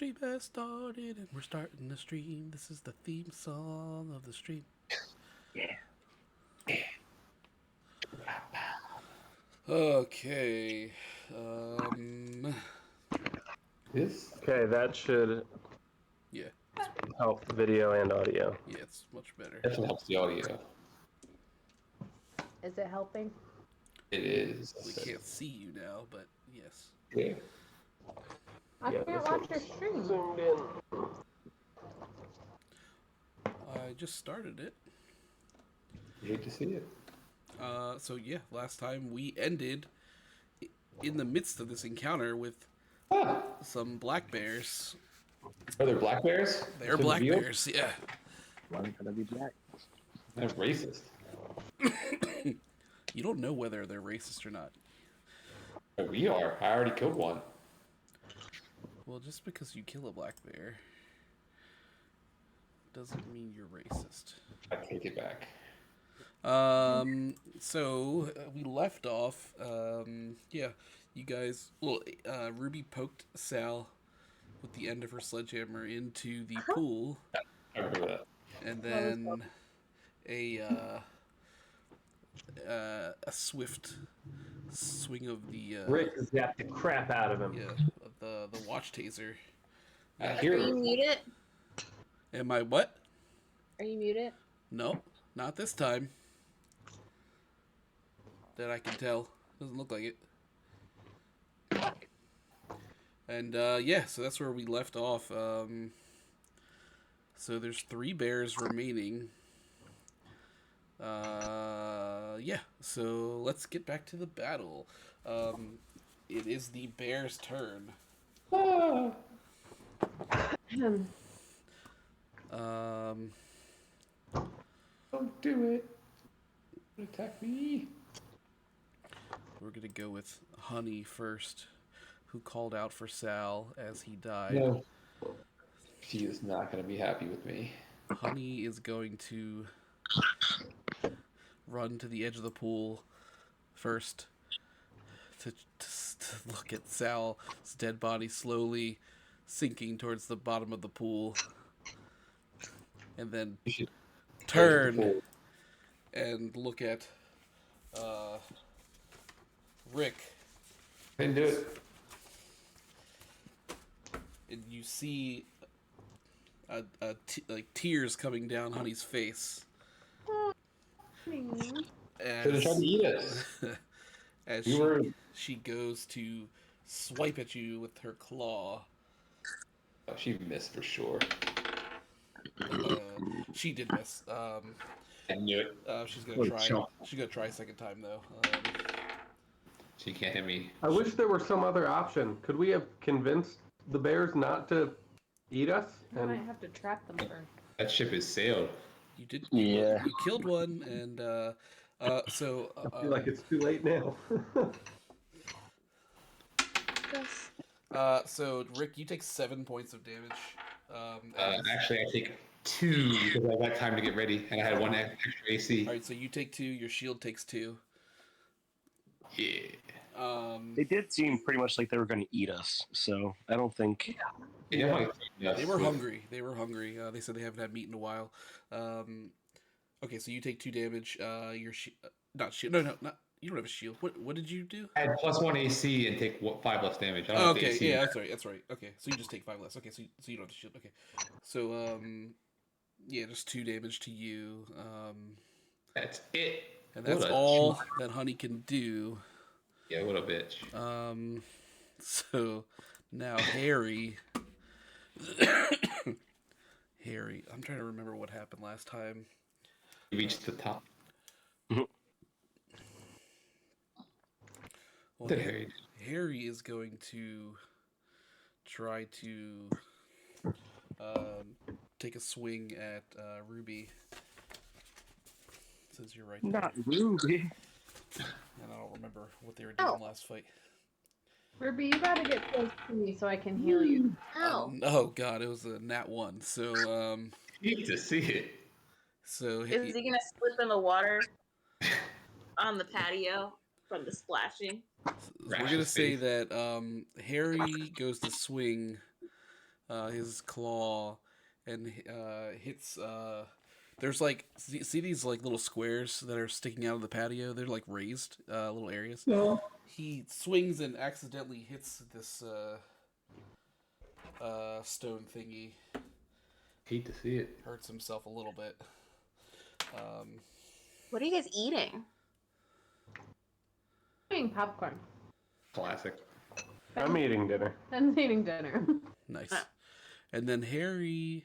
stream has started and we're starting the stream. This is the theme song of the stream. Yeah. Okay. Okay, that should Yeah. help video and audio. Yeah, it's much better. Definitely helps the audio. Is it helping? It is. We can't see you now, but yes. Yeah. I can't watch your stream. Zoomed in. I just started it. You hate to see it. So yeah, last time we ended in the midst of this encounter with some black bears. Are there black bears? They're black bears, yeah. One's gonna be black. That's racist. You don't know whether they're racist or not. But we are. I already killed one. Well, just because you kill a black bear doesn't mean you're racist. I take it back. So we left off. Yeah, you guys. Well, Ruby poked Sal with the end of her sledgehammer into the pool, I remember that. and then a swift swing of the Rick zapped the crap out of him. yeah, the watch taser. I Are hear you muted? Am I what? Are you muted? No, not this time. That I can tell. Doesn't look like it. And yeah, so that's where we left off. So there's 3 bears remaining. Yeah, so let's get back to the battle. It is the bear's turn. Don't do it. Attack me. We're gonna go with Honey first, who called out for Sal as he died. No. She is not going to be happy with me. Honey is going to run to the edge of the pool first to look at Sal's dead body slowly sinking towards the bottom of the pool, and then turn and look at Rick. Didn't do it. And you see like tears coming down Honey's face. Should have tried to eat us. As she goes to swipe at you with her claw. Oh, she missed for sure. She did miss. I knew it. She's gonna try. She's gonna try a second time though. She can't hit me. I wish there were some other option. Could we have convinced the bears not to eat us? I might have to trap them first. That ship has sailed. You did. Yeah. You killed one, and so. I feel like it's too late now. So Rick, you take 7 points of damage. Actually, I take 2 because I got time to get ready, and I had 1 extra AC. All right, so you take 2. Your shield takes 2. Yeah. They did seem pretty much like they were going to eat us, so I don't think. Yeah. They were hungry. They were hungry. They said they haven't had meat in a while. Okay, so you take 2 damage. Your not shield. No, not. You don't have a shield. What did you do? I had +1 AC and take 5 less damage. I don't have the Okay, AC. yeah, that's right. That's right. Okay, so you just take 5 less. Okay, so you don't have the shield. Okay, so yeah, just 2 damage to you. That's it. And that's all that Honey can do. Yeah, what a bitch. So now Harry. Harry, I'm trying to remember what happened last time. You reached the top. Well, What did Harry do? Harry is going to try to take a swing at Ruby. Since you're right there. Not Ruby. And I don't remember what they were doing last fight. Ruby, you gotta get close to me so I can heal you. Ow. Oh god, it was a nat 1. So You need to see it. so Is he gonna slip in the water on the patio from the splashing? we're gonna say that Harry goes to swing his claw and hits. There's like see these like little squares that are sticking out of the patio. They're like raised little areas. No. He swings and accidentally hits this stone thingy. Hate to see it. Hurts himself a little bit. What are you guys eating? Eating popcorn. Classic. I'm eating dinner. I'm eating dinner. Nice. Ah. And then Harry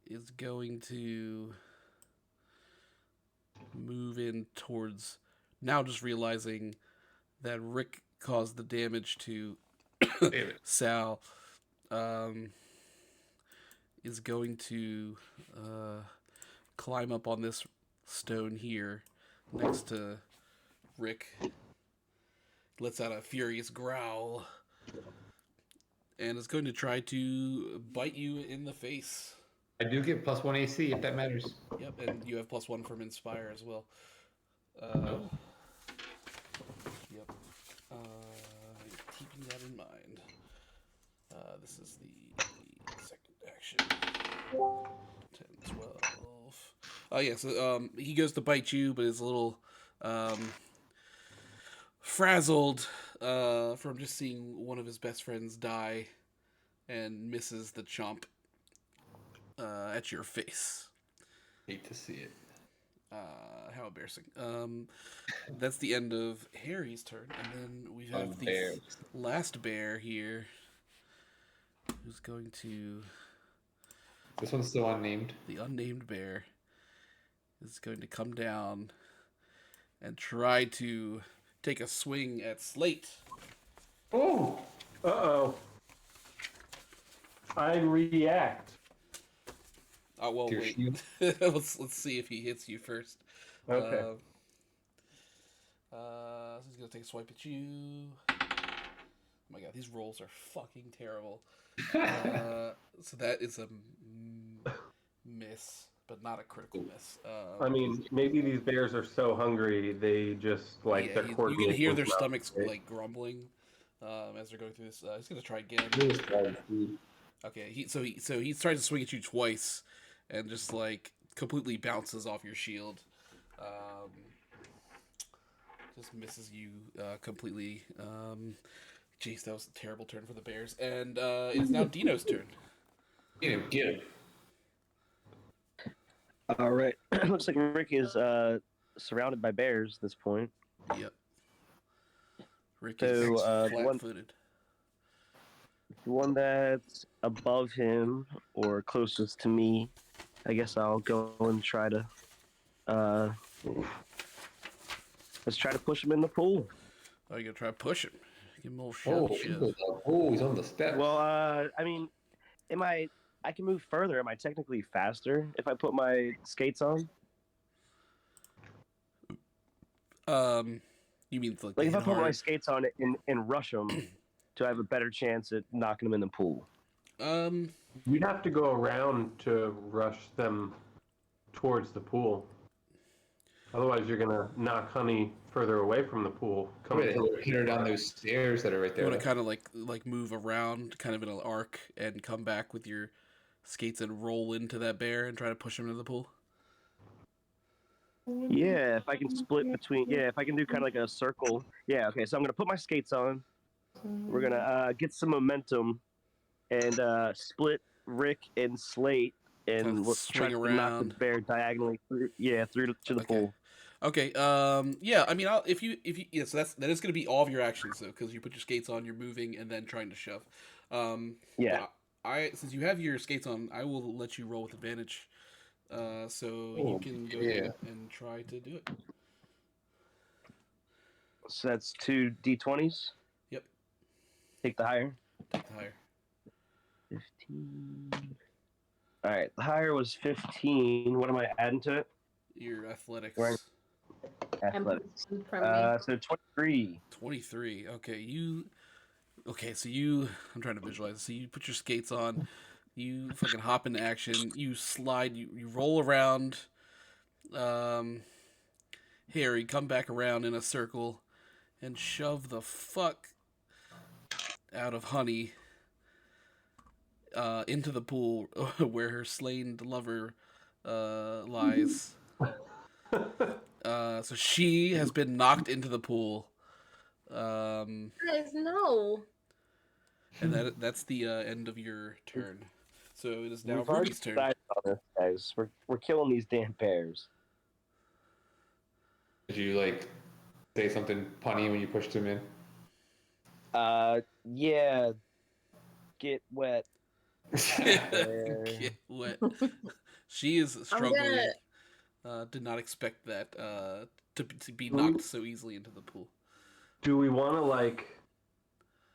is going to move in towards, now just realizing that Rick caused the damage to Damn it. Sal, is going to climb up on this stone here next to Rick. Lets out a furious growl and is going to try to bite you in the face. I do get +1 AC if that matters. Yep, and you have +1 from Inspire as well. Yep. Keeping that in mind. This is the second action. 10, 12. Oh yeah, so he goes to bite you, but is a little frazzled from just seeing one of his best friends die, and misses the chomp at your face. Hate to see it. How embarrassing. That's the end of Harry's turn, and then we have the Bear. last bear here, who's going to... This one's still unnamed. The unnamed bear is going to come down and try to take a swing at Slate. Oh! Uh-oh. I react. Oh, well, Your wait. shield. let's see if he hits you first. Okay. So he's going to take a swipe at you. Oh my god, these rolls are fucking terrible. So that is a miss, but not a critical miss. I mean, maybe these bears are so hungry they just like yeah, their you can coordination's hear their not stomachs great. like grumbling as they're going through this. He's going to try again. Okay, so he tries to swing at you twice, and just like completely bounces off your shield. Just misses you completely. Jeez, that was a terrible turn for the Bears, and it's now Dino's turn. Get him, get him. All right. Looks like Rick is surrounded by bears at this point. Yep. Rick So, is the flat-footed. The one that's above him or closest to me, I guess I'll go and try to let's try to push him in the pool. Oh, you gonna try to push him? Give him a little Oh, shove. he's on the step. Well, I mean, I can move further. Am I technically faster if I put my skates on? You mean like Like if I hit put my hard? skates on and rush them, do I have a better chance at knocking them in the pool? You'd have to go around to rush them towards the pool. Otherwise, you're gonna knock Honey further away from the pool. Come here, hit her down those stairs that are right You there. want to kind of like move around, kind of in an arc, and come back with your skates and roll into that bear and try to push him into the pool. Yeah, if I can split between. Yeah, if I can do kind of like a circle. Yeah, okay. So I'm gonna put my skates on. We're gonna get some momentum and split Rick and Slate and Kinda let's try swing to knock the around. bear diagonally through. Yeah, through to the Okay. pool. Okay. Yeah. I mean, if you yeah. So that is going to be all of your actions though, because you put your skates on, you're moving, and then trying to shove. Yeah. but I since you have your skates on, I will let you roll with advantage. So you Oh, can go yeah. ahead and try to do it. So that's 2 d20s. Yep. Take the higher. Take the higher. 15. All right, the higher was 15. What am I adding to it? Your athletics. Right. And Athletics. from me. So 23. 23. Okay, you. Okay, so you. I'm trying to visualize. So you put your skates on. You fucking hop into action. You slide. You roll around. Harry, come back around in a circle, and shove the fuck out of Honey. into the pool where her slain lover lies. So she has been knocked into the pool. Guys, no. And that's the end of your turn. So it is now We've already Ruby's turn. decided on this, guys. We're killing these damn bears. Did you like say something punny when you pushed him in? Yeah. Get wet. Bear. Get wet. She is I'm struggling. gonna. Did not expect that to be knocked so easily into the pool. Do we want to like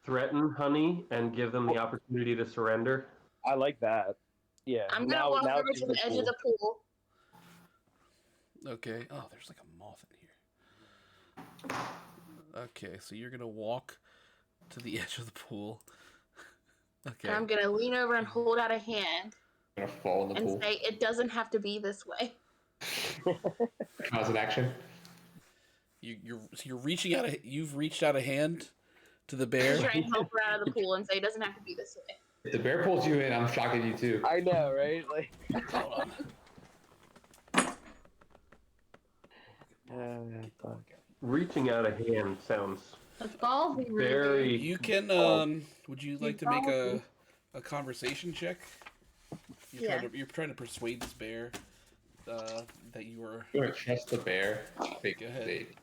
threaten Honey and give them the opportunity to surrender? I like that. Yeah. I'm gonna now walk now over it's to in the edge of the pool. Okay. Oh, there's like a moth in here. Okay, so you're gonna walk to the edge of the pool. Okay. And I'm gonna lean over and hold out a hand Gonna fall in the and pool. say, "It doesn't have to be this way." How's an action? You're reaching out. You've reached out a hand to the To bear. try and help her out of the pool and say, "It doesn't have to be this way." If the bear pulls you in, I'm shocking you too. I know, right? Like. Hold on. Fuck. Reaching out a hand sounds That's ballsy, Ruby. very. You can. Would you like to make a conversation check? Yeah. You're trying to persuade this bear that you are. You're gonna trust the bear. Big Go ahead. mistake.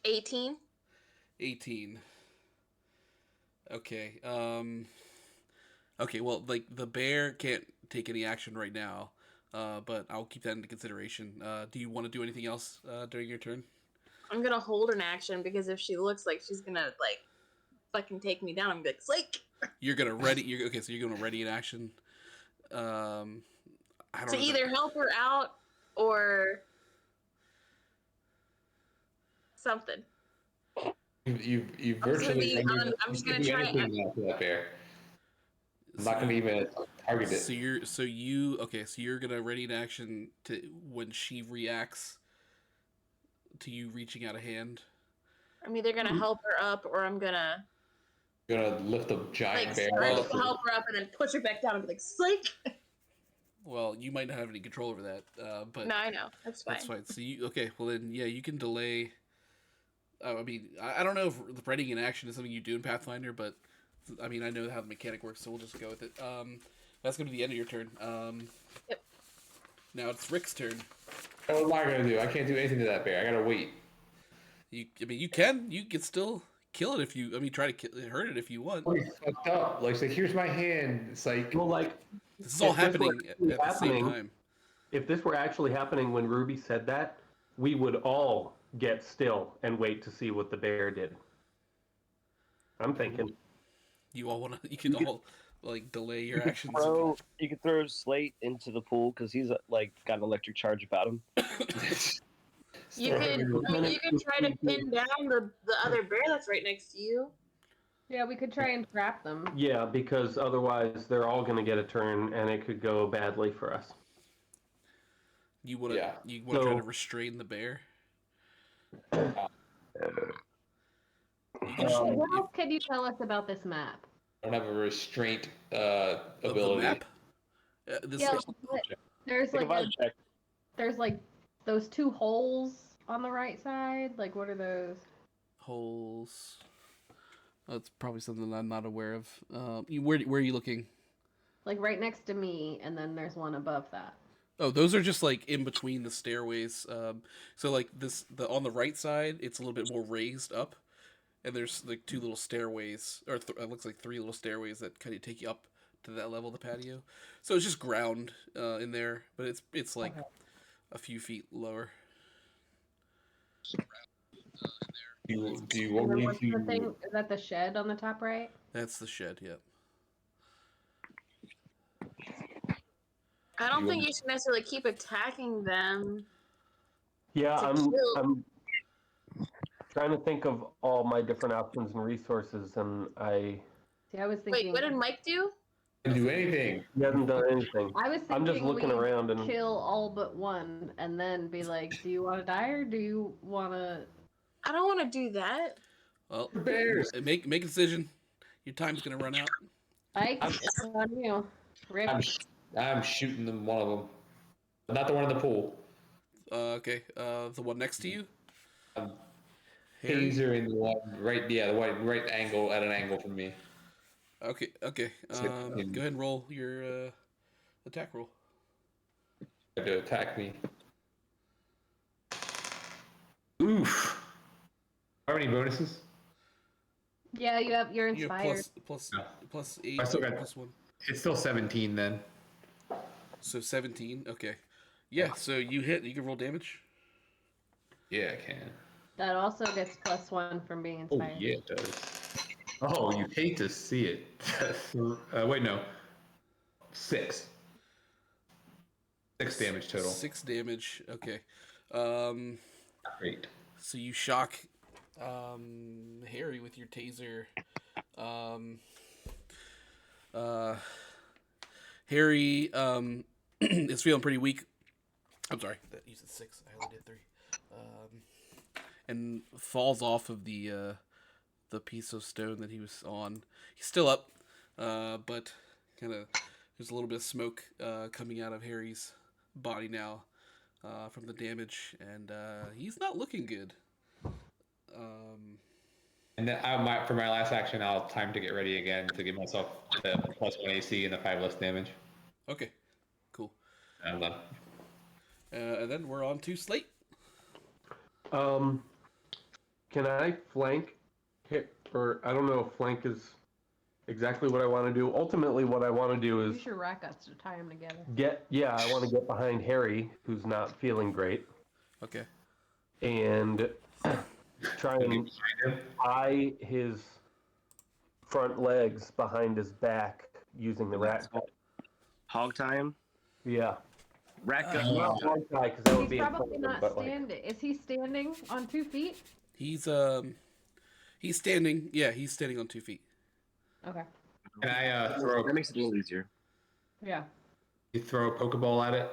18. 18. Okay. Okay. Well, like the bear can't take any action right now. But I'll keep that into consideration. Do you want to do anything else during your turn? I'm gonna hold an action because if she looks like she's gonna like fucking take me down, I'm gonna be like, "Slake!" You're gonna ready. Okay, so you're gonna ready an action. I don't To know. either help her out or something. You I'm just gonna virtually. be on- I'm just gonna do try- anything now to that bear. I'm not gonna even target it. So you're gonna ready an action to when she reacts to you reaching out a hand. I'm either gonna help her up or I'm gonna You're gonna lift a giant like bear. start to help her up and then push her back down and be like, "Slake!" Well, you might not have any control over that, but No, I know. That's fine. that's fine. So well then, yeah, you can delay. I mean, I don't know if readying an action is something you do in Pathfinder, but I mean, I know how the mechanic works, so we'll just go with it. That's gonna be the end of your turn. Yep. Now it's Rick's turn. What am I gonna do? I can't do anything to that bear. I gotta wait. You can still kill it if you. I mean, try to hurt it if you want. Oh, he's fucked up. Like, say, here's my hand. It's like, Well, like This is all If this happening were at the same happening- time. if this were actually happening when Ruby said that, we would all get still and wait to see what the bear did. I'm thinking. You all want to. You can all like delay your actions. You could throw Slate into the pool because he's like got an electric charge about him. You can try to pin down the other bear that's right next to you. Yeah, we could try and trap them. Yeah, because otherwise they're all going to get a turn, and it could go badly for us. You want to. Yeah. You want to try So- to restrain the bear. What else can you tell us about this map? I don't have a restraint Of the ability. map. This Yeah, is there's Make a like vibe check. there's like those two holes on the right side. Like, what are those? holes. That's probably something I'm not aware of. Where are you looking? Like right next to me, and then there's one above that. Oh, those are just like in between the stairways. So like on the right side, it's a little bit more raised up, and there's like two little stairways, or it looks like three little stairways that kind of take you up to that level of the patio. So it's just ground in there, but it's like a few feet lower. Do you And then want me what's the thing? to? Is that the shed on the top right? That's the shed. Yep. I don't think you should necessarily keep attacking them. Yeah, To I'm kill. trying to think of all my different options and resources, and I See, I was Wait, thinking. what did Mike do? Do anything. haven't done anything. I was thinking I'm just looking we'd around and kill all but one, and then be like, "Do you want to die, or do you want to?" I don't want to do that. Well, Bears. make a decision. Your time's gonna run out. Ike, I'm- it's on you. Rick. I'm shooting them, one of them. Not the one in the pool. Okay. The one next to you. I'm Harry? tasering the one right, yeah, the right angle, at an angle from me. Okay. Okay. Go ahead and roll your attack roll. To attack me. Oof. How many bonuses? Yeah, you're You have inspired. No. plus I 8 still got- plus 1. It's still 17 then. So 17. Okay. Yeah. So you hit. You can roll damage. Yeah, I can. That also gets +1 from being Oh, inspired. yeah, it does. Oh, you hate to see it. Wait, no. 6. 6 damage total. 6 damage. Okay. Um. Great. So you shock Harry with your taser. Harry is feeling pretty weak. I'm sorry, that uses 6. I only did 3. And falls off of the piece of stone that he was on. He's still up, but kind of there's a little bit of smoke coming out of Harry's body now from the damage, and he's not looking good. And then for my last action, I'll have time to get ready again to give myself the +1 AC and the 5 less damage. Okay, cool. I'm done. And then we're on to Slate. Can I flank hit, or I don't know if flank is exactly what I want to do. Ultimately, what I want to do is Use your rat guts to tie them together. I want to get behind Harry, who's not feeling great, Okay. and try and tie his front legs behind his back using the rat gut. Hog time. Yeah. Rat gut. Not hog tie, because that would He's be probably impressive, not but like, standing. Is he standing on 2 feet? He's standing. Yeah, he's standing on 2 feet. Okay. Can I throw? That makes it a little easier. Yeah. You throw a Pokeball at it?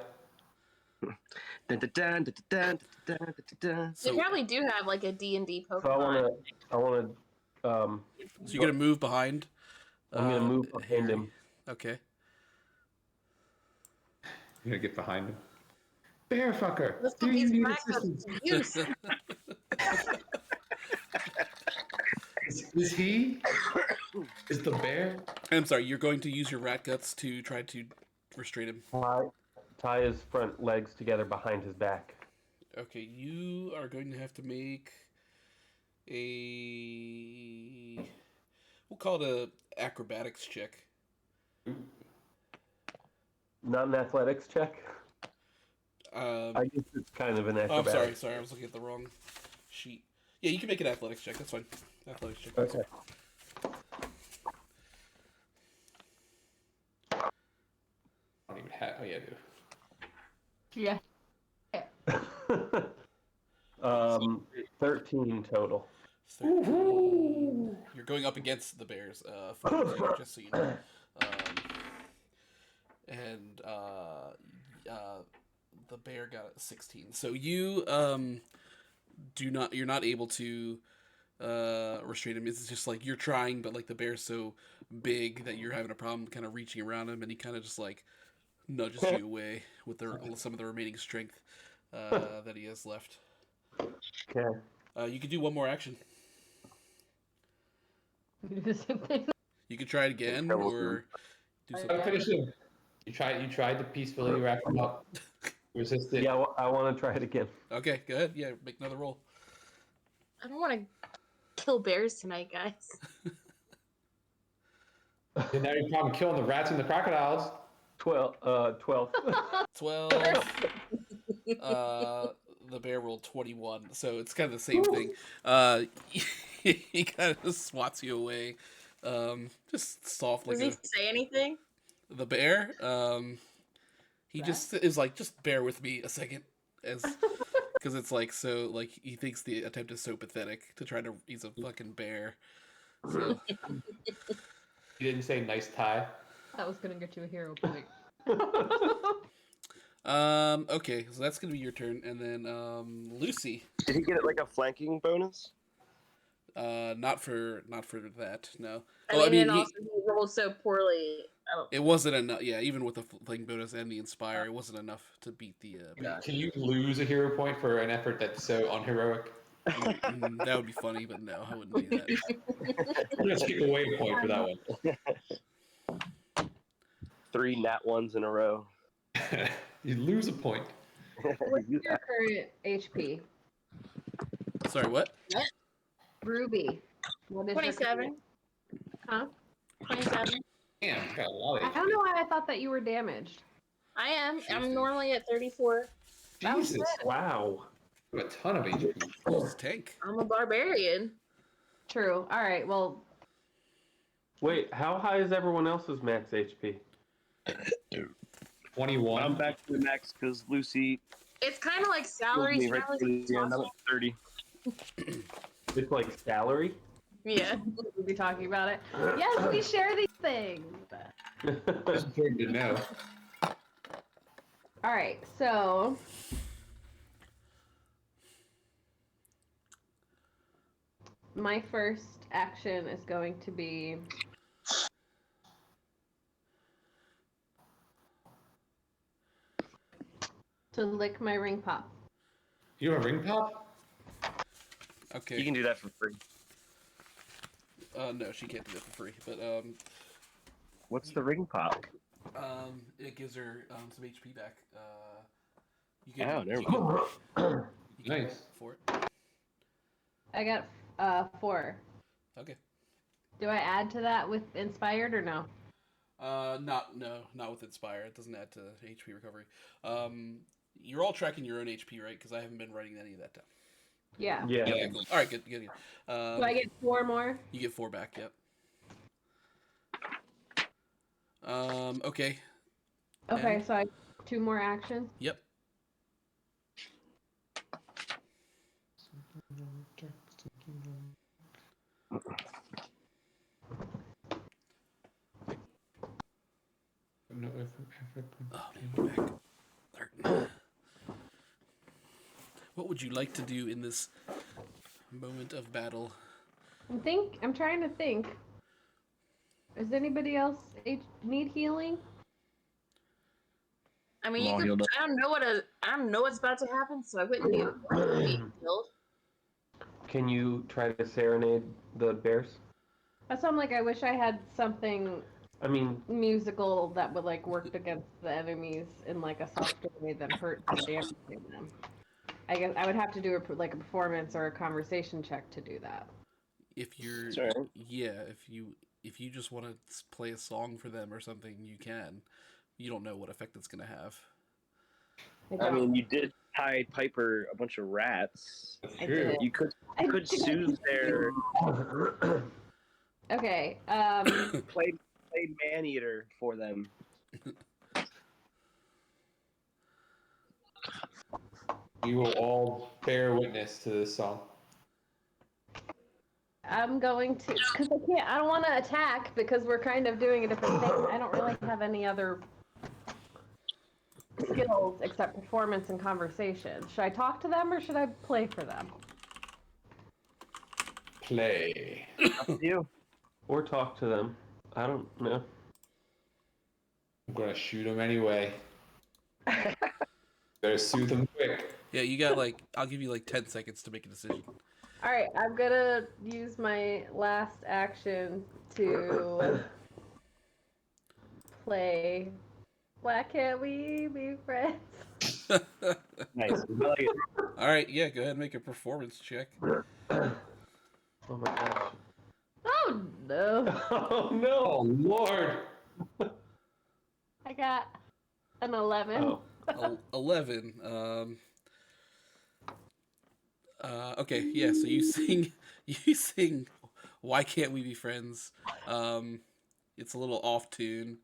Dun, dun, dun, dun, dun, dun, dun, dun, dun. They probably do have like a D&D Pokemon. so I want to, So you're gonna move behind. I'm gonna move behind Harry. him. Okay. You're gonna get behind him. Bear fucker! Let's Do put you these need rat guts assistance? to use. Is he? Is the bear? I'm sorry. You're going to use your rat guts to try to restrain him. Tie his front legs together behind his back. Okay, you are going to have to make a. We'll call it a acrobatics check. Not an athletics check. I guess it's kind of an Oh, I'm acrobatics. sorry. I was looking at the wrong sheet. Yeah, you can make an athletics check. That's fine. Athletics check. Okay. I don't even have. Oh yeah, I do. Yeah. 13 total. 13. You're going up against the Bears, just so you know. And the bear got 16. So you you're not able to restrain him. It's just like you're trying, but like the bear's so big that you're having a problem kind of reaching around him, and he kind of just like nudges you away with some of the remaining strength that he has left. Okay. You could do one more action. You do the same thing. You could try it again, or do something. Finish him. You tried to peacefully wrap him up. Resist it. Yeah, I want to try it again. Okay, go ahead. Yeah, make another roll. I don't want to kill bears tonight, guys. And now you're probably killing the rats and the crocodiles. 12. 12. The bear rolled 21, so it's kind of the same thing. He kind of swats you away, just softly. Does he say anything? The bear, he just is like, just bear with me a second, because it's like so like he thinks the attempt is so pathetic to try to. He's a fucking bear. So You didn't say nice tie. That was gonna get you a hero point. okay, so that's gonna be your turn, and then Lucy. Did he get like a flanking bonus? Not for that. No. I Well, mean, and he- also roll so poorly. I don't. It wasn't enough. Yeah, even with the fling bonus and the inspire, it wasn't enough to beat the. Can you lose a hero point for an effort that's so unheroic? That would be funny, but no, I wouldn't do that. I'm gonna take away a point for that one. 3 nat 1s in a row. You lose a point. What's your current HP? Sorry, what? Ruby. What is your 27. Huh? 27. Damn, it's got a lot I of don't know why I thought that you were damaged. I am. She's I'm good. normally at 34. That was Jesus, good. Wow. you have a ton of HP. It's tank. I'm a barbarian. True. All right. Well, Wait, how high is everyone else's max HP? 21. I'm back to the max because Lucy It's kind of like killed salary. me right Salary. to the end. I'm at 30. It's like salary? Yeah. we'll be talking about it. Yes, we share these things. That's important to know. All right. So my first action is going to be to lick my ring pop. You have a ring pop? Okay. You can do that for free. No, she can't do that for free. But What's the ring pop? it gives her some HP back. Oh, never you can Nice. roll for it. I got 4. Okay. Do I add to that with inspired or no? Not with inspire. It doesn't add to HP recovery. You're all tracking your own HP, right? Because I haven't been writing any of that down. Yeah. Yeah. Okay, cool. All right, good. Do I get 4 more? You get 4 back. Yep. Okay. Okay, And- so I 2 more actions. Yep. No, Oh, man, we're back. What would you like to do in this moment of battle? I'm trying to think. Does anybody else need healing? I mean, I'm all you healed could. up. I don't know what's about to happen, so I wouldn't be killed. Can you try to serenade the bears? That's why I'm like, I wish I had something I mean, musical that would like work against the enemies in like a softer way than hurt and damaging them. I guess I would have to do a performance or a conversation check to do that. If you're, That's all right. yeah, if you just want to play a song for them or something, you can. You don't know what effect it's gonna have. I mean, you did Pied Piper a bunch of rats. That's I true. did. You could I soothe their Okay. play Maneater for them. You will all bear witness to this song. I'm going to, because I don't want to attack because we're kind of doing a different thing. I don't really have any other skills except performance and conversation. Should I talk to them or should I play for them? Play. Up to you. or talk to them. I don't know. I'm gonna shoot him anyway. Better soothe him quick. Yeah, you got like I'll give you like 10 seconds to make a decision. All right, I'm gonna use my last action to play. Why can't we be friends? Nice. I like it. All right, yeah, go ahead and make a performance check. Oh my gosh. Oh no! Oh no! Oh Lord! I got an 11. Oh. 11. Okay, yeah. So you sing. Why can't we be friends? It's a little off tune.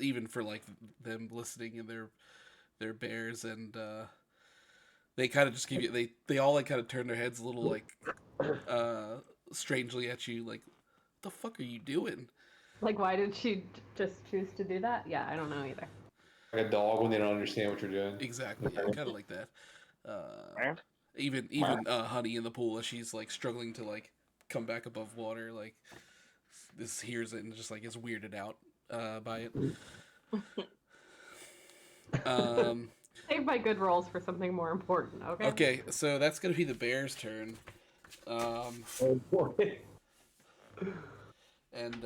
Even for like them listening and their bears, and they kind of just give you they all like kind of turn their heads a little like strangely at you, like, what the fuck are you doing? Like, why did she just choose to do that? Yeah, I don't know either. Like a dog when they don't understand what you're doing. Exactly, yeah, kind of like that. Even Honey in the pool, as she's like struggling to like come back above water, like this hears it and just like is weirded out by it. Save my good rolls for something more important, okay? Okay, so that's gonna be the bear's turn. Oh boy. And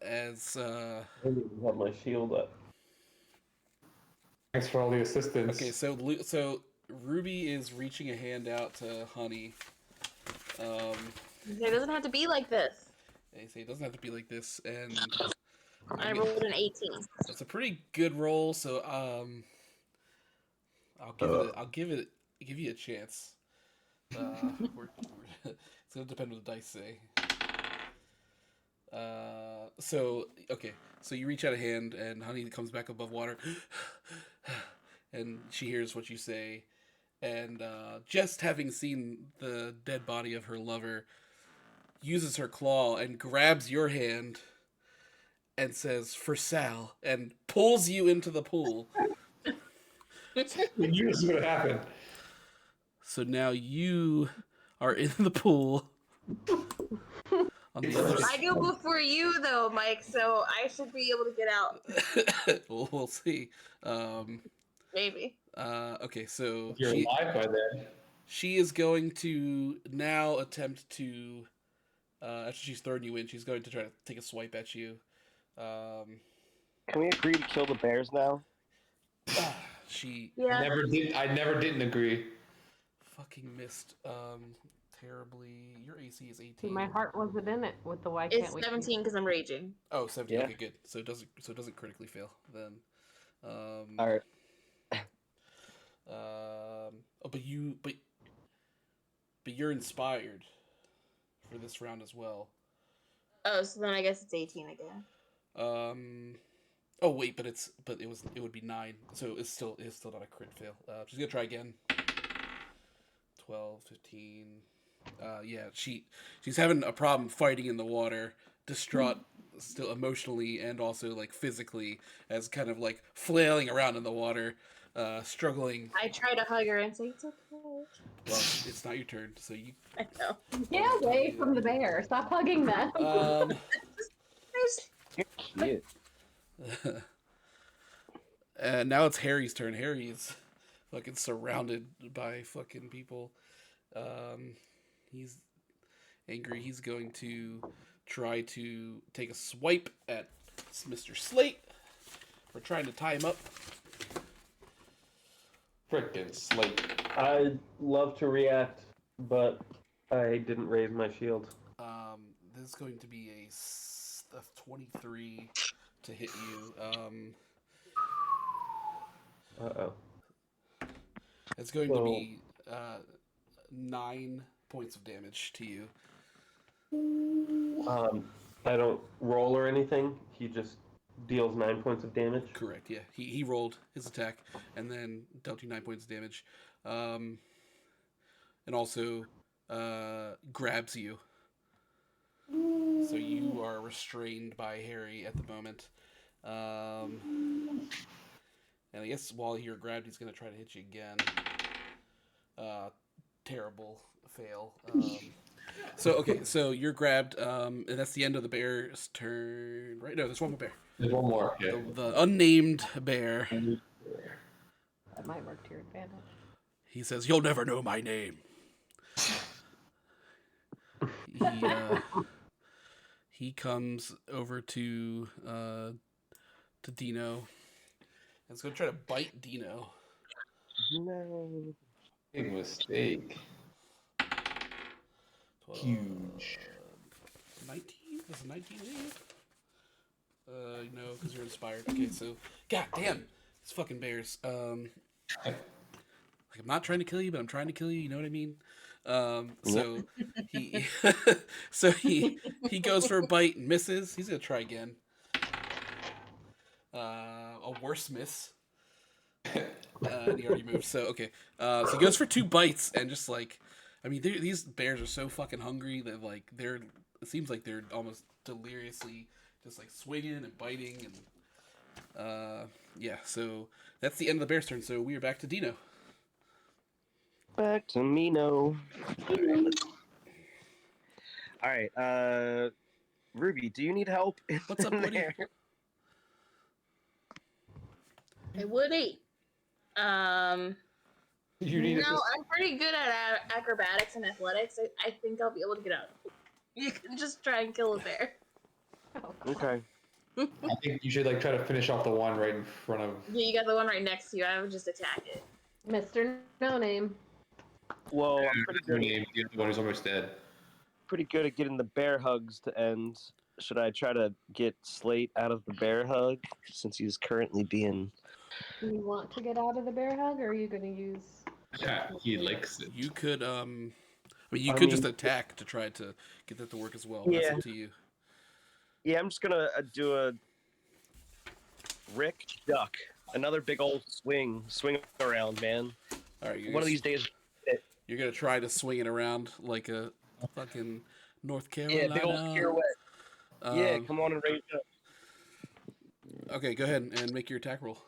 as I didn't even have my shield up. Thanks for all the assistance. okay, so Ruby is reaching a hand out to Honey. It doesn't have to be like this. They say it doesn't have to be like this, and I rolled an 18. that's a pretty good roll. So I'll give you a chance. It's gonna depend what the dice say. So you reach out a hand, and Honey comes back above water, and she hears what you say, and just having seen the dead body of her lover, uses her claw and grabs your hand, and says, "For Sal," and pulls you into the pool. You knew this was gonna happen. So now you are in the pool. On the other I go before you though, Mike, so I should be able to get out. we'll see. Maybe. Okay, so You're alive by then. she is going to now attempt to, after she's thrown you in, she's going to try to take a swipe at you. Can we agree to kill the bears now? She Yeah. I never didn't agree. fucking missed terribly. Your AC is 18. See, my heart wasn't in it with the why It's can't we? 17 because I'm raging. Oh, 17. Yeah. Okay, good. So it doesn't critically fail then. All right. But you're inspired for this round as well. Oh, so then I guess it's 18 again. Oh wait, but it would be 9, so it's still not a crit fail. She's gonna try again. 12, 15. Yeah, she's having a problem fighting in the water, distraught, still emotionally and also like physically, as kind of like flailing around in the water, struggling. I try to hug her and say, it's okay. Well, it's not your turn, so you. I know. Get away from the bear. Stop hugging them. Cute. And now it's Harry's turn. Harry's fucking surrounded by fucking people. He's angry. He's going to try to take a swipe at Mr. Slate for trying to tie him up. Frickin' Slate. I'd love to react, but I didn't raise my shield. This is going to be a 23 to hit you. Uh-oh. It's going to be 9 points of damage to you. I don't roll or anything. He just deals 9 points of damage. Correct, yeah. He rolled his attack and then dealt you 9 points of damage. And also grabs you. So you are restrained by Harry at the moment. And I guess while you're grabbed, he's going to try to hit you again. Terrible fail. So you're grabbed, and that's the end of the bear's turn, right? No, there's one more bear. There's one more. Yeah. The unnamed bear. That might work to your advantage. He says, "You'll never know my name." He comes over to Dino, and is going to try to bite Dino. No. Big mistake. 12, Huge. 19? Is it 19 hit? No, because you're inspired. Okay, so god damn, these fucking bears. Like I'm not trying to kill you, but I'm trying to kill you. You know what I mean? So he goes for a bite and misses. He's gonna try again. A worse miss. And he already moved. So okay. So he goes for 2 bites and just like, I mean, these bears are so fucking hungry that like it seems like they're almost deliriously just like swinging and biting and yeah. So that's the end of the bear's turn. So we are back to Dino. Back to me, no. All right. Ruby, do you need help? What's up, in Woody? there? Hey, Woody. You need No, to I'm pretty good at acrobatics and athletics. I think I'll be able to get out. You can just try and kill a bear. Oh, God. Okay. I think you should like try to finish off the one right in front of. Yeah, you got the one right next to you. I would just attack it. Mr. No Name. Well, I'm pretty Your good. name, the one who's almost dead. Pretty good at getting the bear hugs to end. Should I try to get Slate out of the bear hug since he's currently being? Do you want to get out of the bear hug, or are you going to use? Yeah, he likes it. You could I mean, you I could mean- just attack to try to get that to work as well. Yeah. That's up to you. Yeah, I'm just gonna do a Rick duck, another big old swing around, man. All right, One of these days, you're gonna try to swing it around like a fucking North yeah, Carolina. big old pirouette. Yeah, come on and raise it up. Okay, go ahead and make your attack roll.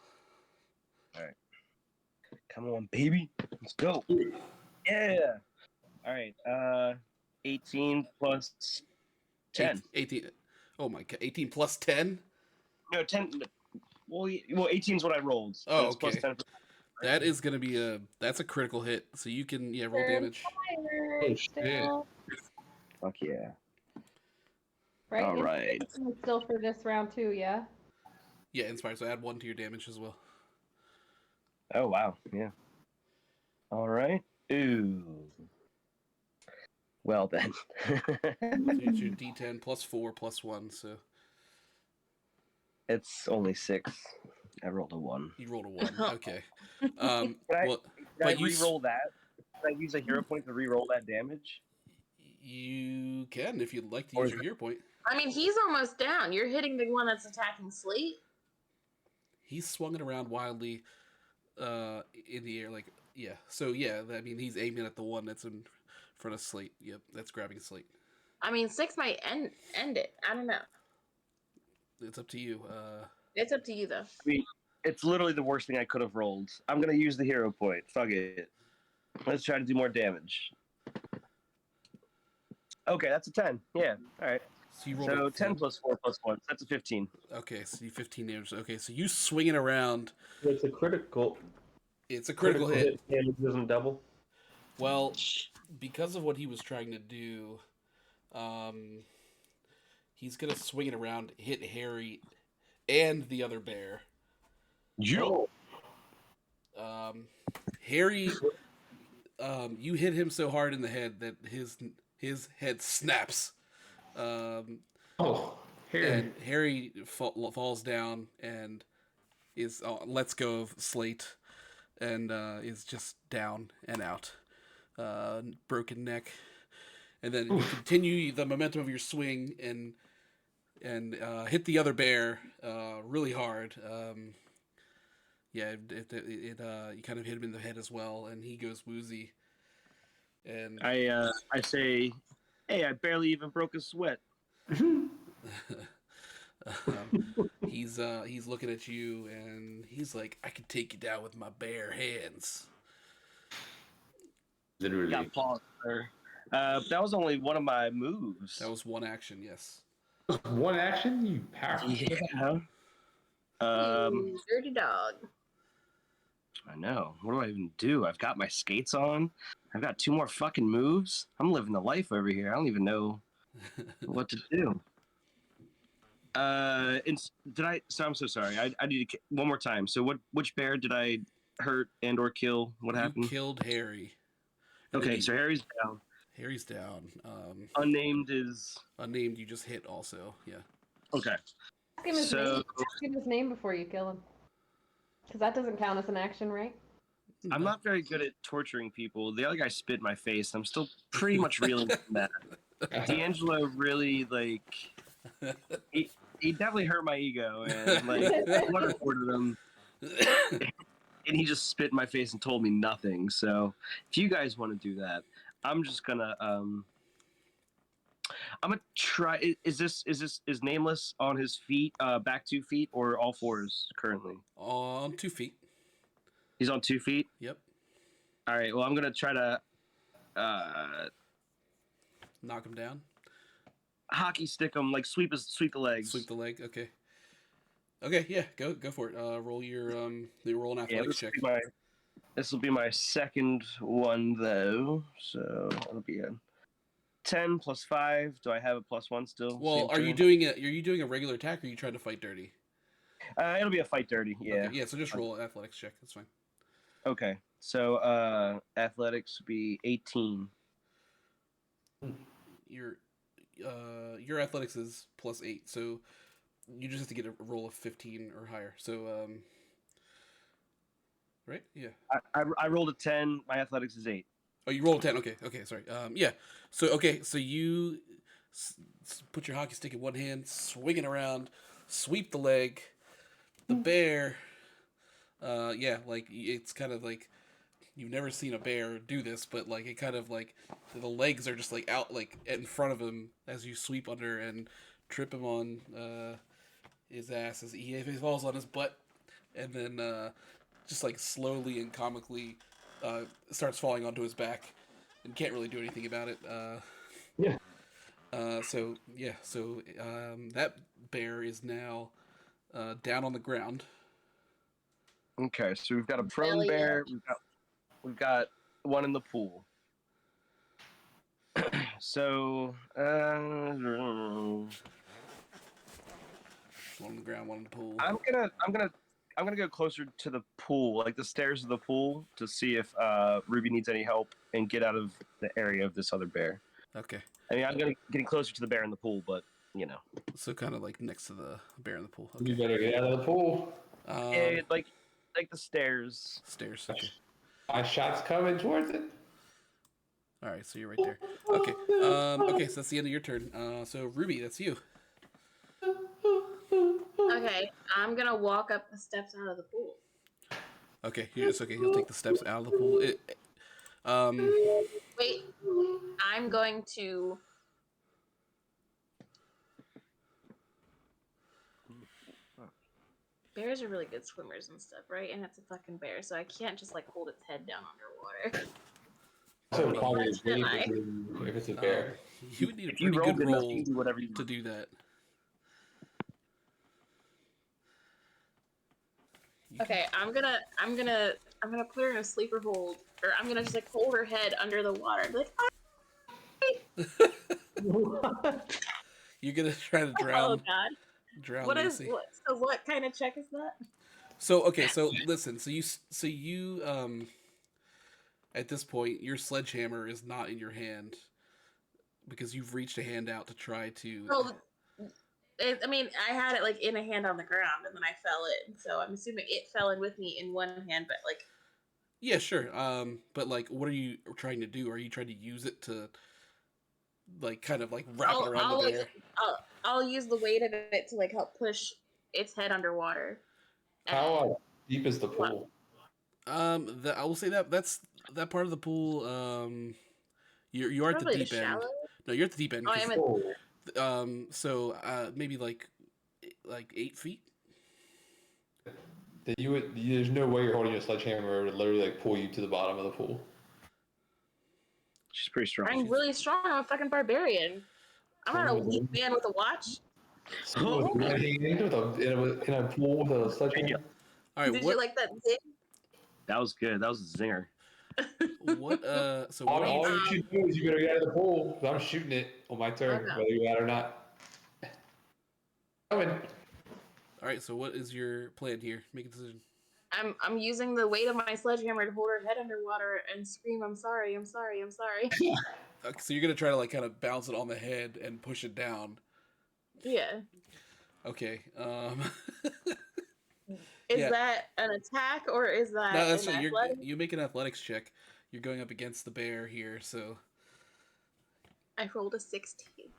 Come on, baby, let's go. Yeah. All right. 18 plus 10. 18. Oh my god, 18 plus 10? No, 10. Well, 18 is what I rolled. Oh, and it's plus okay. 10. That is gonna be that's a critical hit. So you can roll damage. Oh, shit. Still, Fuck yeah. right? All right. Still for this round too, yeah. Yeah, inspired. So add 1 to your damage as well. Oh wow. Yeah. All right. Ooh. Well then. So it's your D10 plus 4 plus 1. So It's only 6. I rolled a 1. you rolled a 1. Okay. Can I, Well, Can I but you re-roll that? Can I use a hero point to re-roll that damage? you can if you'd like to Or use is your hero point. I mean, he's almost down. You're hitting the one that's attacking Slate. He's swung it around wildly in the air, like, yeah. So yeah, I mean, he's aiming at the one that's in front of Slate. Yep, that's grabbing Slate. I mean, 6 might end it. I don't know. It's up to you. It's up to you though. I mean, it's literally the worst thing I could have rolled. I'm gonna use the hero point. Fuck it. Let's try to do more damage. Okay, that's a 10. Yeah. All right. So you rolled So a 10 plus 4 plus 1. That's a 15. Okay, so you 15 damage. Okay, so you swing it around. It's a critical. It's a critical hit. Damage doesn't double. Well, because of what he was trying to do, he's gonna swing it around, hit Harry and the other bear. Yo. Harry, you hit him so hard in the head that his head snaps. Oh, here. And Harry falls down and is lets go of Slate and is just down and out. Broken neck. And then you continue the momentum of your swing and hit the other bear really hard. You kind of hit him in the head as well, and he goes woozy. And I say, hey, I barely even broke a sweat. he's looking at you, and he's like, "I could take you down with my bare hands." Literally. Got paused there. That was only one of my moves. That was one action, yes. One action, you powerful. Yeah. You dirty dog. I know. What do I even do? I've got my skates on. I've got 2 more fucking moves. I'm living the life over here. I don't even know what to do. So I'm so sorry. I need to one more time. So which bear did I hurt and or kill? What happened? You killed Harry. And Okay, then so Harry's down. Harry's down. Unnamed is Unnamed, you just hit also. Yeah. okay. Ask him his So- name. Ask him his name before you kill him. Because that doesn't count as an action, right? I'm not very good at torturing people. The other guy spit in my face. I'm still pretty much reeling from that. D'Angelo really he definitely hurt my ego and I ordered him and he just spit in my face and told me nothing. So if you guys want to do that, I'm just gonna I'm gonna try. Is Nameless on his feet, back 2 feet, or all 4s currently? On 2 feet. He's on 2 feet. Yep. All right. Well, I'm gonna try to Knock him down. hockey stick him, like sweep the legs. Sweep the leg. Okay. Okay. Yeah. Go for it. Roll roll an athletics check. This will be my second one though, so it'll be a 10 plus 5. Do I have a +1 still? Well, Same are you turn? doing a regular attack, or are you trying to fight dirty? It'll be a fight dirty. Yeah. Okay, yeah. So just roll an athletics check. That's fine. Okay. So athletics would be 18. Your athletics is +8, so you just have to get a roll of 15 or higher. So right? Yeah. I rolled a 10. My athletics is 8. Oh, you rolled a 10. Okay. Okay. Sorry. Yeah. So okay. So you put your hockey stick in one hand, swing it around, sweep the leg. The bear. Yeah. Like it's kind of like you've never seen a bear do this, but like it kind of like the legs are just like out like in front of him as you sweep under and trip him on his ass as he falls on his butt, and then just like slowly and comically starts falling onto his back and can't really do anything about it. Yeah. So that bear is now down on the ground. Okay, so we've got a prone Belly bear. We've got one in the pool. So One on the ground, one in the pool. I'm gonna go closer to the pool, like the stairs of the pool, to see if Ruby needs any help and get out of the area of this other bear. Okay. I mean, I'm getting closer to the bear in the pool, but you know. So kind of like next to the bear in the pool. You Okay. better get out of the pool. Yeah, like the stairs. Stairs. Okay. My shot's coming towards it. All right. So you're right there. Okay. Okay. So that's the end of your turn. So Ruby, that's you. Okay, I'm gonna walk up the steps out of the pool. Okay. It's okay. He'll take the steps out of the pool. Wait, I'm going to. Bears are really good swimmers and stuff, right? And it's a fucking bear, so I can't just like hold its head down underwater. So probably That's deep fine. if it's a bear. You would need a If you pretty roll good good enough, roll you can do whatever you to do that. Okay, I'm gonna put her in a sleeper hold, or I'm gonna just like hold her head under the water, and be like, You're gonna try to oh drown. god, Drown what Macy. what kind of check is that? So okay, so listen, so you at this point your sledgehammer is not in your hand because you've reached a hand out to try to. Well, I mean, I had it like in a hand on the ground, and then I fell in, so I'm assuming it fell in with me in one hand, but like. Yeah, sure. But like, what are you trying to do? Are you trying to use it to, like, kind of like wrap it around the bear? I'll use the weight of it to like help push its head underwater. How deep is the pool? I will say that's that part of the pool. You are at the Probably deep end. shallow. No, you're at the deep end. Oh, I 'cause, am at so maybe like 8 feet. That there's no way you're holding a sledgehammer to literally like pull you to the bottom of the pool. She's pretty strong. I'm really strong. I'm a fucking barbarian. I'm not a weak man with a watch. So in a pool with a sledgehammer. All right. Did What? you like that zing? That was good. That was a zinger. What? So what? All Are you, you should do is you better get out of the pool. 'Cause I'm shooting it on my turn, Okay. whether you got it or not. Coming. all right. So what is your plan here? Make a decision. I'm using the weight of my sledgehammer to hold her head underwater and scream, "I'm sorry, I'm sorry, I'm sorry." Okay, so you're gonna try to like kind of bounce it on the head and push it down. Yeah. Okay. Is Yeah. that an attack or is that No, that's an what athletic? you make an athletics check. You're going up against the bear here, so I rolled a 16.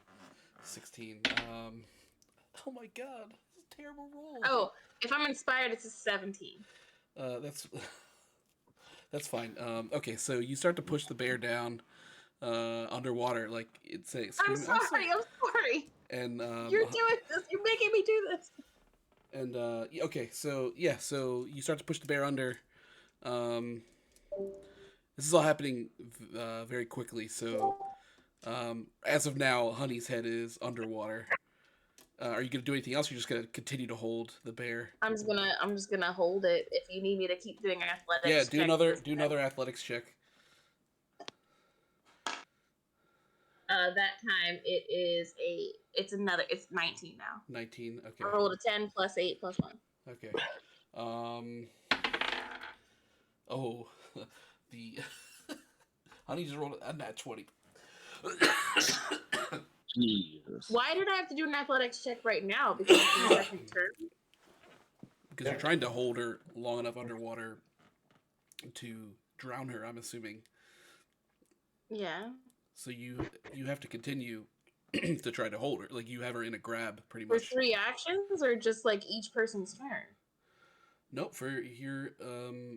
16. Oh my god, this is a terrible roll. Oh, if I'm inspired, it's a 17. That's that's fine. Okay, so you start to push the bear down underwater, like it's a. I'm sorry, I'm sorry. And You're doing this. You're making me do this. And okay, so yeah, so you start to push the bear under. This is all happening very quickly. So As of now, Honey's head is underwater. Are you gonna do anything else? Or you're just gonna continue to hold the bear? I'm just gonna hold it. If you need me to keep doing athletics, Yeah, do check, another athletics check. That time it's 19 now. 19. Okay. I rolled a 10 plus 8 plus 1. Okay. Oh, the Honey just rolled a nat 20. Jesus. Why did I have to do an athletics check right now? Because it's my second turn. Because you're trying to hold her long enough underwater to drown her, I'm assuming. Yeah. So you have to continue to try to hold her. Like you have her in a grab, pretty For much. 3 actions, or just like each person's turn? Nope, for your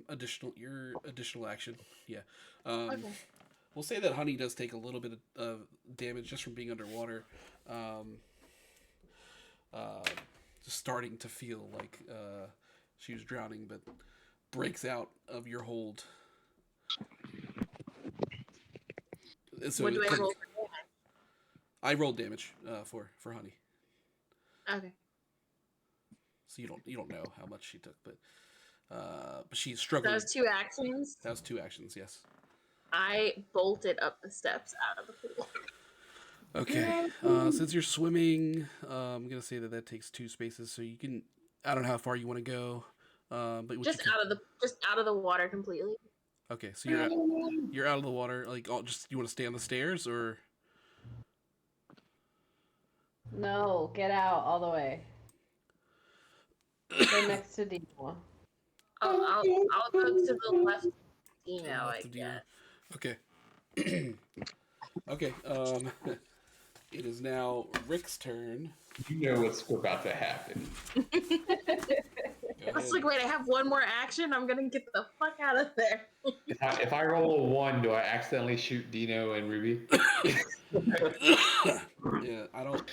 additional action. Yeah. Okay. We'll say that Honey does take a little bit of damage just from being underwater. Just starting to feel like she was drowning, but breaks out of your hold. So What do I roll for I rolled damage for Honey, damage? Okay. so you don't know how much she took, but she's So struggling. that was 2 actions. That was 2 actions, yes. I bolted up the steps out of the pool. Okay. Since you're swimming, I'm gonna say that takes 2 spaces, so you can. I don't know how far you want to go, but what Just you can, out of the water completely. okay. So you're out of the water. Like, just you want to stay on the stairs, or No, get out all the way. Go next to Dino. I'll go to the left. Dino, left I of Dino? guess. Okay. Okay. It is now Rick's turn. You know what's about to happen. Go I was ahead. like, wait, I have one more action. I'm gonna get the fuck out of there. If I roll a 1, do I accidentally shoot Dino and Ruby? Yeah, I don't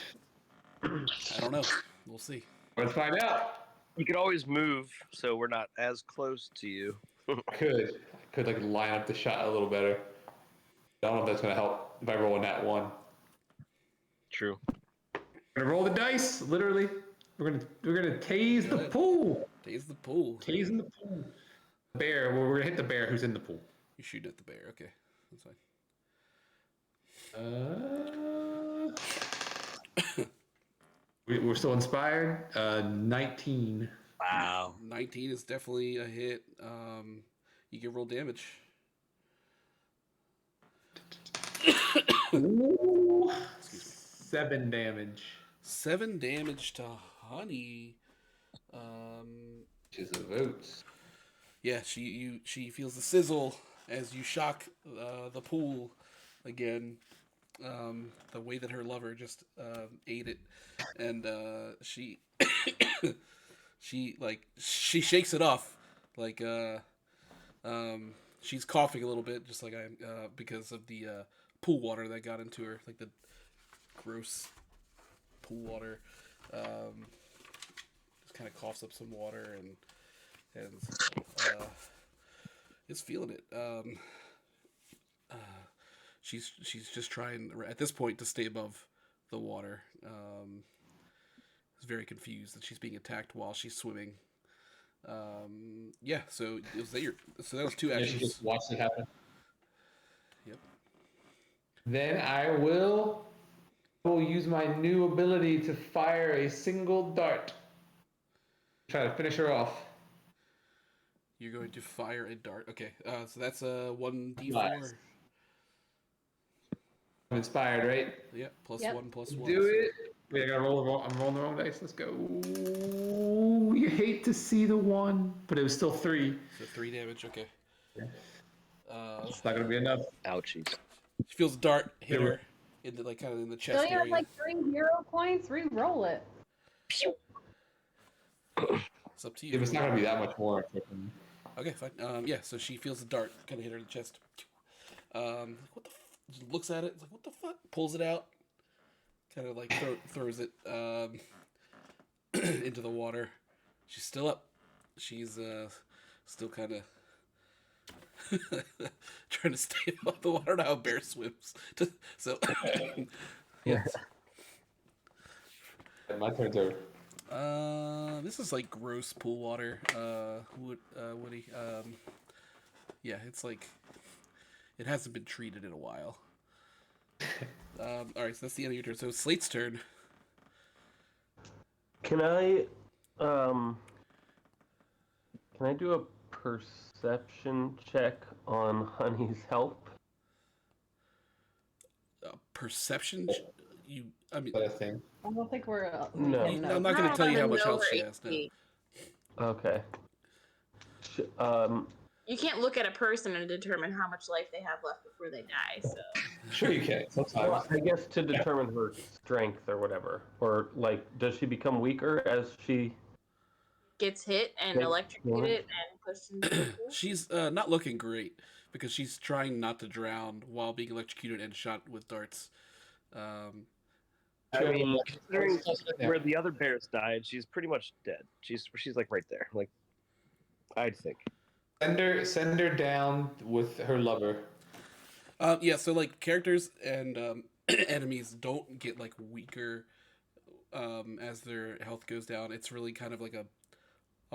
know. We'll see. Let's find out. You could always move, so we're not as close to you. Could like line up the shot a little better. I don't know if that's gonna help if I roll a nat 1. True. We're gonna roll the dice, literally. We're gonna tase Go the ahead. pool. Tasing the pool. Tasing the pool. Bear. Well, we're gonna hit the bear who's in the pool. You're shooting at the bear. Okay, that's fine. We're still inspired. 19. Wow. 19 is definitely a hit. You can roll damage. Ooh, Excuse me. 7 damage. 7 damage to Honey. Which is a vote. Yeah, she feels the sizzle as you shock the pool again. The way that her lover just ate it, and she she shakes it off, like she's coughing a little bit, just like I because of the pool water that got into her, like the gross pool water. Just kind of coughs up some water and is feeling it. She's just trying at this point to stay above the water. Is very confused that she's being attacked while she's swimming. Yeah, so that was 2 Yeah, she actions. just watched it happen. Yep. Then I will use my new ability to fire a single dart. Try to finish her off. You're going to fire a dart. Okay, so that's a 1d4. Nice. I'm inspired, right? Yep, plus Yep. 1 plus 1. Do so- it. Wait, I gotta roll. I'm rolling the wrong dice. Let's go. You hate to see the 1, but it was still 3. So 3 damage. Okay. It's not gonna be enough. Ouchies. She feels a dart hit They were- her in the kind of in the chest Don't you have area. like 3 hero points? Re-roll it. It's up to you. It's not gonna be that much more. Okay, fine. Yeah, so she feels the dart kind of hit her in the chest. What the? She looks at it. It's like, what the fuck? Pulls it out. Kind of like throws it into the water. She's still up. She's still kind of Trying to stay above the water. I don't know how a bear swims. So, yes. My turn's over. This is like gross pool water. Woody. Yeah, it's like it hasn't been treated in a while. All right, so that's the end of your turn. So Slate's turn. Can I um can I do a perception check on Honey's help? Perception. You. I mean, That a thing? I don't think we No. can know. I'm not going to tell you how much health she has. No. Okay. You can't look at a person and determine how much life they have left before they die. So Sure you can. Well, Sometimes. I guess to determine her strength or whatever, or like, does she become weaker as she? gets hit and Like, electrocuted and pushed into the pool. She's not looking great because she's trying not to drown while being electrocuted and shot with darts. I mean, considering where the other bears died, she's pretty much dead. She's like right there. Like, I'd think. Send her down with her lover. Yeah, so like characters and enemies don't get like weaker as their health goes down. It's really kind of like a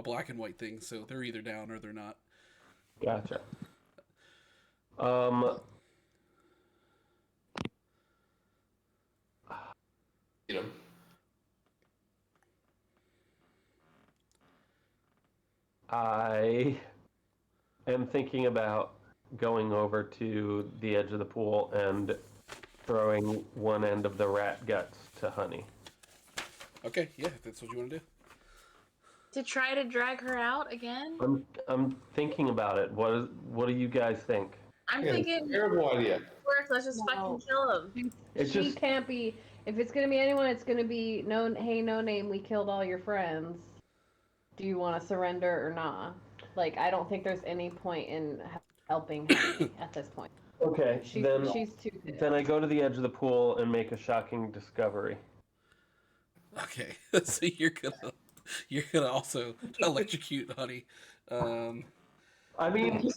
black and white thing. So they're either down or they're not. Gotcha. You know. I am thinking about going over to the edge of the pool and throwing one end of the rat guts to Honey. Okay, yeah, if that's what you want to do. To try to drag her out again? I'm thinking about it. What do you guys think? I'm Yeah, thinking terrible idea. work, let's just No. fucking kill him. It's She just can't be. If it's gonna be anyone, it's gonna be no. Hey, no name. We killed all your friends. Do you want to surrender or not? Like, I don't think there's any point in helping Honey at this point. okay. She's too good. Then I go to the edge of the pool and make a shocking discovery. Okay, so you're gonna also electrocute Honey. I mean,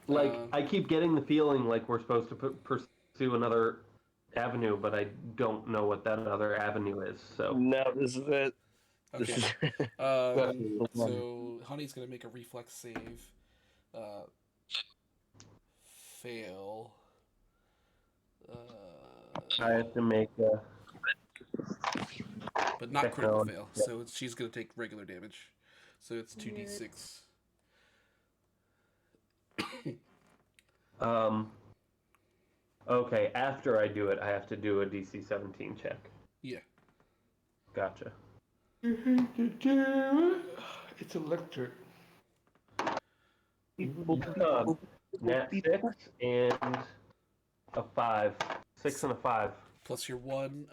like I keep getting the feeling like we're supposed to pursue another avenue, but I don't know what that other avenue is. So No, this is it. This Okay. is So Honey's gonna make a reflex save. Fail. I have to make a. But not critical Technology. fail. So she's gonna take regular damage. So it's 2d6. Okay, after I do it, I have to do a DC 17 check. Yeah. Gotcha. It's electric. Nat 6 and a 5. 6 and a 5. Plus your 1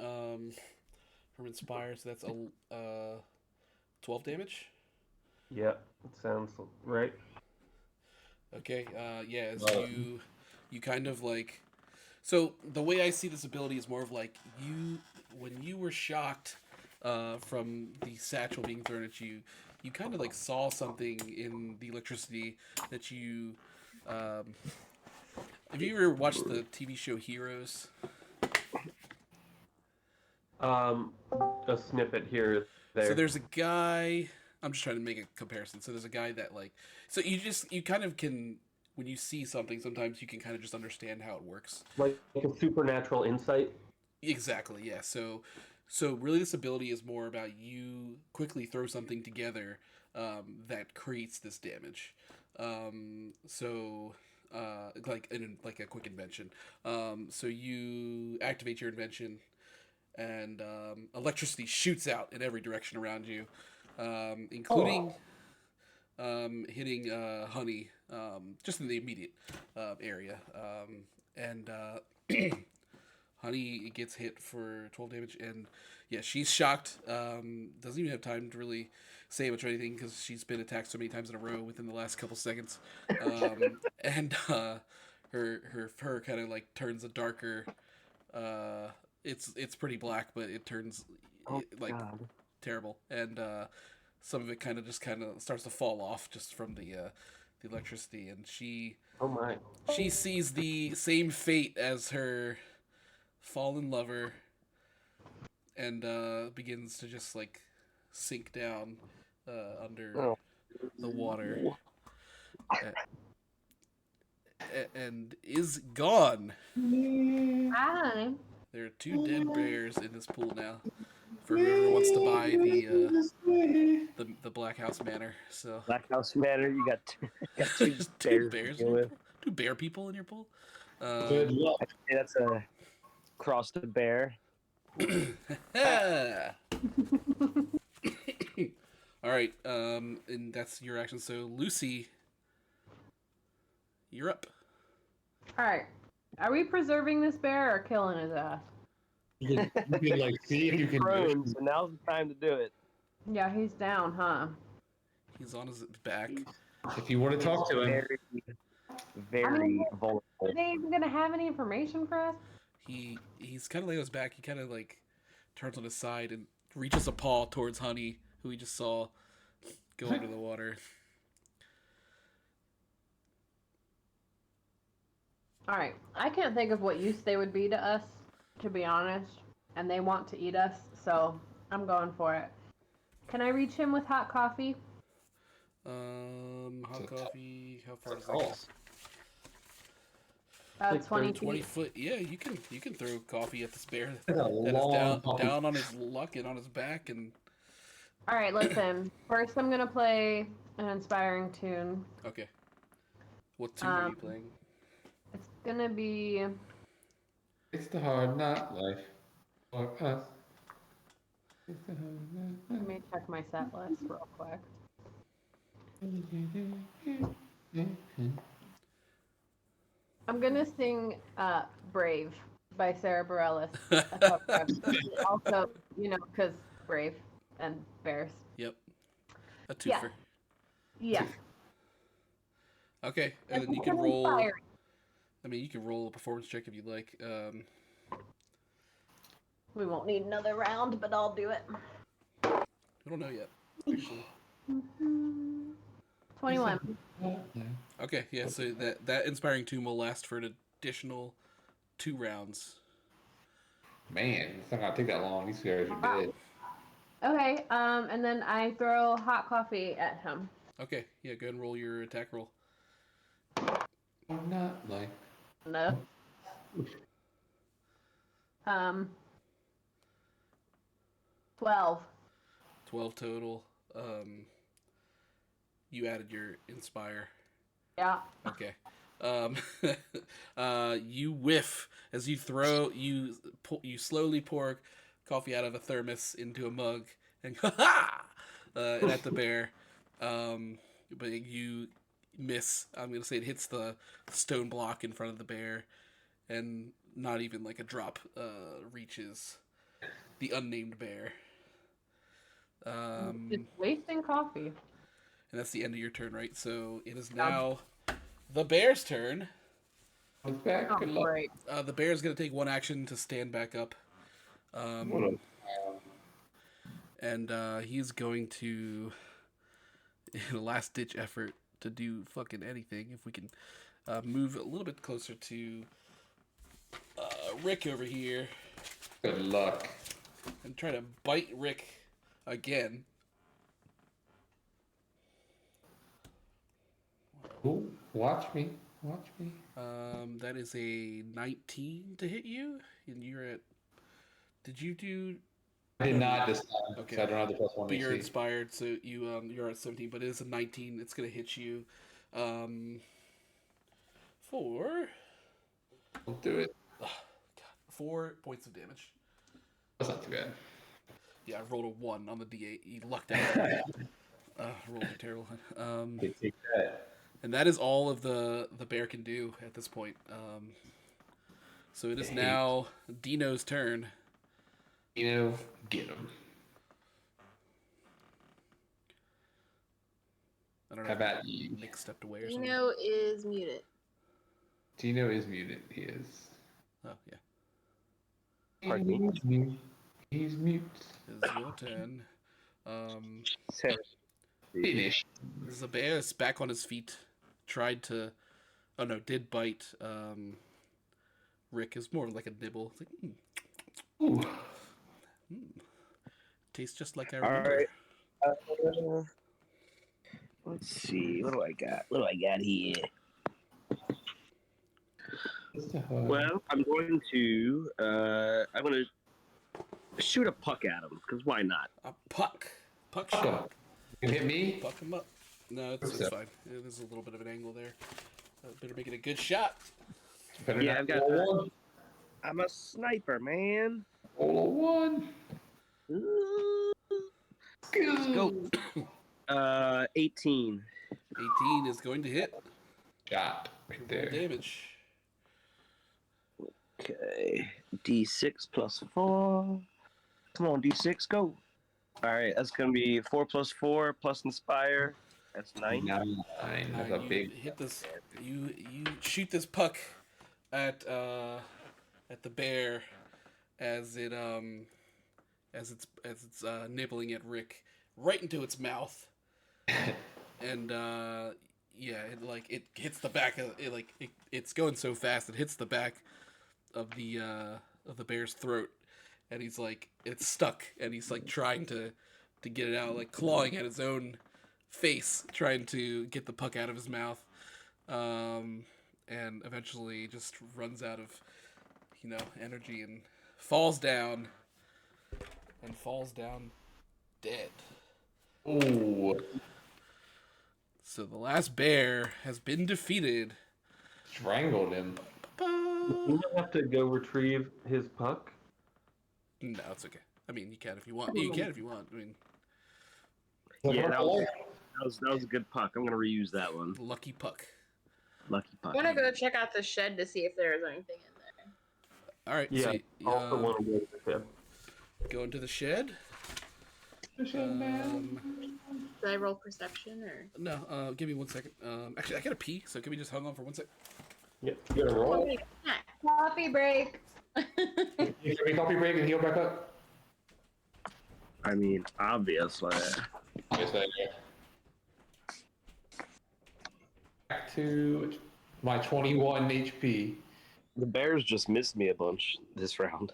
from Inspire, so that's a 12 damage. Yep, it sounds right. Okay, yeah, as you kind of like, so the way I see this ability is more of like when you were shocked from the satchel being thrown at you, you kind of like saw something in the electricity that you, have you ever watched the TV show Heroes? A snippet here, there. So there's a guy. I'm just trying to make a comparison. So there's a guy that like. So you kind of can, when you see something, sometimes you can kind of just understand how it works. Like a supernatural insight. Exactly. Yeah. So really, this ability is more about you quickly throw something together that creates this damage. Like a quick invention. So you activate your invention, and electricity shoots out in every direction around you, including hitting Honey just in the immediate area. And Honey gets hit for 12 damage, and yeah, she's shocked. Doesn't even have time to really say much or anything because she's been attacked so many times in a row within the last couple seconds. And her fur kind of like turns a darker. It's pretty black, but it turns Oh, like God. terrible. And some of it kind of starts to fall off just from the electricity, and Oh my. she sees the same fate as her fallen lover, and begins to just like sink down under Oh. the water, and is gone. Hi. There are 2 dead bears in this pool now. For whoever wants to buy the Black House Manor, so Black House Manor, you got got two two bears to bears, deal with. 2 bear people in your pool. Good luck. Hey, that's a cross to bear. All right, and that's your action. So Lucy, you're up. All right. Are we preserving this bear or killing his ass? You can like see if you He's can do it. prone, so now's the time to do it. Yeah, he's down, huh? He's on his back. If you want to talk to him. Very, very I mean, vulnerable. Are they even gonna have any information for us? He's kind of laying on his back. He kind of like turns on his side and reaches a paw towards Honey, who he just saw go under the water. All right. I can't think of what use they would be to us, to be honest. And they want to eat us, so I'm going for it. Can I reach him with hot coffee? Hot coffee. How far does that Oh. go? About Like 20 20 feet. foot. Yeah, you can throw coffee at this bear That's a that is long coffee. down on his luck and on his back, and All right, listen. First, I'm gonna play an inspiring tune. okay. What tune are you playing? It's gonna be. It's the hard knock life for us. It's the hard knock Let me check my set list real quick. life. I'm gonna sing "Brave" by Sarah Bareilles. Also, because Brave and bears. Yep. A Yeah. twofer. Yeah. Okay, and then you It's can roll. inspiring. I mean, you can roll a performance check if you'd like. We won't need another round, but I'll do it. I don't know yet. Actually. 21. Okay, yeah. So that inspiring tune will last for an additional 2 rounds. Man, it's not gonna take that long. These guys are dead. Okay, and then I throw hot coffee at him. Okay, yeah. Go ahead and roll your attack roll. I'm not like. No. 12. 12 total. You added your inspire. Yeah. Okay. You whiff as you slowly pour coffee out of a thermos into a mug and and at the bear. But you miss. I'm gonna say it hits the stone block in front of the bear, and not even like a drop reaches the unnamed bear. Just wasting coffee. And that's the end of your turn, right? So it is now the bear's turn. It's back. Oh, Good luck. great. The bear is going to take 1 action to stand back up. And he's going to, in a last-ditch effort to do fucking anything, if we can move a little bit closer to Rick over here Good luck. and try to bite Rick again. Ooh, watch me. Watch me. That is a 19 to hit you, and you're at. Did you do? I did not this time. Okay. So I don't have the plus one But you're AC. inspired, so you're at 17, but it is a 19. It's gonna hit you, for Don't do it. 4 points of damage. That's not too bad. Yeah, I rolled a 1 on the D8. You lucked out. Rolled a terrible one. Okay, take that. And that is all of the bear can do at this point. So it is now Dino's turn. Get him. I don't know. How if about you? Nick stepped away or something. Dino is muted. Dino is muted. He is. Oh yeah. Pardon me? He's mute. He's mute. It is your turn. Finish. Zabear is back on his feet. Tried to, oh no, did bite. Rick is more like a nibble. It's like, Ooh. tastes just like I All remember. right. Let's see. What do I got? What do I got here? Well, I'm going to shoot a puck at him because why not? A puck. Puck Fuck shot. 'em. You can hit me. Fuck him up. No, it's So- fine. Yeah, there's a little bit of an angle there. Better make it a good shot. Better Yeah, not I've got roll one. I'm a sniper, man. Roll a one. Let's go. 18. 18 is going to hit. Shot right Roll there. damage. Okay. D6 plus 4. Come on, D6, go. All right, that's gonna be 4 plus 4 plus inspire. That's 9. 9. That's a You big. hit this. You shoot this puck at the bear as it's nibbling at Rick right into its mouth, and it hits the back of it. It's going so fast it hits the back of the bear's throat, and he's like it's stuck, and he's like trying to get it out, like clawing at his own face, trying to get the puck out of his mouth, and eventually just runs out of energy and falls down dead. Ooh. So the last bear has been defeated. Strangled him. You don't have to go retrieve his puck. No, it's okay. I mean, you can if you want. You can if you want. I mean, Yeah, that was a good puck. I'm gonna reuse that one. lucky puck. Lucky puck. I'm gonna go check out the shed to see if there is anything in there. All right. Yeah, So, also want to go to the ship. go into the shed. Did I roll perception or? No, give me 1 second. Actually, I gotta pee, so can we just hang on for 1 sec? Yeah, you gotta roll. Coffee break. You can coffee break and heal back up. I mean, obviously. Obviously, yeah. Back to my 21 HP. The Bears just missed me a bunch this round.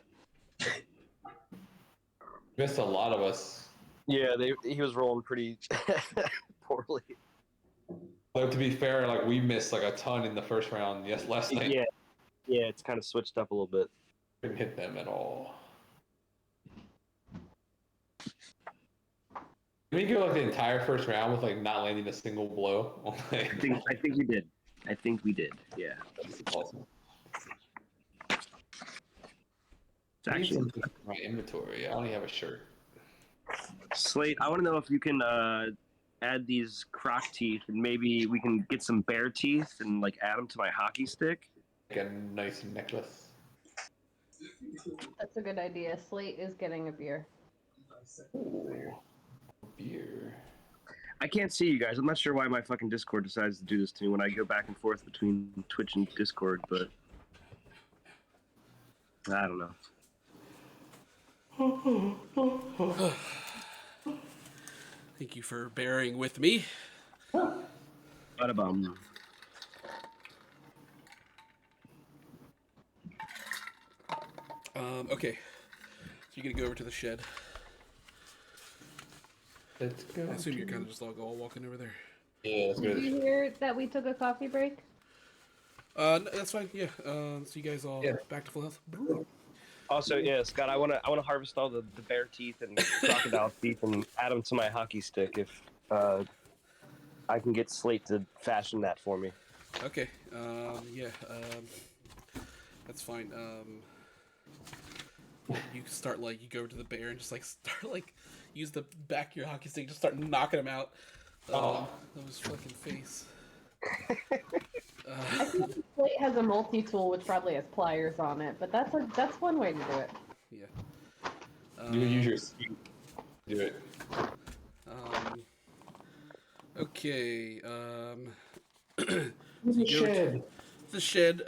Missed a lot of us. Yeah, he was rolling pretty poorly. But to be fair, like we missed like a ton in the first round. Yes, last night. Yeah, it's kind of switched up a little bit. Couldn't hit them at all. Did we go like the entire first round with like not landing a single blow? I think we did. I think we did. Yeah. That's awesome. It's actually My inventory. I only have a shirt. Slate. I want to know if you can add these croc teeth, and maybe we can get some bear teeth and like add them to my hockey stick. Like a nice necklace. That's a good idea. Slate is getting a beer. Ooh, beer. I can't see you guys. I'm not sure why my fucking Discord decides to do this to me when I go back and forth between Twitch and Discord, but I don't know. Thank you for bearing with me. Bada-bum. Okay. So you're gonna go over to the shed. Let's go. I assume you're kind of just all walking over there. Yeah, let's go to Did the you hear that we took a coffee break? No, that's fine. Yeah. So you guys all Yeah. back to full health. Also, yeah, Scott, I wanna harvest all the bear teeth and crocodile teeth and add them to my hockey stick if I can get Slate to fashion that for me. Okay. Yeah. That's fine. You start you go over to the bear and just start use the back of your hockey stick, just start knocking him out. Of his fucking face. I think the Slate has a multi-tool which probably has pliers on it, but that's one way to do it. Yeah. You use your do it. Okay. The shed. The shed.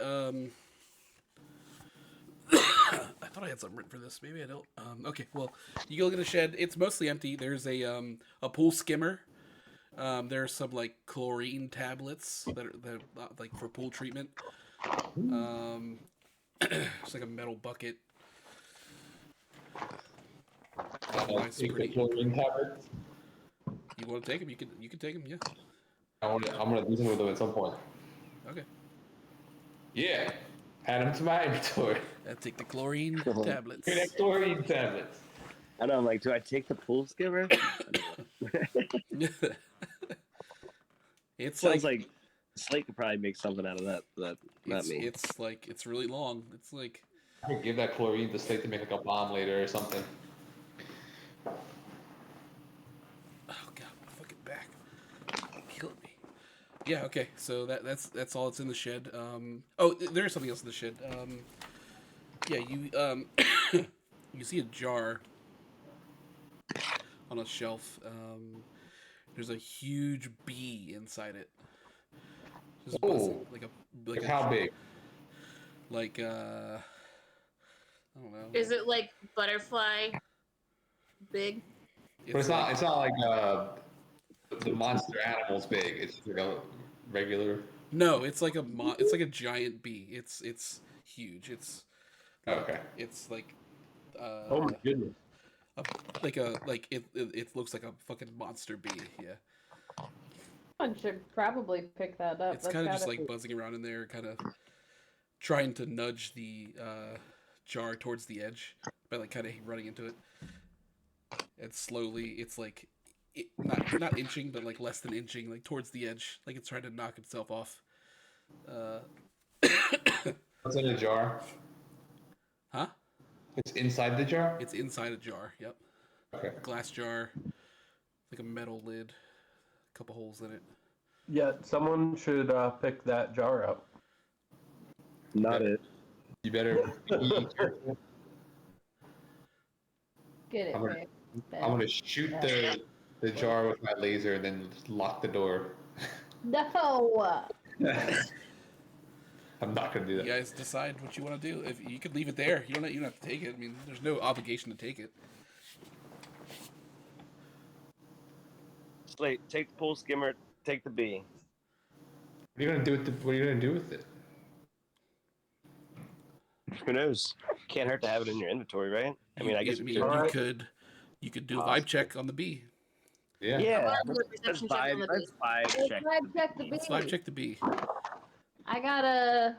thought I had something written for this. Maybe I don't. Okay, well, you go look at the shed. It's mostly empty. There's a pool skimmer. There's some like chlorine tablets that like for pool treatment. It's like a metal bucket. Otherwise, Take the pretty. chlorine tablets. You want to take them? You can take them. Yeah. I'm gonna do something with them at some point. Okay. Yeah. Add them to my inventory. Take the chlorine tablets. Give me that chlorine tablets. I know. I'm like, do I take the pool skimmer? It's Sounds like Slate could probably make something out of that. Not me. It's like it's really long. It's like I could give that chlorine to Slate to make like a bomb later or something. oh god, my fucking back, killing me. Yeah. Okay. So that's all that's in the shed. Oh, there is something else in the shed. Yeah. You you see a jar on a shelf. There's a huge bee inside it. Just buzzing, like a How big? like I don't know. Is it like butterfly big? But it's not. It's not like the monster animal's big. It's like a regular. No, it's like it's like a giant bee. It's huge. Okay. It's like Oh my goodness. it looks like a fucking monster bee. Yeah. Someone should probably pick that up. It's kind of just like buzzing around in there, kind of trying to nudge the jar towards the edge by like kind of running into it. And slowly, it's like not inching, but like less than inching, like towards the edge, like it's trying to knock itself off. What's in a jar? Huh? It's inside the jar. It's inside a jar. Yep. Okay. Glass jar, like a metal lid, a couple holes in it. Yeah, someone should pick that jar up. Not it. You better. Get it, I'm gonna- Rick. I'm gonna shoot the jar with my laser and then just lock the door. No! I'm not gonna do You that. guys decide what you want to do. If you could leave it there, you don't have to take it. I mean, there's no obligation to take it. Slate, take the pool skimmer. Take the bee. What are you gonna do with What are you gonna do with it? Who knows? Can't hurt to have it in your inventory, right? I mean, I guess you Alright. could do a vibe check on the bee. Yeah. Yeah, I'll do a perception check on the bee. let's vibe Let's check. vibe check the Let's bee. vibe check the bee. I got a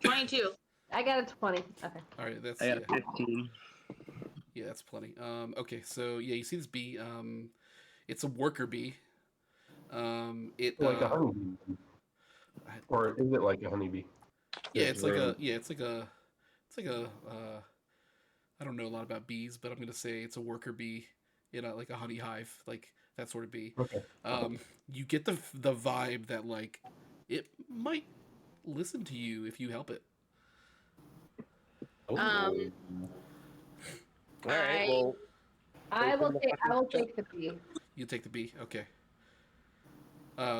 22. 20. Okay. All right, that's I got a 15. yeah, that's plenty. Okay, so yeah, you see this bee. It's a worker bee. It Like a honeybee. Or is it like a honeybee? yeah, it's like a I don't know a lot about bees, but I'm gonna say it's a worker bee in like a honey hive, like that sort of bee. Okay. You get the vibe that like it might listen to you if you help it. Oh. All right. Well, I will take the bee. You take the bee, okay.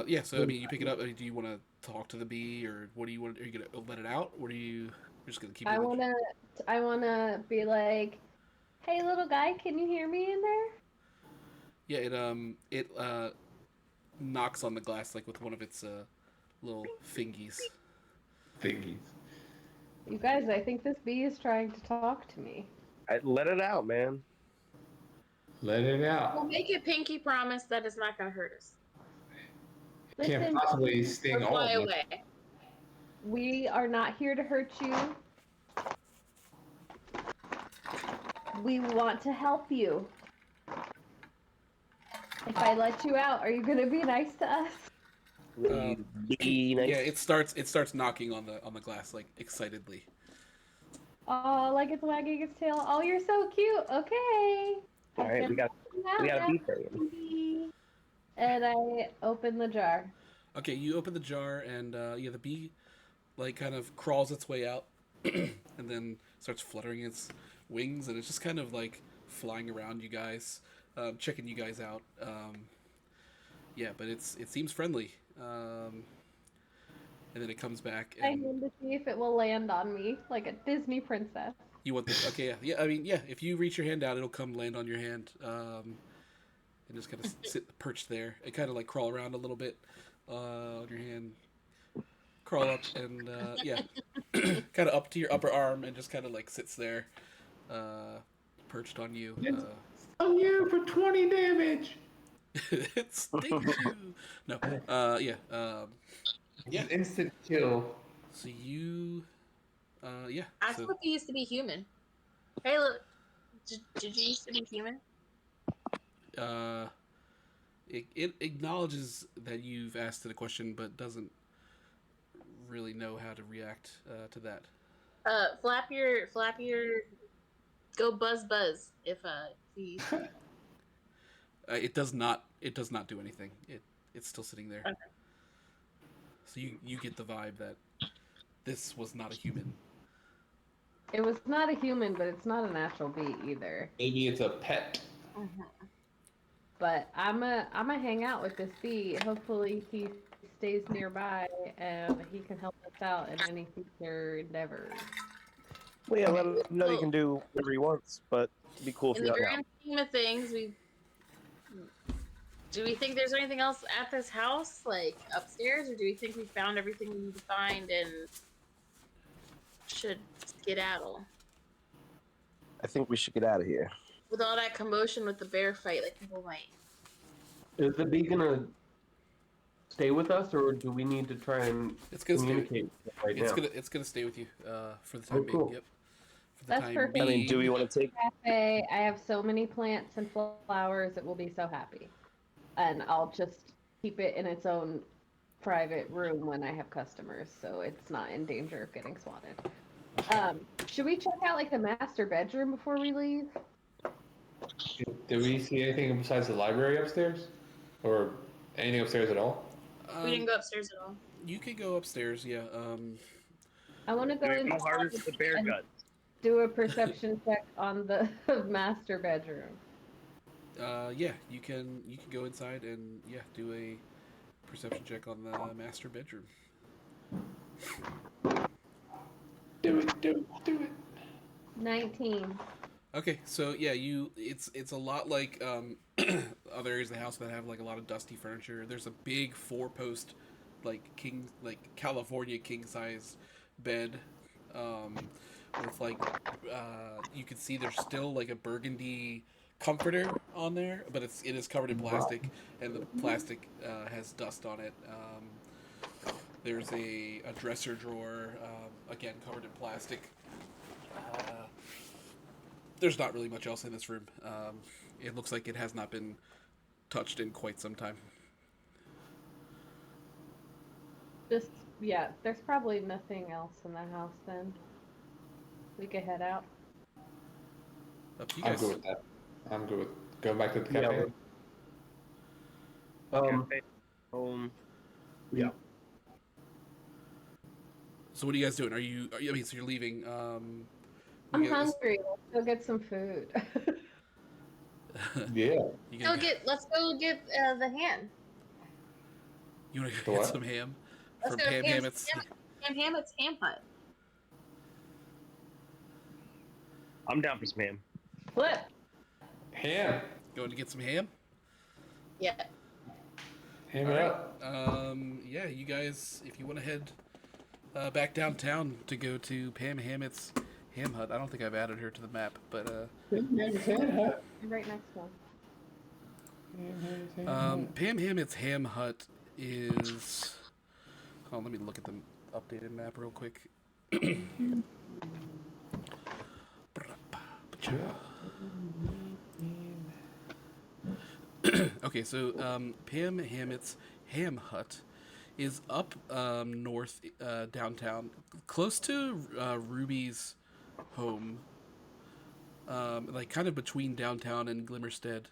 Yeah. So I mean, you pick it up. Do you want to talk to the bee, or what do you want? Are you gonna let it out, or you're just gonna keep it? I wanna be like, hey little guy, can you hear me in there? Yeah. It knocks on the glass like with one of its little fingies. Thingies. You guys, I think this bee is trying to talk to me. let it out, man. Let it We'll out. make a pinky promise that it's not going to hurt us. Can't Listen, possibly sting Or all fly of us. away. we are not here to hurt you. We want to help you. If I let you out, are you gonna be nice to us? Be nice. Yeah, it starts knocking on the glass like excitedly. Oh, like it's wagging its tail. Oh, you're so cute. Okay. All right, we got a bee for you. bee. And I open the jar. Okay, you open the jar and yeah, the bee like kind of crawls its way out and then starts fluttering its wings and it's just kind of like flying around you guys, checking you guys out. Yeah, but it seems friendly. And then it comes back I and hand to see if it will land on me like a Disney princess. You want this? Okay, yeah, yeah. I mean, yeah. If you reach your hand out, it'll come land on your hand, and just kind of sit perched there. It kind of like crawl around a little bit on your hand, crawl up, and yeah, kind of up to your upper arm, and just kind of like sits there, uh, perched on you. It's on you for 20 damage. It stings you. No, yeah, It's yeah. an instant kill. So you, yeah. Ask So if he used to be human. Hey, look. Did you used to be human? uh, it acknowledges that you've asked it a question, but doesn't really know how to react to that. Flap your, go buzz if he. It does not. It does not do anything. It's still sitting there. Okay. So you get the vibe that this was not a human. It was not a human, but it's not a natural beat either. Maybe it's a pet. But I'm a hang out with this bee. Hopefully he stays nearby and he can help us out in any future endeavors. Well, yeah, let him know he can do whatever he wants, but it'd be cool if In you the hung out. grand scheme of things, do we think there's anything else at this house, like upstairs, or do we think we found everything we need to find and should skedaddle? I think we should get out of here. With all that commotion with the bear fight, like people might. Is the bee gonna stay with us, or do we need to try and It's gonna stay. communicate right now? It's gonna stay with you for the time Oh, being. cool. Yep. For the That's time perfect. being. I mean, do we want to take? Cafe, I have so many plants and flowers, it will be so happy. And I'll just keep it in its own private room when I have customers, so it's not in danger of getting swatted. Should we check out like the master bedroom before we leave? Did we see anything besides the library upstairs? Or anything upstairs at all? We didn't go upstairs at all. You could go upstairs. Yeah. I want to go Do we in go harvest the bear and gut? do a perception check on the master bedroom. Yeah. You can go inside and yeah do a perception check on the master bedroom. Do it. 19. Okay, so yeah, it's a lot like other areas of the house that have like a lot of dusty furniture. There's a big 4-post like California king size bed with like you can see there's still like a burgundy comforter on there, but it is covered in plastic, and the plastic has dust on it. There's a dresser drawer, again covered in plastic. There's not really much else in this room. It looks like it has not been touched in quite some time. Just, yeah, there's probably nothing else in the house then. We could head out. Up to you I'm guys. good with that. I'm good with going back to the Yeah. cafe. Yeah. So what are you guys doing? Are you I mean, so you're leaving. I'm we got this- hungry. Let's go get some food. Yeah. You gonna Let's go get the ham. You want to The get what? some ham Let's from go to Pam Hammett's? Hammett's Ham Hut. I'm down for some ham. Flip. Ham. Going to get some ham? Yeah. Ham it up. Yeah, you guys, if you want to head back downtown to go to Pam Hammett's Ham Hut. I don't think I've added her to the map, but Right next one. Pam Hammett's Ham Hut is. Oh, let me look at the updated map real quick. Okay, so Pam Hammett's Ham Hut is up north downtown, close to Ruby's home, like kind of between downtown and Glimmerstead,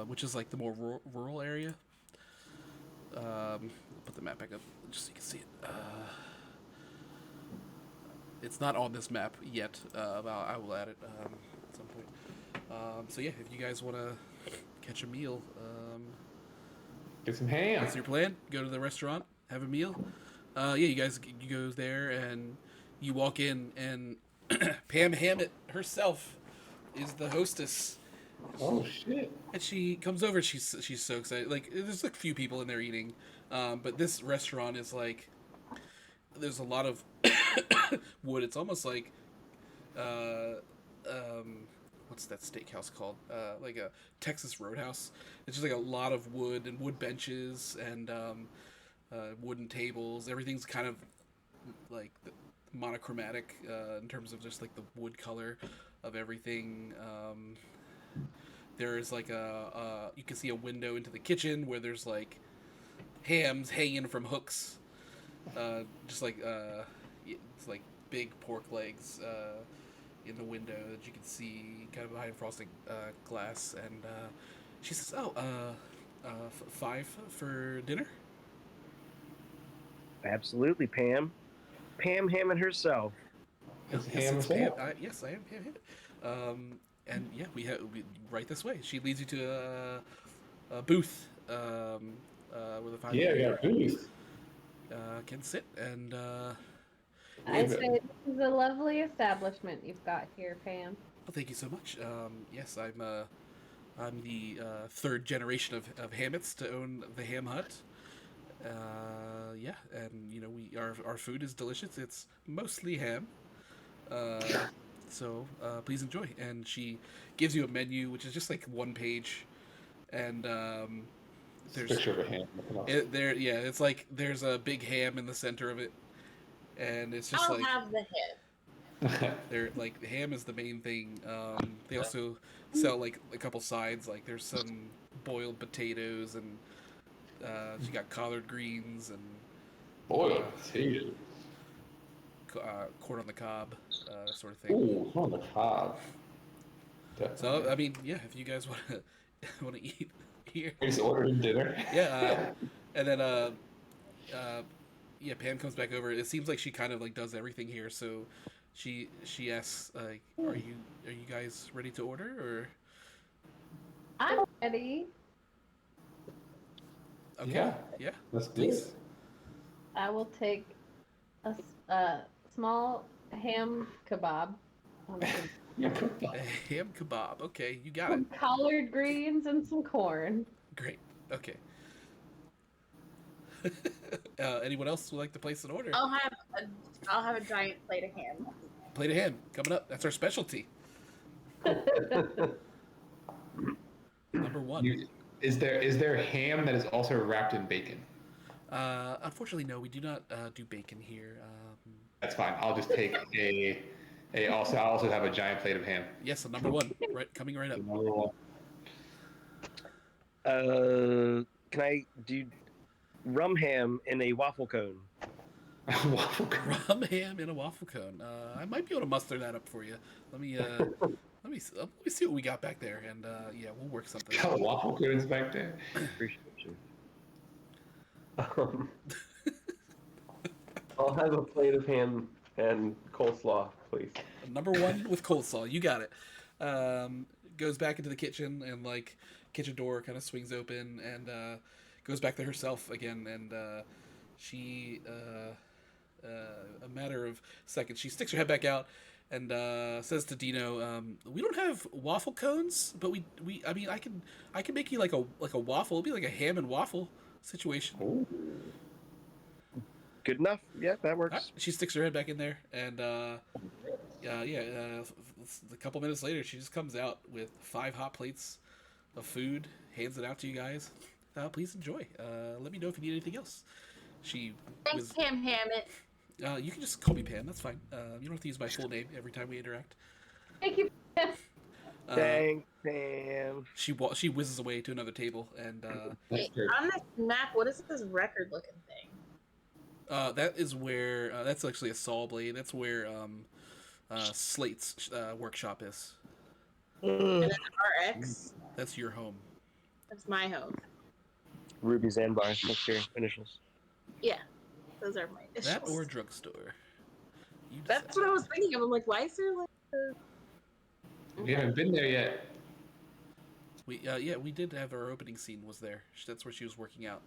which is like the more rural area. I'll put the map back up just so you can see it. It's not on this map yet, but I will add it at some point. So yeah, if you guys want to catch a meal, Get some ham. what's your plan? Go to the restaurant, have a meal. Yeah, you go there and you walk in, and Pam Hammett herself is the hostess. Oh shit! And she comes over. She's so excited. Like there's like a few people in there eating, but this restaurant is like there's a lot of wood. It's almost like uh, what's that steakhouse called? Like a Texas Roadhouse. It's just like a lot of wood and wood benches and wooden tables. Everything's kind of like monochromatic in terms of just like the wood color of everything. There's like you can see a window into the kitchen where there's like hams hanging from hooks, just like it's like big pork legs in the window that you can see kind of behind frosted glass. And she says, "Oh, 5 for dinner." Absolutely, Pam. Pam Hammond herself. It's Yes, Ham it's herself? Pam. Yes, I am Pam Hammett. And yeah, we right this way. She leads you to a booth where the 5 Yeah, people we got booth. can sit. And I Is it- say this is a lovely establishment you've got here, Pam. well, thank you so much. Yes, I'm the third generation of Hammets to own the Ham Hut. Yeah, and you know our food is delicious. It's mostly ham. Uh, so please enjoy. And she gives you a menu, which is just like one page, and It's a there's picture of a ham. Nothing else. there yeah, it's like there's a big ham in the center of it, and it's just I'll like have the head. they're like the ham is the main thing. They also sell like a couple sides. Like there's some boiled potatoes and she got collard greens and Boiled potatoes. corn on the cob, sort of thing. Ooh, on the cob. So I mean, yeah, if you guys want to want to eat here, We just ordered dinner. yeah, and then yeah, Pam comes back over. It seems like she kind of like does everything here. So she asks, are you guys ready to order or? I'm ready. Okay, Yeah. yeah, That's good. please. I will take a small ham kebab. Yeah. A ham kebab. Okay, you got it. Some collard greens and some corn. Great. Okay. Anyone else would like to place an order? I'll have a giant plate of ham. Plate of ham coming up. That's our specialty. Number one. Is there ham that is also wrapped in bacon? Unfortunately, no. We do not do bacon here. That's fine. I'll just take I'll also have a giant plate of ham. Yes, so number one, right, coming right up. Number one. Can I do rum ham in a waffle cone? Waffle cone. Rum ham in a waffle cone. I might be able to muster that up for you. Let me see what we got back there, and yeah, we'll work something out. Got waffle cones back there. Appreciate you. I'll have a plate of ham and coleslaw, please. Number one with coleslaw. You got it. Goes back into the kitchen, and like kitchen door kind of swings open, and goes back to herself again, and she a matter of seconds, she sticks her head back out and says to Dino, "We don't have waffle cones, but we I mean I can make you like a waffle. It'll be like a ham and waffle situation." Ooh. Good enough. Yeah, that works. She sticks her head back in there, and a couple minutes later, she just comes out with 5 hot plates of food, hands it out to you guys. Please enjoy. Let me know if you need anything else. She Thanks, Pam Hammett. you can just call me Pam. That's fine. You don't have to use my full name every time we interact. Thank you. Thanks, Pam. She whizzes away to another table, and That's Hey, great. on this map, what is this record-looking thing? that is where that's actually a saw blade. That's where Slate's workshop is. And then RX. That's your home. That's my home. Ruby Zanbar. That's your initials. Yeah, those are my initials. That or drugstore. You That's decide. what I was thinking of. I'm like, why is there like We haven't been there yet. We did have our opening scene was there. That's where she was working out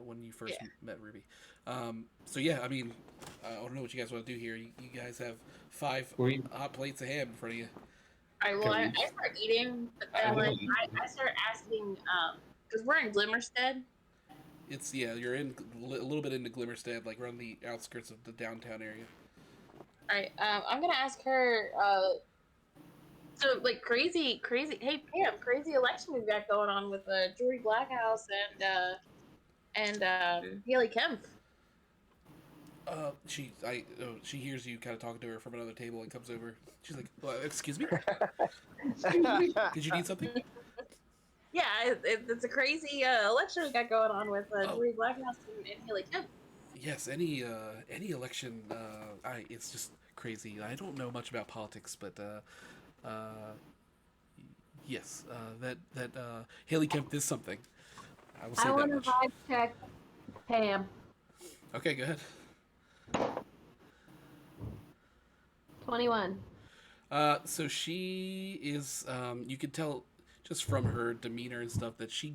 when you first met Ruby. So yeah, I mean, I don't know what you guys want to do here. You guys have 5 We- hot plates of ham in front of you. All right. Well, Can I we- start eating, but I then know. I start asking, because we're in Glimmerstead. It's you're in a little bit into Glimmerstead, like around the outskirts of the downtown area. All right. I'm gonna ask her. So like crazy. Hey Pam, crazy election we've got going on with Jory Blackhouse and Haley Kemp. She hears you kind of talking to her from another table and comes over. She's like, well, "Excuse me, did you need something?" Yeah, it's a crazy election we got going on with Oh. Jory Blackhouse and Haley Kemp. Yes, any election, it's just crazy. I don't know much about politics, but yes, that Haley Kemp is something. I will say I that want to much. vibe check Pam. Okay, go ahead. 21. So she is. You can tell just from her demeanor and stuff that she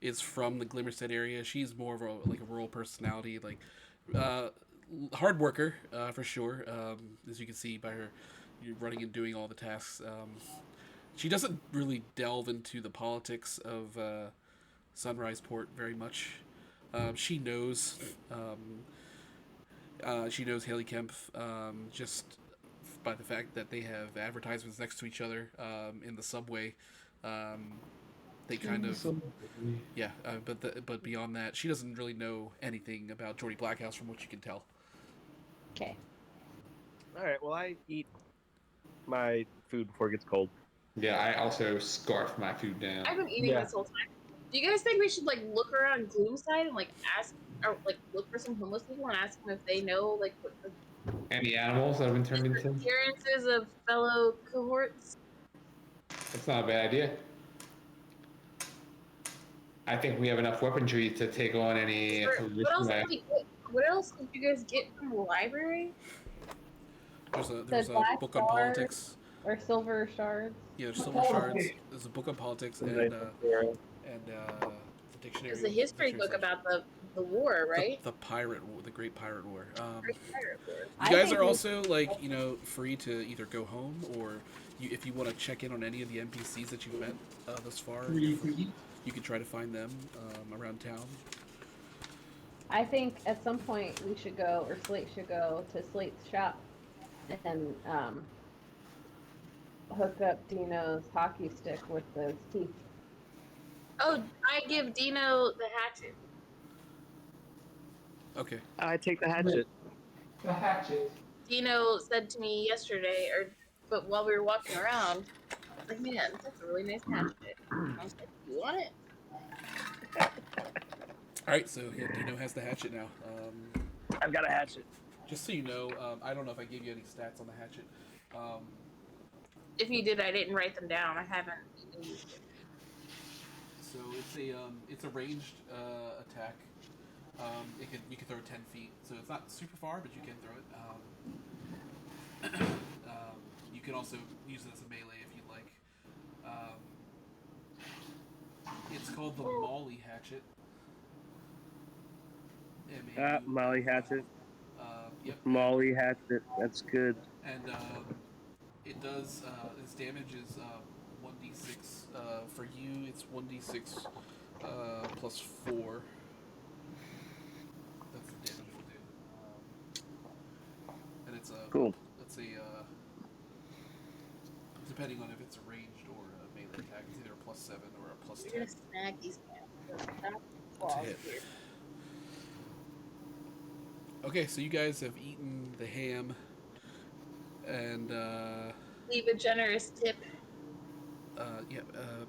is from the Glimmerstead area. She's more of a rural personality, uh, hard worker for sure. As you can see by her running and doing all the tasks. She doesn't really delve into the politics of Sunrise Port very much. She knows. She knows Haley Kemp just by the fact that they have advertisements next to each other in the subway. They kind of yeah, but beyond that, she doesn't really know anything about Jordy Blackhouse from what you can tell. Okay. All right. Well, I eat my food before it gets cold. Yeah, I also scarf my food down. I've been eating Yeah. this whole time. Do you guys think we should like look around Gloomside and like ask or like look for some homeless people and ask them if they know like what the Any animals that have been turned into? disappearances of fellow cohorts? That's not a bad idea. I think we have enough weaponry to take on any. What else did you guys get from the library? There's a black book on star. politics. Or silver shards. Yeah, there's silver shards. There's a book on politics and the dictionary. It's a history book about the war, right? The Great Pirate War. Great Pirate War. You I guys think are we- also free to either go home or if you want to check in on any of the NPCs that you've met thus far. You can try to find them around town. I think at some point we should go, or Slate should go to Slate's shop and hook up Dino's hockey stick with those teeth. Oh, I give Dino the hatchet. Okay. I take the hatchet. The hatchet. Dino said to me yesterday, but while we were walking around, I was like, man, that's a really nice hatchet. And I was like, you want it? All right. So yeah, Dino has the hatchet now. I've got a hatchet. Just so you know, I don't know if I gave you any stats on the hatchet. If you did, I didn't write them down. I haven't even used it. So it's a ranged attack. You can throw it 10 feet, so it's not super far, but you can throw it. You can also use it as a melee if you'd like. It's called the Molly Hatchet. Molly hatchet. Yep. Molly hatchet. That's good. And it does. Its damage is 1d6. For you, it's 1d6 plus 4. That's the damage it will do. And it's a Cool. Let's say depending on if it's a ranged or a melee attack, it's either a +7 or a +10. You're gonna snag these pants. To hit. Okay, so you guys have eaten the ham, and Leave a generous tip.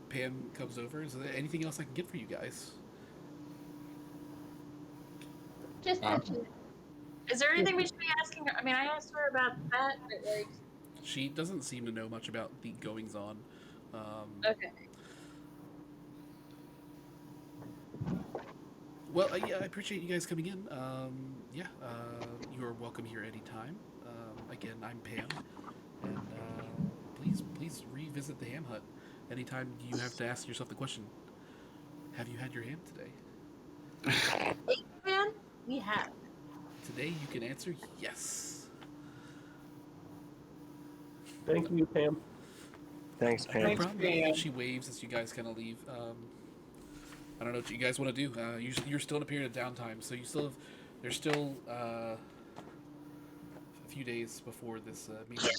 Pam comes over. Is there anything else I can get for you guys? Just bitches. Is there anything we should be asking her? I mean, I asked her about that, but like, She doesn't seem to know much about the goings on. okay. Well, yeah, I appreciate you guys coming in. You are welcome here anytime. Again, I'm Pam, and please revisit the ham hut anytime you have to ask yourself the question: have you had your ham today? Hey, man, we have. today you can answer yes. Thank you, Pam. Thanks, No Pam. problem. Pam. She waves as you guys kind of leave. I don't know what you guys want to do. You're still in a period of downtime, so you still have. There's still a few days before this meeting.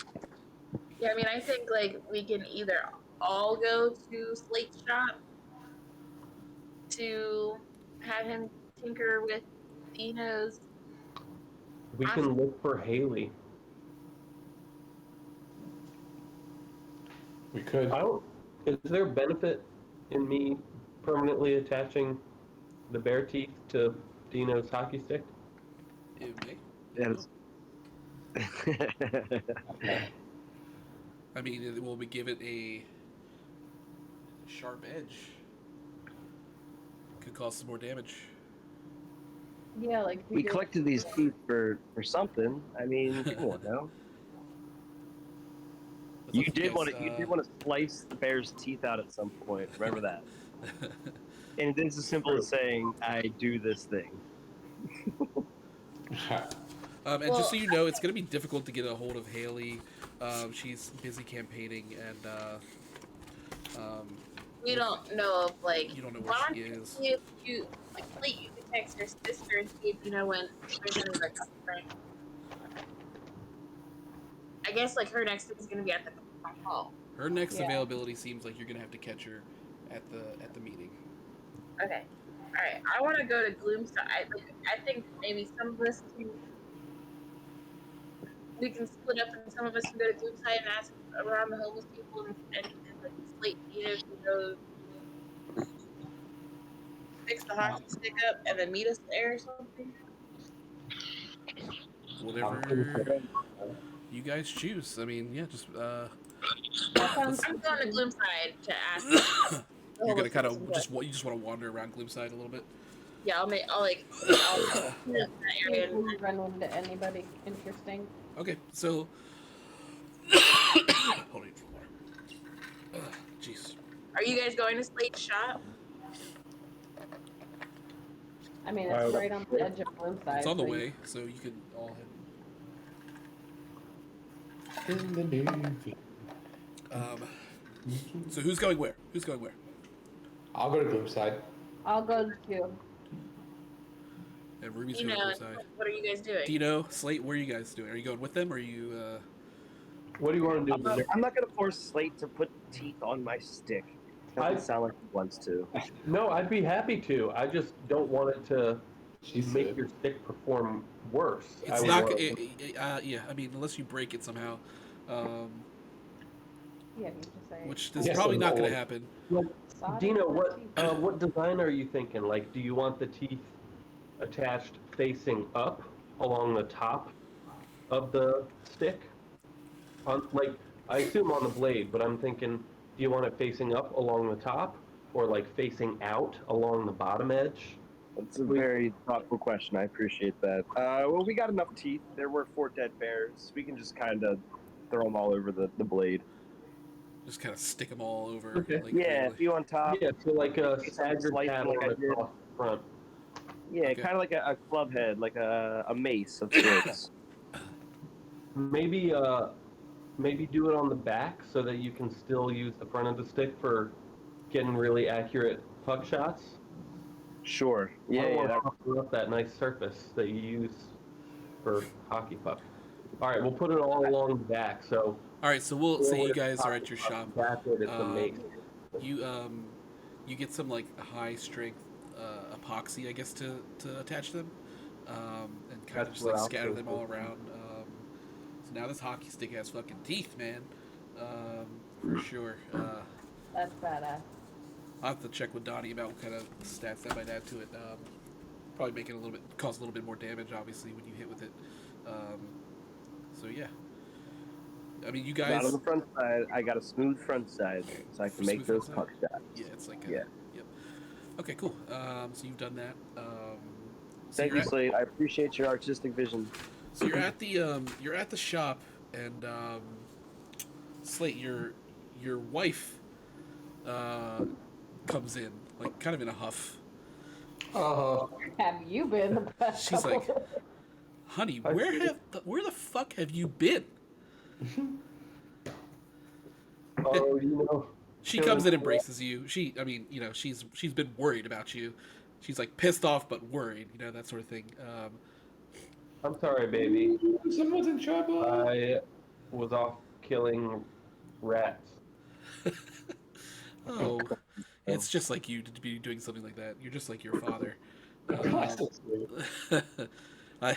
Yeah, I mean, I think like we can either all go to Slate's shop to have him tinker with Dino's. We can look for Haley. We could. I don't. Is there benefit in me permanently attaching the bear teeth to Dino's hockey stick? It may. Yes. I mean, will we give it a sharp edge? Could cause some more damage. Yeah, like We collected these teeth for something. I mean, come on now. That's You up did want guys. to. You did want to slice the bear's teeth out at some point. Remember that. And it's as simple as saying, "I do this thing." And just so you know, it's going to be difficult to get a hold of Haley. She's busy campaigning, and We don't know if like you don't know where why she don't you is. see if you like Slate, you can text her sister and see if you know when there's any like upgrade. I guess like her next week is gonna be at the hall. Her next Yeah. availability seems like you're going to have to catch her at the meeting. Okay. Alright. I wanna go to Gloomside. I think maybe some of us can we can split up and some of us can go to Gloomside and ask around the homeless people and like Slate Dino can go fix the hockey stick up and then meet us there or something. Whatever you guys choose. I mean, yeah, just That sounds I'm going to Gloomside to ask. you're gonna kind of you just want to wander around Gloomside a little bit. Yeah, I'll that area. Will you run into anybody interesting? Okay, so hold on for water. Jeez. Are you guys going to Slate's shop? I mean, it's right on the edge of Gloomside. It's on the so way, so you can all head. In the Navy. So who's going where? Who's going where? I'll go to Gloomside. I'll go too. And Ruby's Dino, going to side. what are you guys doing? Dino, Slate, where are you guys doing? Are you going with them, or are you? What do you want to do? I'm not gonna force Slate to put teeth on my stick. Doesn't sound like he wants to. No, I'd be happy to. I just don't want it to She's make your stick perform worse. It's not. Yeah, I mean, unless you break it somehow, Yeah, you just say. which is Yes, probably I'm not going old. to happen. Sod Dino, and what what design are you thinking? Like, do you want the teeth attached facing up along the top of the stick? On like, I assume on the blade, but I'm thinking, do you want it facing up along the top, or like facing out along the bottom edge? That's a very thoughtful question. I appreciate that. Well, we got enough teeth. There were 4 dead bears. We can just kind of throw them all over the blade. Just kind of stick them all over. Okay. Like, Yeah, a really. few on top. Yeah, so like a It's staggered slicing pattern like I did. across the front. Yeah, Okay. kind of like a club head, like a mace of sorts. Maybe maybe do it on the back so that you can still use the front of the stick for getting really accurate puck shots. Sure. I Yeah, don't yeah. want That, to cover up that nice surface that you use for hockey puck. All right, we'll put it all along the back. So All right, so we'll say you guys are at your shop. backward, it's a mace. You get some like high strength epoxy, I guess, to attach them, and kind of That's just what like I'll scatter do. them all around. So now this hockey stick has fucking teeth, man, for sure. That's badass. I'll have to check with Donnie about what kind of stats that might add to it. Probably make it cause a little bit more damage, obviously, when you hit with it. So yeah. I mean, you not guys. on the front side. I got a smooth front side, so I can make Smooth those front puck side? shots. Yeah, it's like Yeah. Yep. Okay, cool. So you've done that. So Thank you're you, Slade. I appreciate your artistic vision. So you're at the shop, and Slate, your wife comes in, like kind of in a huff. Oh, Have you been the past She's like, couple- honey, I see. where the fuck have you been? Oh, She killing comes and me. embraces you. I mean, she's been worried about you. She's like pissed off but worried, that sort of thing. I'm sorry, baby. Someone's in trouble. I was off killing rats. Oh, it's just like you to be doing something like that. You're just like your father. Classic story. I,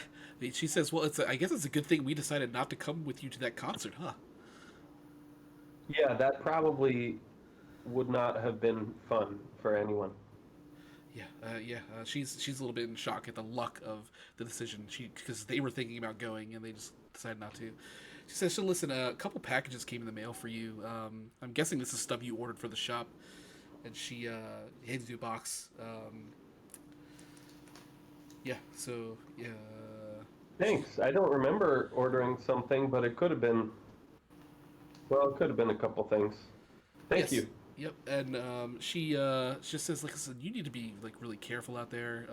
she says, "Well, I guess it's a good thing we decided not to come with you to that concert, huh?" Yeah, that probably would not have been fun for anyone. Yeah. She's a little bit in shock at the luck of the decision. Because they were thinking about going and they just decided not to. She says, "So listen, a couple packages came in the mail for you. I'm guessing this is stuff you ordered for the shop." And she hands you a box. Yeah. So yeah. Thanks. I don't remember ordering something, but it could have been. Well, it could have been a couple things. Thank Yes. you. Yep. And she just says, like, listen, you need to be like really careful out there.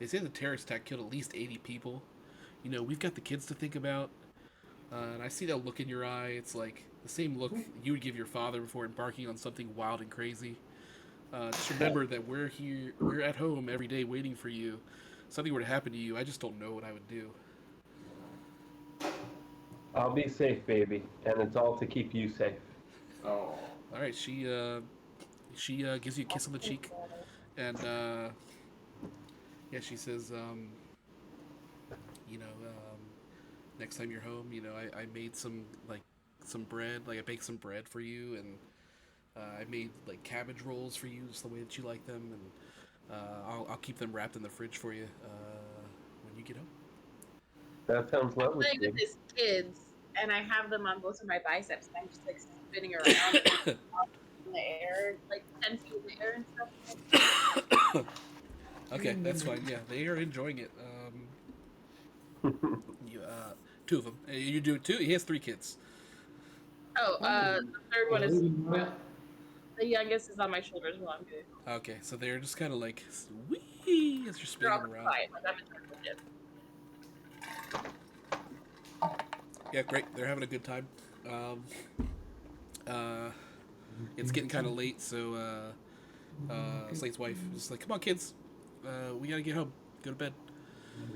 They say the terrorist attack killed at least 80 people. We've got the kids to think about. And I see that look in your eye. It's like the same look you would give your father before embarking on something wild and crazy. Just remember that we're here. We're at home every day waiting for you. Something were to happen to you, I just don't know what I would do. I'll be safe, baby, and it's all to keep you safe. Oh. All right. She gives you a kiss on the cheek, and yeah, she says, next time you're home, I made some bread, like I baked some bread for you, and I made like cabbage rolls for you, just the way that you like them, and I'll keep them wrapped in the fridge for you when you get home. That sounds I'm lovely, playing with baby. his kids, and I have them on both of my biceps, and I'm just like spinning around in the air, like 10 feet in the air and stuff. Okay, that's fine. Yeah, they are enjoying it. Two of them. You do it too. He has three kids. Oh, the third one is Yeah. the youngest is on my shoulders while I'm doing it. Okay, so they're just kind of like wee as you're They're spinning all them around. quiet, like I'm in touch with it. Yeah, great. They're having a good time. Um, uh, it's getting kind of late, so Slate's wife is like, "Come on, kids, we gotta get home. Go to bed."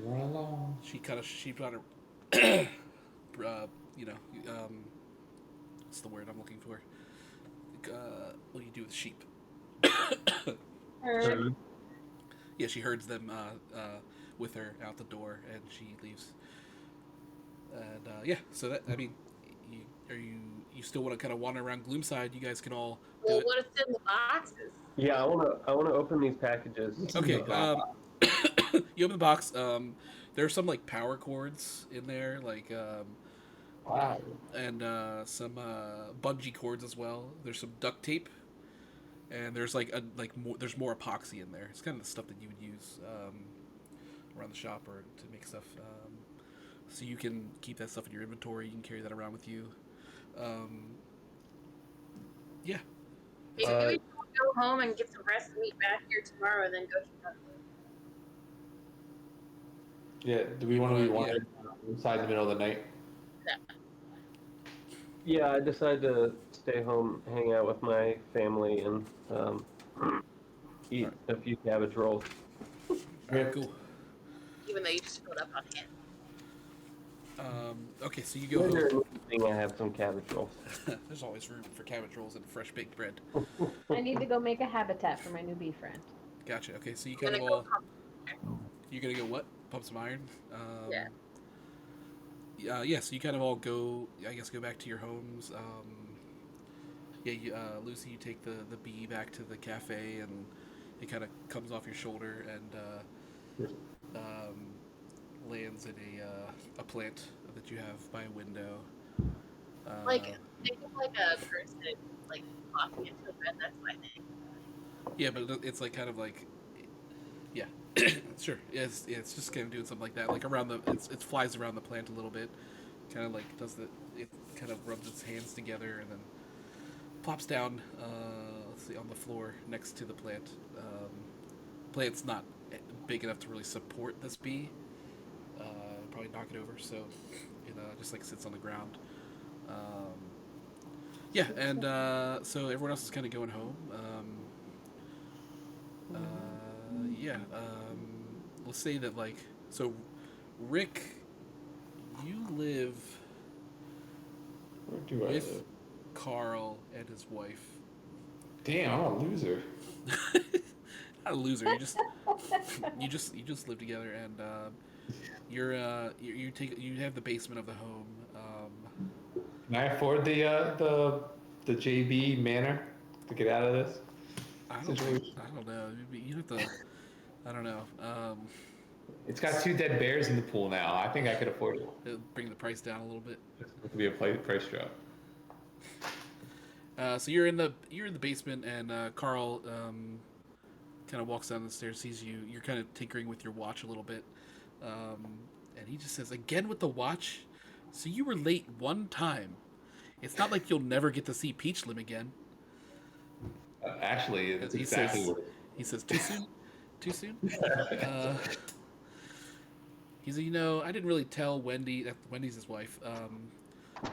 Run along. She brought her, you know, um, what's the word I'm looking for? What do you do with sheep? Her- Yeah, she herds them with her out the door, and she leaves. And yeah, so that I mean, you still want to kind of wander around Gloomside? You guys can all do Well, it. what is in the boxes? Yeah, I wanna open these packages. Okay. You open the box. There are some like power cords in there, like Wow. and some bungee cords as well. There's some duct tape, and there's there's more epoxy in there. It's kind of the stuff that you would use around the shop or to make stuff. So you can keep that stuff in your inventory. You can carry that around with you. Um, yeah. Maybe Uh, we go home and get some rest and meet back here tomorrow, and then go to the Yeah. Do we want to be Yeah. wandering inside in the middle of the night? Yeah, I decided to stay home, hang out with my family, and eat a few cabbage rolls. All right, cool. even though you just showed up on hand. Okay, so you go Later home. in the evening, I have some cabbage rolls. There's always room for cabbage rolls and fresh baked bread. I need to go make a habitat for my new bee friend. Gotcha. Okay, so you I'm kind gonna of go all pump. you're gonna go what? Pump some iron. Yeah. Yeah. So you kind of all go. I guess go back to your homes. Yeah. Lucy, you take the bee back to the cafe, and it kind of comes off your shoulder and lands in a plant that you have by a window. Like think of like a person like popping into a bed. That's my thing. Yeah, but it's like kind of like, yeah, sure. Yeah, it's just kind of doing something like that, like around the it flies around the plant a little bit, kind of like it kind of rubs its hands together and then plops down. Let's see, on the floor next to the plant. Plant's not big enough to really support this bee, probably knock it over. So it just like sits on the ground. Um, yeah, and so everyone else is kind of going home. Yeah. Let's say that like so, Rick, you live Where do I with live? Carl and his wife. Damn, I'm a loser. Not a loser. You just live together, and you have the basement of the home. Can I afford the JB manor to get out of this situation? I don't know. You have to. I don't know. It's got 2 dead bears in the pool now. I think I could afford it. It'll bring the price down a little bit. It could be a price drop. So you're in the basement, and Carl kind of walks down the stairs, sees you. You're kind of tinkering with your watch a little bit, um, and he just says, "Again with the watch. So you were late one time. It's not like you'll never get to see Peach Lim again." Actually, it's He exactly says, what. he says, "Too soon, too soon." Uh, he said, I didn't really tell Wendy, Wendy's his wife,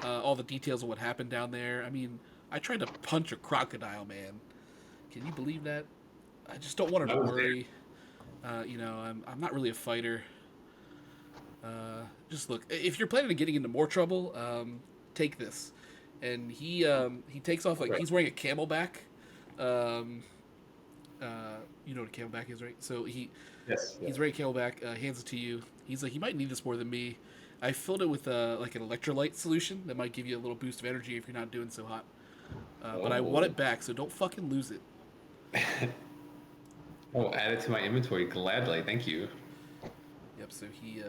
all the details of what happened down there. I mean, I tried to punch a crocodile, man. Can you believe that? I just don't want her to worry. I'm not really a fighter. Just look, if you're planning on getting into more trouble, take this. And he takes off like he's wearing a camelback. Um, you know what a camelback is, right? So he's wearing a camelback. Hands it to you. He's like, you might need this more than me. I filled it with like an electrolyte solution that might give you a little boost of energy if you're not doing so hot. But I want it back, so don't fucking lose it. Oh, add it to my inventory gladly. Thank you. Yep. So he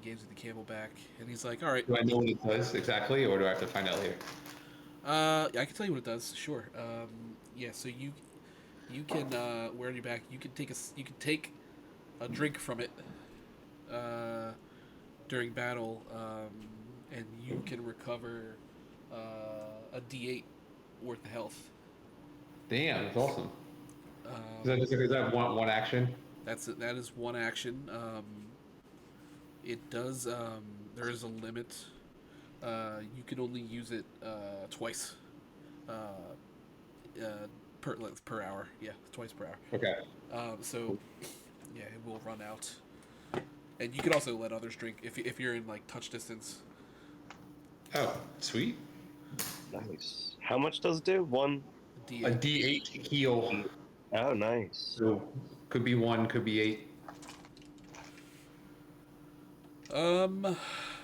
gives you the camelback, and he's like, all right. Do I know what it does exactly, or do I have to find out later? I can tell you what it does. Sure. Yeah. So you can wear on your back. You can take a drink from it during battle, and you can recover a D8 worth of health. Damn, that's awesome. Um, Is that one action? that is one action. It does. There is a limit. You can only use it twice. Uh, per hour. Yeah, twice per hour. Okay. So yeah, it will run out. And you can also let others drink if you're in like touch distance. Oh, sweet. Nice. How much does it do? One. A D8 heal. Oh, nice. So could be 1, could be 8.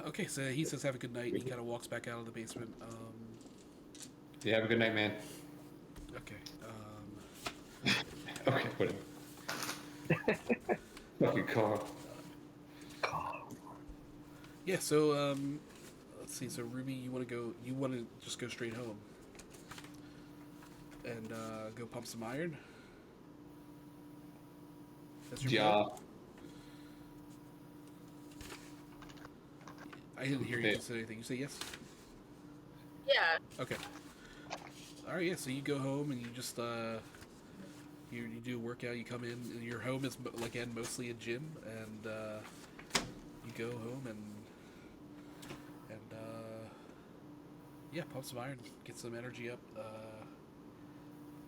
Okay, so he says have a good night. He kind of walks back out of the basement. Yeah, have a good night, man. Okay. Okay, whatever. Fucking Carl. Yeah. So let's see. So Ruby, you want to just go straight home and go pump some iron. That's your Yeah. plan? I didn't hear you say anything. You say yes? Yeah. Okay. All right. Yeah. So you go home and you just you do a workout. You come in. And your home is again mostly a gym, and you go home and yeah, pump some iron, get some energy up.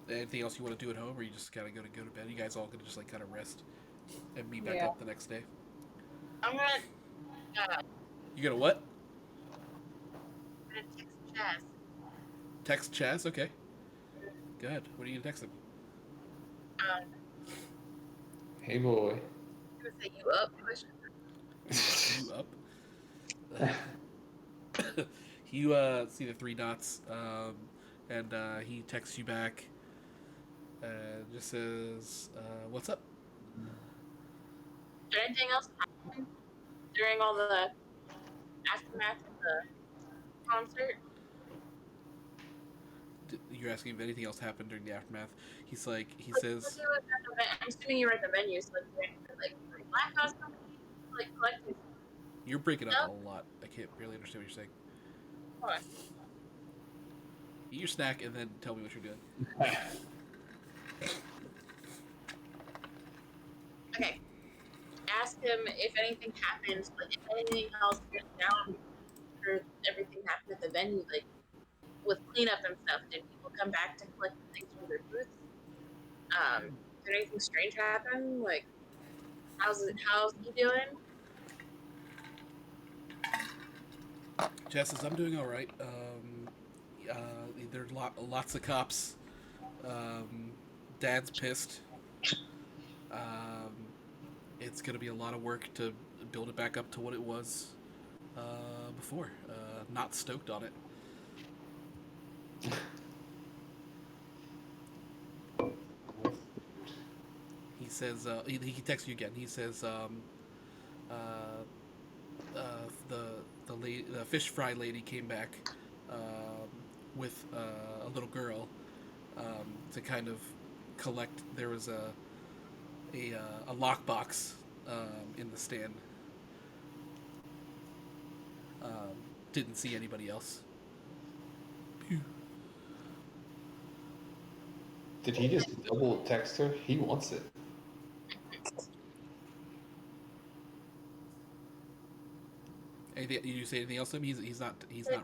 Anything else you want to do at home, or you just kind of go to bed? You guys all gonna just like kind of rest and meet back up the next day? I'm gonna You gonna what? text Chaz. Text Chaz? Okay. Good. What are you gonna text him? Hey, boy. I'm gonna say you up? You up? You see the 3 dots, and he texts you back. Just says, "What's up?" Did anything else happen during all the aftermath of the concert? You're asking if anything else happened during the aftermath. He Like, says, I'm assuming you read the menu, so like Black House Company, like collecting. "You're breaking up No? a lot. I can't barely understand what you're saying." What? Eat your snack and then tell me what you're doing. Okay. Ask him if anything happens, but if anything else goes down after everything happened at the venue, like with cleanup and stuff, did people come back to collect the things from their booths? Did anything strange happen? Like, how's he doing? Jess says, I'm doing all right. There are lots of cops. Dad's pissed. Um, it's going to be a lot of work to build it back up to what it was before. Not stoked on it. He says, he texts you again. He says, uh, the fish fry lady came back with a little girl to kind of collect. There was a lockbox in the stand. Didn't see anybody else. Pew. Did he just double text her? He wants it. Anything, did you say anything else to him? He's not. He's not.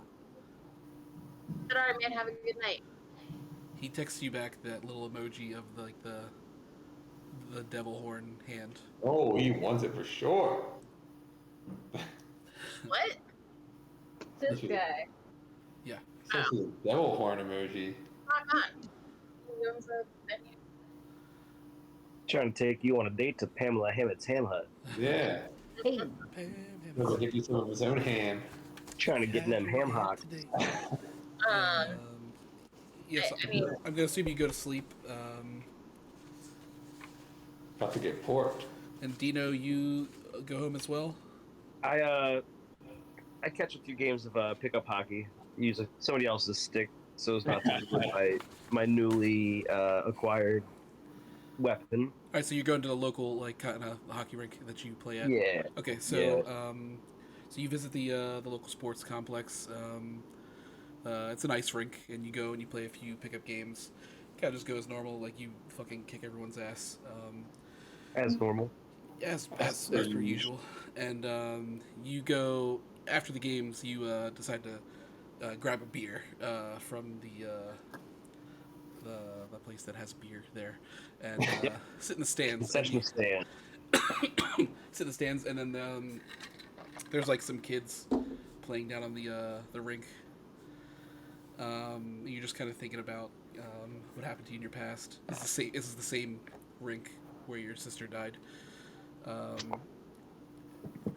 Good all right, man. Have a good night. He texts you back that little emoji of the devil horn hand. Oh, he wants it for sure. What? This guy. Yeah. This is a devil horn emoji. Not. He owns a venue. Trying to take you on a date to Pamela Hammett's ham hut. Yeah. Hey. He'll give you some of his own ham. Trying to get in them ham hocks. Yes, I mean, I'm gonna assume you go to sleep. About to get porked. And Dino, you go home as well. I catch a few games of pickup hockey. Use somebody else's stick, so as not to use my newly acquired weapon. All right, so you're going to the local like kind of hockey rink that you play at. Yeah. Okay, so so you visit the local sports complex. It's an ice rink, and you go and you play a few pickup games. Kind of just go as normal, like you fucking kick everyone's ass. As normal. As per usual. And you go after the games. You decide to grab a beer from the place that has beer there, and sit in the stands. Concession stand. Sit in the stands, and then there's like some kids playing down on the rink. You're just kind of thinking about what happened to you in your past. This is the same rink where your sister died.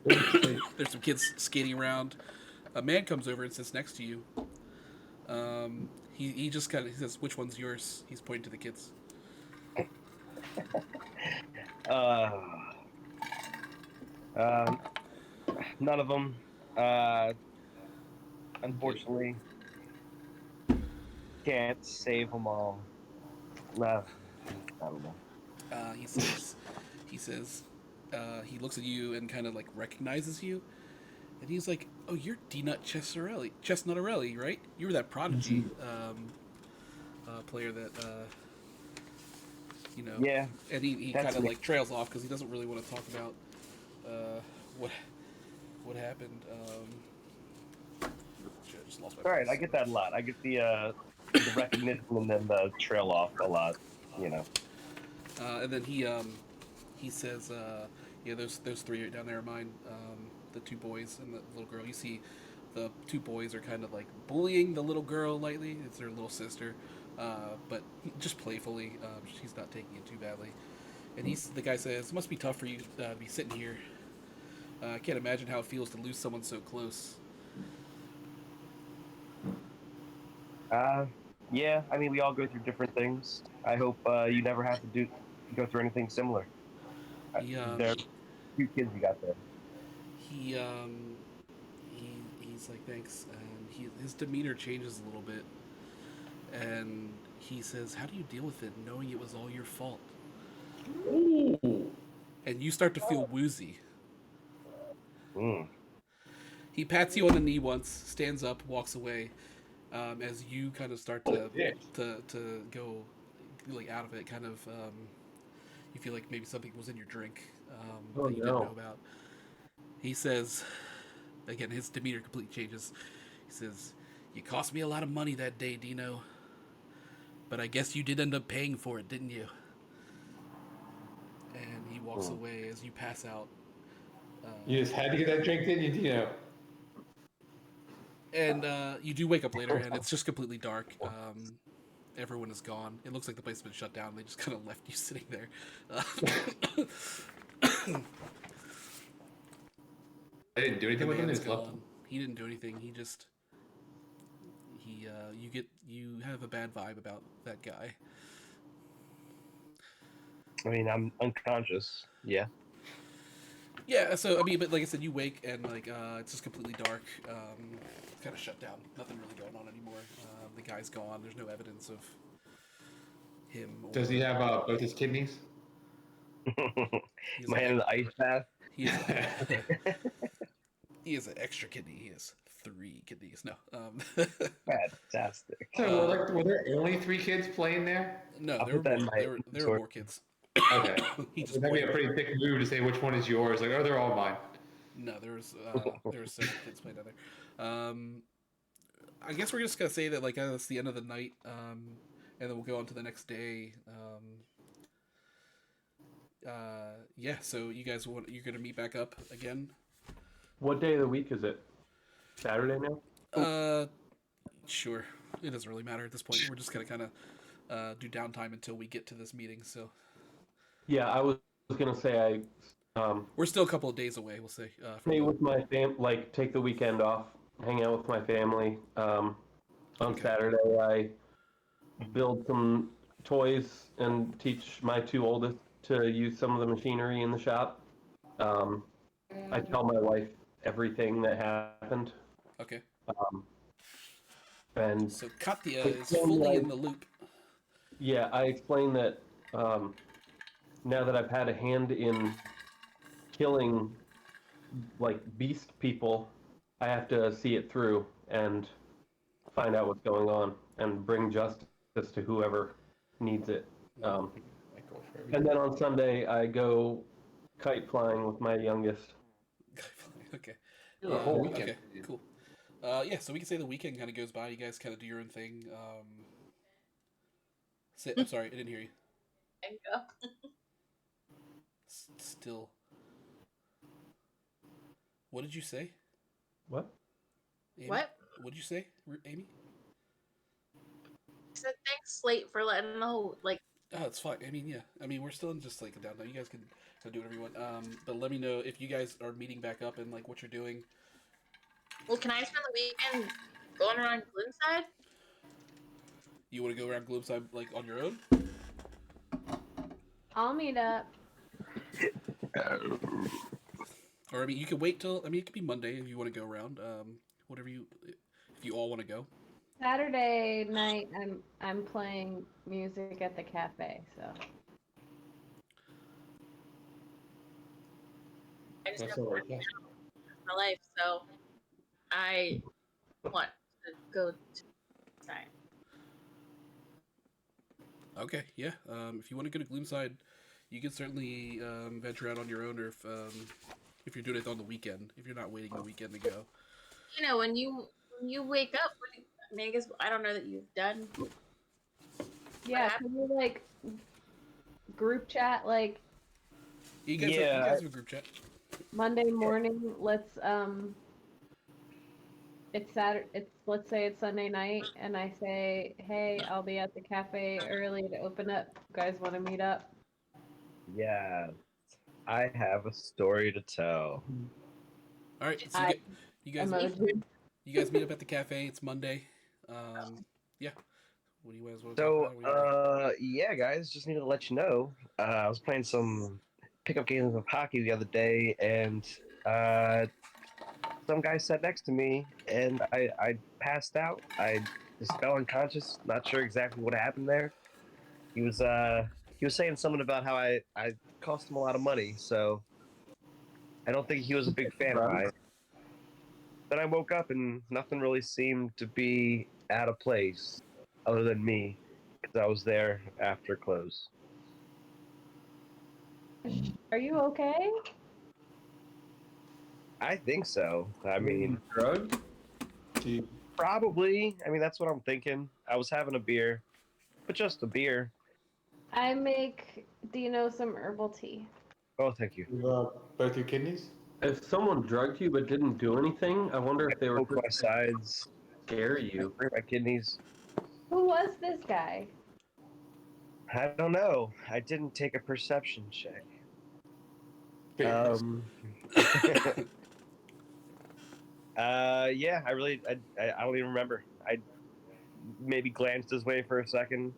There's some kids skating around. A man comes over and sits next to you. He just kind of says, "Which one's yours?" He's pointing to the kids. None of them. Unfortunately, can't save them all. No, I don't know. He says, he looks at you and kind of like recognizes you, and he's like, "Oh, you're Chestnutarelli, right? You were that prodigy player that you know." Yeah. And he kind of like trails off because he doesn't really want to talk about what happened. Shit, I just lost my All right, place. I get that a lot. I get the recognition and then the trail off a lot. You know. And then he says, "Yeah, those three down there are mine. The two boys and the little girl. You see, the two boys are kind of like bullying the little girl lightly. It's their little sister, but just playfully. She's not taking it too badly. And the guy says, "It must be tough for you to be sitting here. I can't imagine how it feels to lose someone so close." Yeah. I mean, we all go through different things. I hope you never have to go through anything similar. There are few kids you got there. He's like, "Thanks," and his demeanor changes a little bit, and he says, "How do you deal with it, knowing it was all your fault?" Ooh. And you start to feel woozy. Mm. He pats you on the knee once, stands up, walks away, as you kind of start to go like out of it. Kind of, You feel like maybe something was in your drink Oh, that you didn't no. know about. He says, again, his demeanor completely changes. He says, "You cost me a lot of money that day, Dino. But I guess you did end up paying for it, didn't you?" And he walks away as you pass out. You just had to get that drink, didn't you, Dino? And you do wake up later, and it's just completely dark. Everyone is gone. It looks like the place has been shut down. They just kind of left you sitting there. I didn't do anything The with him. They man's just left gone. him. He didn't do anything. You have a bad vibe about that guy. I mean, I'm unconscious. Yeah. Yeah, so I mean, but like I said, you wake and like it's just completely dark. Kind of shut down. Nothing really going on anymore. The guy's gone. There's no evidence of him. Does he have both his kidneys? He has My hand in the ice bath. he is he has an extra kidney. He has 3 kidneys. No, Fantastic. So were there only 3 kids playing there? no, I'll there were put that in more. my There were inventory. more kids. Okay. He just That'd be a pointed. pretty thick move to say which one is yours. Like, oh, they're all mine. No, there was several kids playing down there. I guess we're just gonna say that like it's the end of the night, and then we'll go on to the next day. Yeah. So you're gonna meet back up again. What day of the week is it? Saturday now? Sure. It doesn't really matter at this point. We're just gonna kind of do downtime until we get to this meeting. So Yeah, I was gonna say we're still a couple of days away. We'll say. stay with my like take the weekend off, hang out with my family. On Okay. Saturday, I build some toys and teach my 2 oldest to use some of the machinery in the shop. I tell my wife everything that happened, Okay. and So Katya is explain, fully like, in the loop. yeah, I explain that now that I've had a hand in killing like beast people, I have to see it through and find out what's going on and bring justice to whoever needs it. Um, and then on Sunday, I go kite flying with my youngest. Okay. You're a whole weekend. Okay. Cool. Yeah. So we can say the weekend kind of goes by. You guys kind of do your own thing. I'm sorry, I didn't hear you. And go. Still. What did you say? What? Amy? What? What did you say, Amy? I said thanks, Slate, for letting the whole like. Oh, it's fine. I mean, yeah. I mean, we're still in just like a downtown. You guys can do whatever you want. But let me know if you guys are meeting back up and like what you're doing. Well, can I spend the weekend going around Gloomside? You want to go around Gloomside like on your own? I'll meet up. Or I mean, you could wait till. I mean, it could be Monday if you want to go around. Whatever you, if you all want to go. Saturday night, I'm playing music at the cafe. So I just That's have all right. Yeah. my life, so I want to go to side. Okay, yeah. If you want to go to Gloomside, you can certainly venture out on your own, or if you're doing it on the weekend, if you're not waiting the weekend to go. You know, when you wake up, I mean, I guess I don't know that you've done. yeah, can we like group chat like You guys, Yeah. you guys have a group chat. Monday morning? Let's it's Saturday. Let's say it's Sunday night, and I say, hey, I'll be at the cafe early to open up. You guys want to meet up? Yeah. I have a story to tell. All right, so you guys Emoji. you guys meet up at the cafe. It's Monday. Yeah. What do you guys want to So, talk about? yeah, guys, just needed to let you know. I was playing some pickup games of hockey the other day, and some guy sat next to me, and I passed out. I just fell unconscious. Not sure exactly what happened there. He was saying something about how I cost him a lot of money, so I don't think he was a big fan of mine. Then I woke up and nothing really seemed to be out of place, other than me, because I was there after close. Are you okay? I think so. I mean, drugged? Do you, probably. I mean, that's what I'm thinking. I was having a beer, but just a beer. I make Dino some herbal tea. Oh, thank you. both your kidneys? If someone drugged you but didn't do anything, I wonder if they were Poke my just trying to sides, scare you. hurt my kidneys. Who was this guy? I don't know. I didn't take a perception check. Um. Yeah. I don't even remember. I maybe glanced his way for a second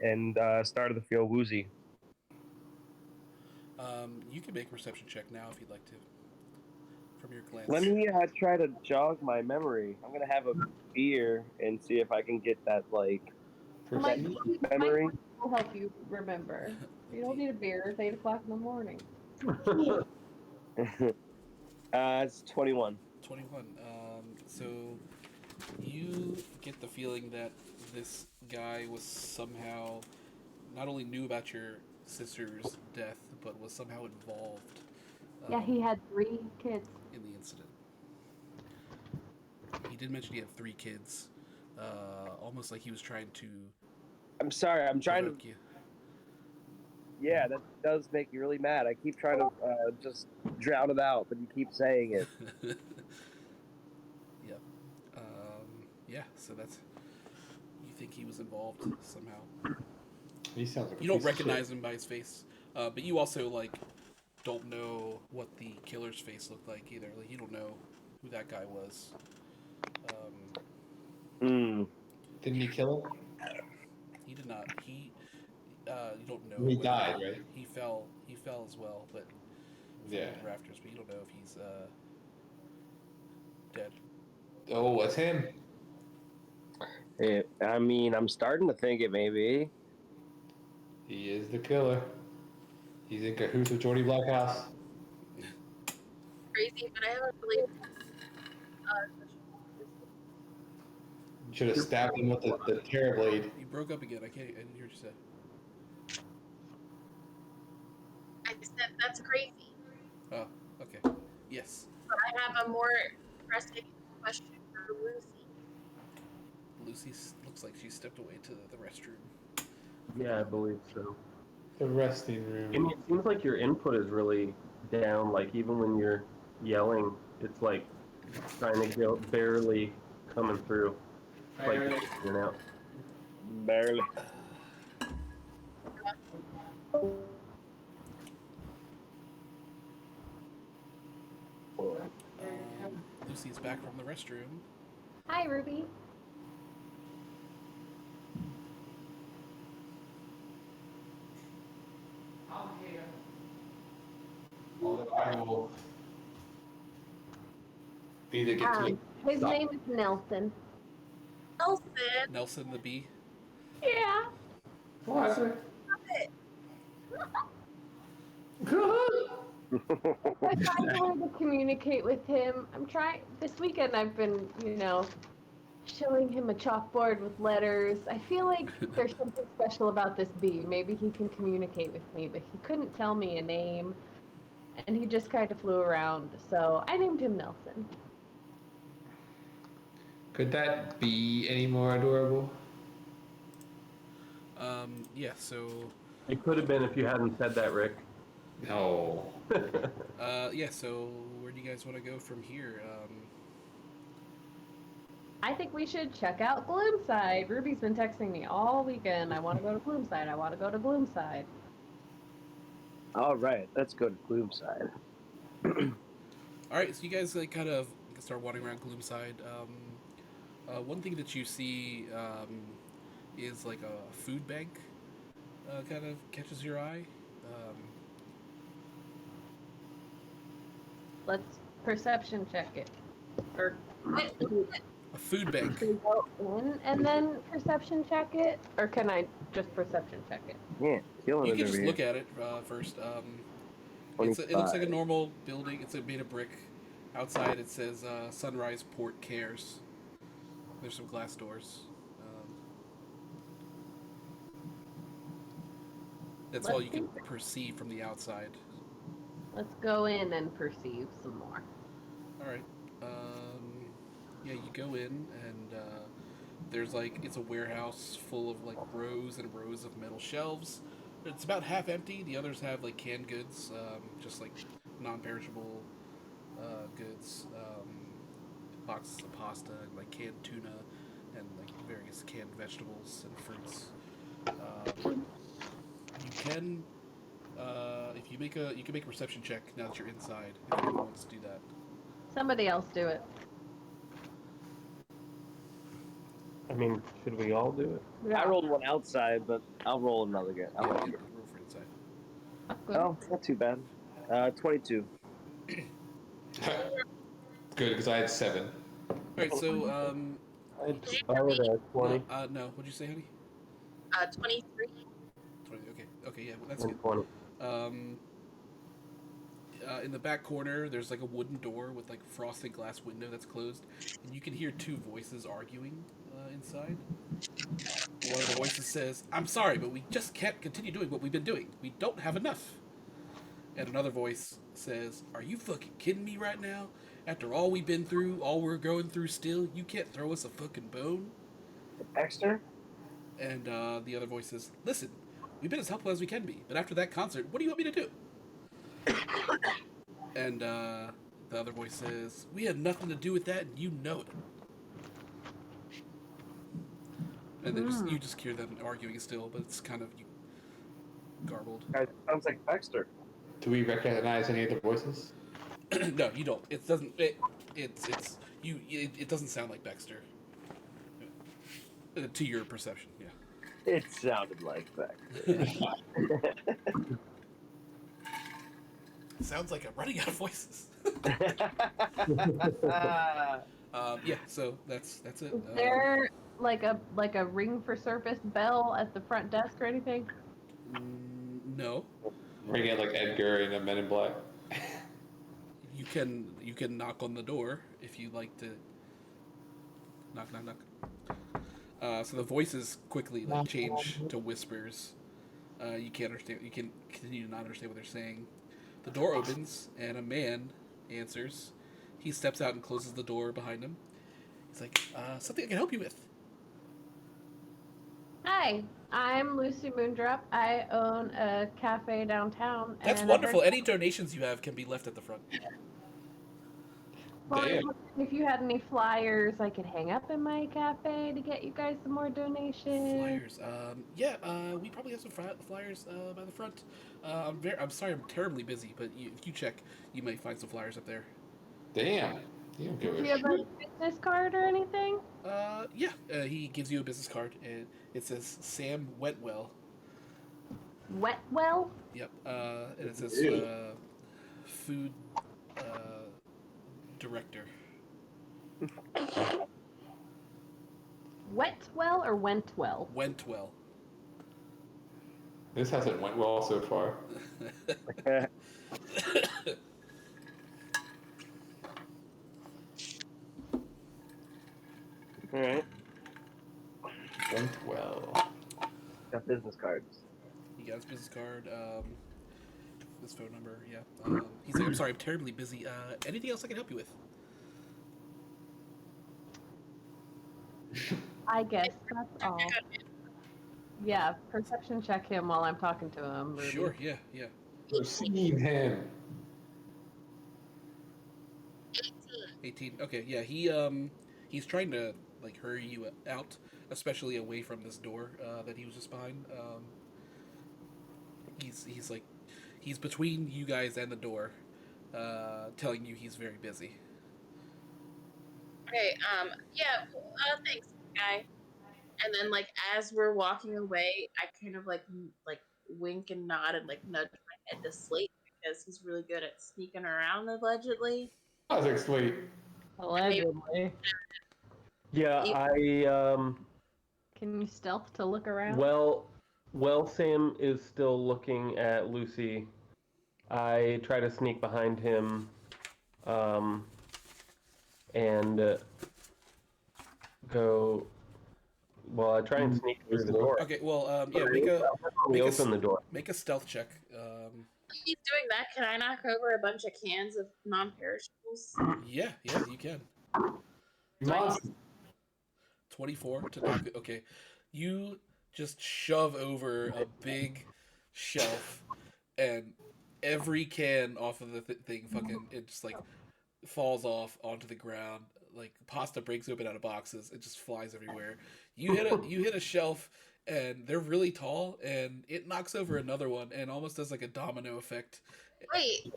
and started to feel woozy. You can make a perception check now if you'd like to, from your glance. Let me try to jog my memory. I'm gonna have a beer and see if I can get that like Mike, memory. will help you remember. You don't need a beer. It's 8 o'clock in the morning. It's 21. 21. So you get the feeling that this guy was somehow not only knew about your sister's death, but was somehow involved. Yeah, he had 3 kids. In the incident. He did mention he had 3 kids. Almost like he was trying to. I'm sorry. I'm trying to. You. Yeah, that does make me really mad. I keep trying to just drown it out, but you keep saying it. Yep. Yeah. So that's. You think he was involved somehow? He sounds like you don't recognize him by his face, but you also like don't know what the killer's face looked like either. Like you don't know who that guy was. Didn't he kill him? He did not. You don't know. He died, right? He fell. He fell as well, but Yeah. The rafters. But you don't know if he's dead. Oh, it's him. I mean, I'm starting to think it may be. He is the killer. He's in cahoots with Jordy Blackhouse. Crazy, but I haven't really. You should have stabbed him with the terror blade. You broke up again. I didn't hear what you said. I said that's crazy. Oh, okay. Yes. But I have a more pressing question for Lucy. Lucy looks like she stepped away to the restroom. Yeah, I believe so. The resting room. I mean, it seems like your input is really down. Like even when you're yelling, it's like trying to get barely coming through. It's like in and out. Barely. Lucy's back from the restroom. Hi, Ruby. I will be the get to His name is Nelson. Nelson the bee. Yeah. Why is it? I'm trying to communicate with him. This weekend I've been, showing him a chalkboard with letters. I feel like there's something special about this bee. Maybe he can communicate with me, but he couldn't tell me a name. And he just kind of flew around. So I named him Nelson. Could that be any more adorable? Yeah, so... It could have been if you hadn't said that, Rick. No. Yeah, so where do you guys want to go from here? I think we should check out Gloomside. Ruby's been texting me all weekend. I want to go to Gloomside. I want to go to Gloomside. All right, let's go to Gloomside. Alright, so you guys kind of start wandering around Gloomside. One thing that you see is like a food bank kind of catches your eye. Let's perception check it. Or A food bank. go in and then perception check it? Or can I just perception check it? Yeah, killing You it can over just here. look at it first. It looks like a normal building. It's made of brick. Outside it says Sunrise Port Cares. There's some glass doors. That's all Let's you see. can perceive from the outside. Let's go in and perceive some more. All right. Yeah, you go in and there's like it's a warehouse full of like rows and rows of metal shelves. It's about half empty. The others have like canned goods, just like non-perishable goods, boxes of pasta and like canned tuna and like various canned vegetables and fruits. You can if you can make a perception check now that you're inside if anyone wants to do that. Somebody else do it. I mean, should we all do it? I rolled one outside, but I'll roll another again. I'll Yeah, roll yeah, again. roll for inside. Good. Oh, not too bad. 22. Good, because I had 7. All right, so I had a 20 no, what'd you say, honey? 23. 20. Okay, okay, yeah, well, that's and good. 20. Um, in the back corner, there's like a wooden door with like frosted glass window that's closed, and you can hear two voices arguing inside. One of the voices says, "I'm sorry, but we just can't continue doing what we've been doing. We don't have enough." And another voice says, "Are you fucking kidding me right now? After all we've been through, all we're going through still, you can't throw us a fucking bone?" Baxter? And the other voice says, "Listen, we've been as helpful as we can be, but after that concert, what do you want me to do?" And the other voice says, "We had nothing to do with that, and you know it." And they just you just hear them arguing still, but it's kind of garbled. Guys, sounds like Baxter. Do we recognize any of the voices? No, you don't. It doesn't. It's you. It doesn't sound like Baxter. To your perception, yeah. It sounded like Baxter. Sounds like I'm running out of voices. Yeah. So that's it. Is there like a ring for service bell at the front desk or anything? No. Ring it like Edgar in a Men in Black. You can knock on the door if you like to. Knock knock knock. So the voices quickly like change to whispers. You can't understand. You can continue to not understand what they're saying. The door opens and a man answers. He steps out and closes the door behind him. He's like, "Something I can help you with." Hi, I'm Lucy Moondrop. I own a cafe downtown. That's and wonderful. Any donations you have can be left at the front. Well, I was Damn. wondering if you had any flyers I could hang up in my cafe to get you guys some more donations. Flyers. Yeah. We probably have some flyers by the front. I'm sorry. I'm terribly busy, but if you check, you might find some flyers up there. Damn. You don't give Do a you have shit. a business card or anything? Yeah. He gives you a business card, and it says Sam Wentwell. Wetwell? Yep. And it says food director. Wetwell or Wentwell? Wentwell. This hasn't went well so far. Alright. Went well. Got business cards. He got his business card. His phone number. Yeah. He's like, "I'm sorry. I'm terribly busy. Anything else I can help you with?" I guess that's all. Yeah, perception check him while I'm talking to him. Ruby. Sure. Yeah. Yeah. We've seen him. 18. Okay, yeah, he's trying to like hurry you out, especially away from this door that he was just behind. He's like he's between you guys and the door, telling you he's very busy. Okay, yeah, thanks, guy. And then, like, as we're walking away, I kind of like wink and nod and like nudge my head to Slate because he's really good at sneaking around allegedly. I was like, sweet. Allegedly. Yeah, Can you stealth to look around? well, Sam is still looking at Lucy. I try to sneak behind him, and go. Well, I try and sneak through the door. Okay, well, yeah, We make a open the door. Make a stealth check. He's doing that. Can I knock over a bunch of cans of non-perishables? Yeah, you can. Monster. 24 to knock it. Okay. You just shove over a big shelf, and every can off of the thing fucking, it just like falls off onto the ground. Like pasta breaks open out of boxes. It just flies everywhere. You hit a shelf, and they're really tall, and it knocks over another one, and almost does like a domino effect. Wait,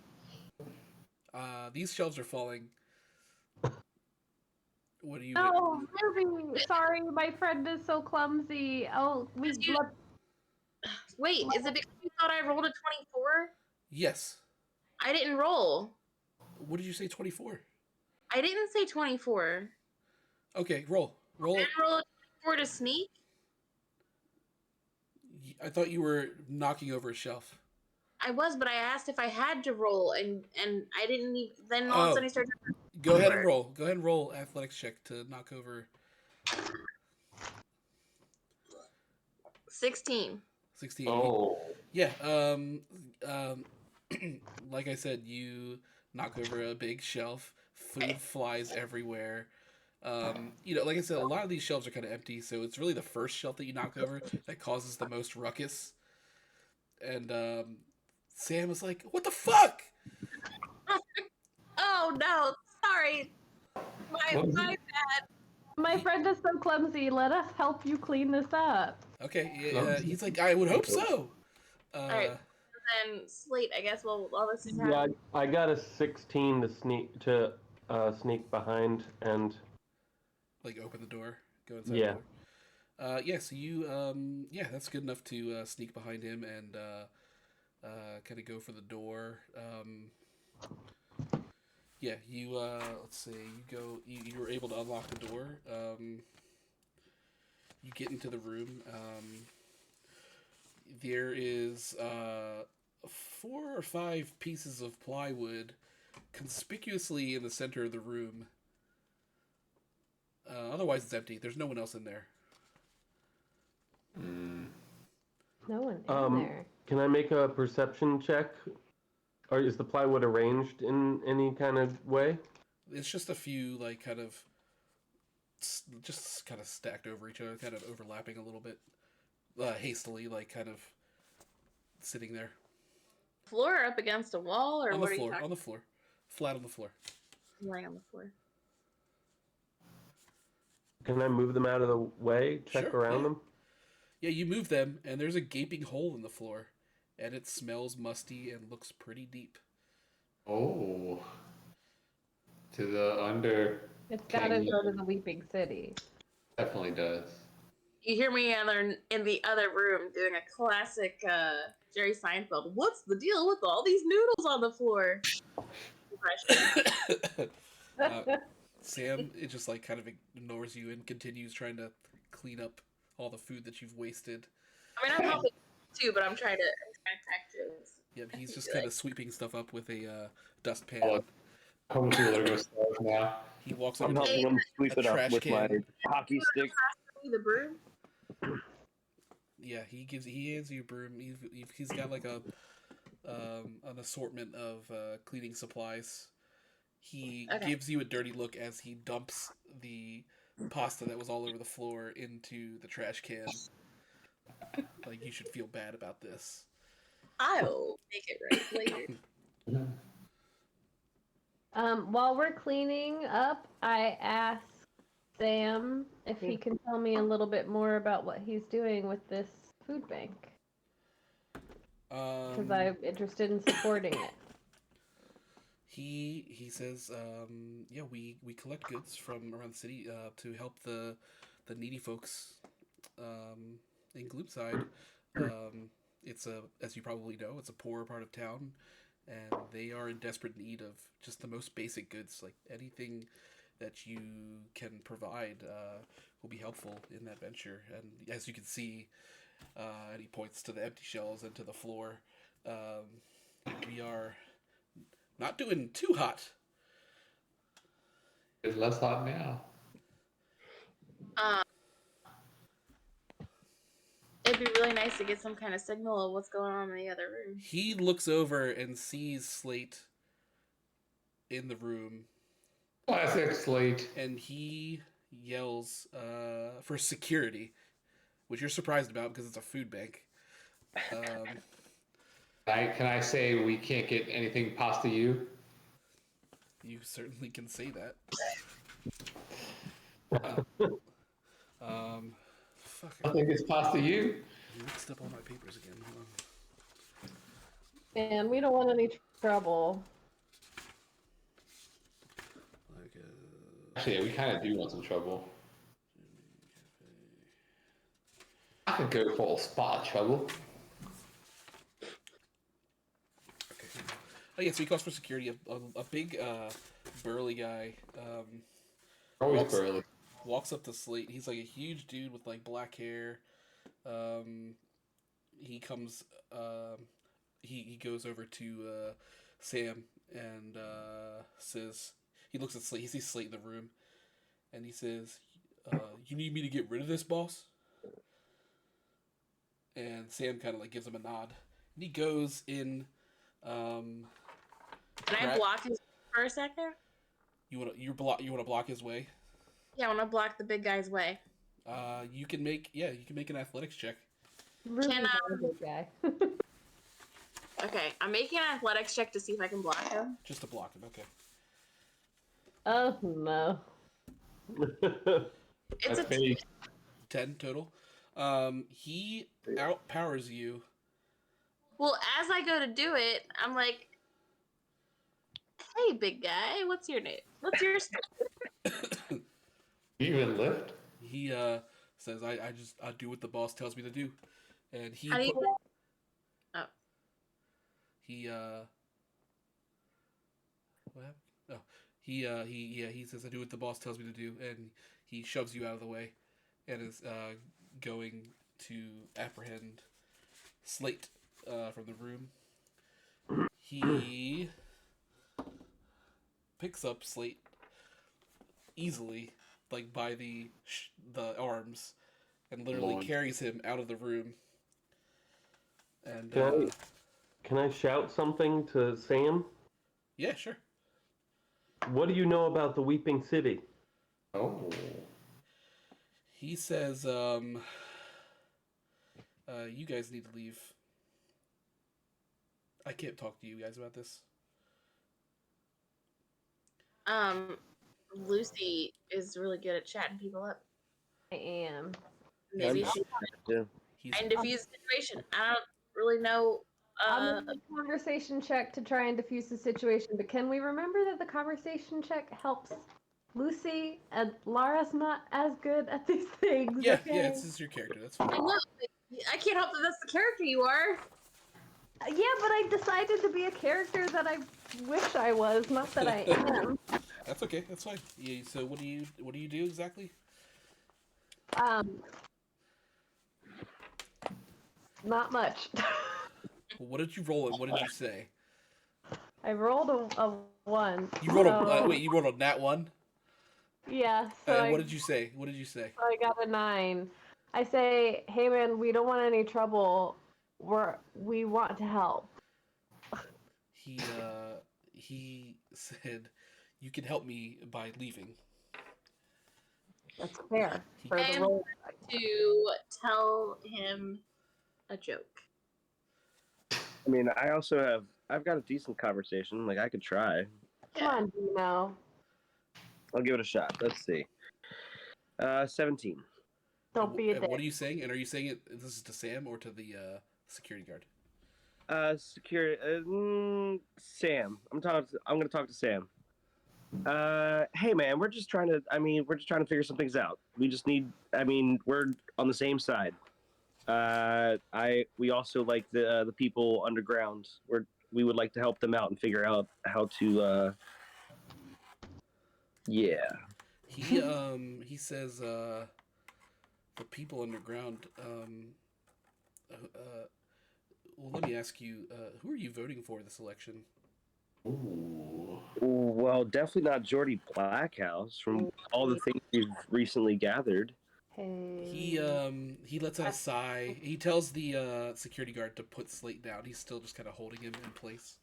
These shelves are falling. What do you? Oh, Ruby! Sorry, my friend is so clumsy. Oh, you- wait. Is it because you thought I rolled a 24? Yes. I didn't roll. What did you say? 24. I didn't say 24. Okay, roll. I didn't roll a 24 to sneak. I thought you were knocking over a shelf. I was, but I asked if I had to roll, and I didn't. Then all of a sudden I started. Go ahead and roll. Go ahead and roll athletics check to knock over 16. 16. Oh. Yeah. Like I said, you knock over a big shelf. Food flies everywhere. Like I said, a lot of these shelves are kind of empty, so it's really the first shelf that you knock over that causes the most ruckus. And Sam was like, "What the fuck?" Oh no! Sorry, my bad. My friend is so clumsy. Let us help you clean this up. Okay, he's like, "I would hope so." All right, then Slate. I guess while this is Yeah, happening. I got a 16 to sneak behind and Like open the door, go inside yeah. the door. So you that's good enough to sneak behind him and kind of go for the door. You let's see, you were able to unlock the door. You get into the room. There is 4 or 5 pieces of plywood conspicuously in the center of the room. Otherwise, it's empty. There's no one else in there. No one in there. Can I make a perception check? Or is the plywood arranged in any kind of way? It's just a few, like, kind of, just kind of stacked over each other, kind of overlapping a little bit, hastily, like, kind of sitting there. Floor up against a wall, or On the what are you floor, talking? on the floor. Flat on the floor. Lying on the floor. Can I move them out of the way? Check Sure, around yeah. them? Yeah, you move them, and there's a gaping hole in the floor, and it smells musty and looks pretty deep. Oh. To the under. It's gotta go to the Weeping City. Definitely does. You hear me in the other room doing a classic Jerry Seinfeld. What's the deal with all these noodles on the floor? Sam, it just like kind of ignores you and continues trying to clean up all the food that you've wasted. I mean, I'm helping too, but I'm trying to attack Joe's. Yep, he's just kind of sweeping stuff up with a dustpan. Oh, home tool goes now. He walks I'm over to helping him sweep a it up trash with my can. hockey stick. The broom. Yeah, he hands you a broom. He's got like an assortment of cleaning supplies. He gives you a dirty look as he dumps the pasta that was all over the floor into the trash can. Like, you should feel bad about this. I'll make it right later. While we're cleaning up, I asked Sam if he can tell me a little bit more about what he's doing with this food bank. Because I'm interested in supporting it. He says, we collect goods from around the city to help the needy folks in Gloomside. It's as you probably know, it's a poorer part of town, and they are in desperate need of just the most basic goods. Like anything that you can provide will be helpful in that venture. And as you can see, and he points to the empty shelves and to the floor, we are not doing too hot. It's less hot now. it'd be really nice to get some kind of signal of what's going on in the other room. He looks over and sees Slate in the room, Classic Slate. and he yells for security, which you're surprised about because it's a food bank. Can I say we can't get anything pasta you? You certainly can say that. Fuck. I think it's pasta you. I mixed up all my papers again. Hold on. And we don't want any trouble. Like, Actually, we kind of do want some trouble. I could go full spot trouble. okay. Oh yeah, so he calls for security. A big burly guy Always Walks- burly. walks up to Slate. He's like a huge dude with like black hair. He comes. He goes over to Sam and says, he looks at Slate. He sees Slate in the room, and he says, "You need me to get rid of this, boss?" And Sam kind of like gives him a nod. And he goes in. Can I Right. block his for a second? You want to block his way. Yeah, I want to block the big guy's way. You can make an athletics check. Ruby's Can, not a good guy. Okay, I'm making an athletics check to see if I can block him. Just to block him, okay. Oh no. It's a Big. 10 total. He outpowers you. well. As I go to do it, I'm like, "Hey, big guy, what's your name? What's your?" You even lift? He says, I do what the boss tells me to do. And he How do you? put- Oh, he what happened? Oh, he says, I do what the boss tells me to do, and he shoves you out of the way and is going to apprehend Slate from the room. He picks up Slate easily, like by the arms, and literally Lord. carries him out of the room. And Can I shout something to Sam? yeah, sure. What do you know about the Weeping City? Oh. He says, you guys need to leave. I can't talk to you guys about this. Lucy is really good at chatting people up. I am. Maybe I'm- she Yeah. He's can diffuse the situation. I don't really know. I'm gonna do a conversation check to try and diffuse the situation, but can we remember that the conversation check helps Lucy and Lara's not as good at these things? yeah, okay? yeah. This is your character. That's I fine. know. I can't help that that's the character you are. Yeah, but I decided to be a character that I wish I was, not that I am. That's okay. That's fine. Yeah, so what do you do exactly? Not much. Well, what did you roll and what did you say? I rolled a 1. You rolled so- you rolled a nat 1. Yeah, so And what did you say? What did you say? I got a 9. I say, hey man, we don't want any trouble. We want to help. He said, "You can help me by leaving." That's fair. He- For the And- role. To tell him a joke. I mean, I've got a decent conversation. Like I could try. Come on, Dino. I'll give it a shot. Let's see. 17. Don't be a And dick. what are you saying? And are you saying it? This is to Sam or to the security guard? Security. Sam. I'm gonna talk to Sam. Hey man, we're just trying to figure some things out. We just need. I mean, we're on the same side. We also like the people underground. We would like to help them out and figure out how to. Yeah. He says the people underground. Well, let me ask you, who are you voting for this election? Ooh. Well, definitely not Jordy Blackhouse from all the things we've recently gathered. Hey. He lets out a sigh. He tells the security guard to put Slate down. He's still just kind of holding him in place.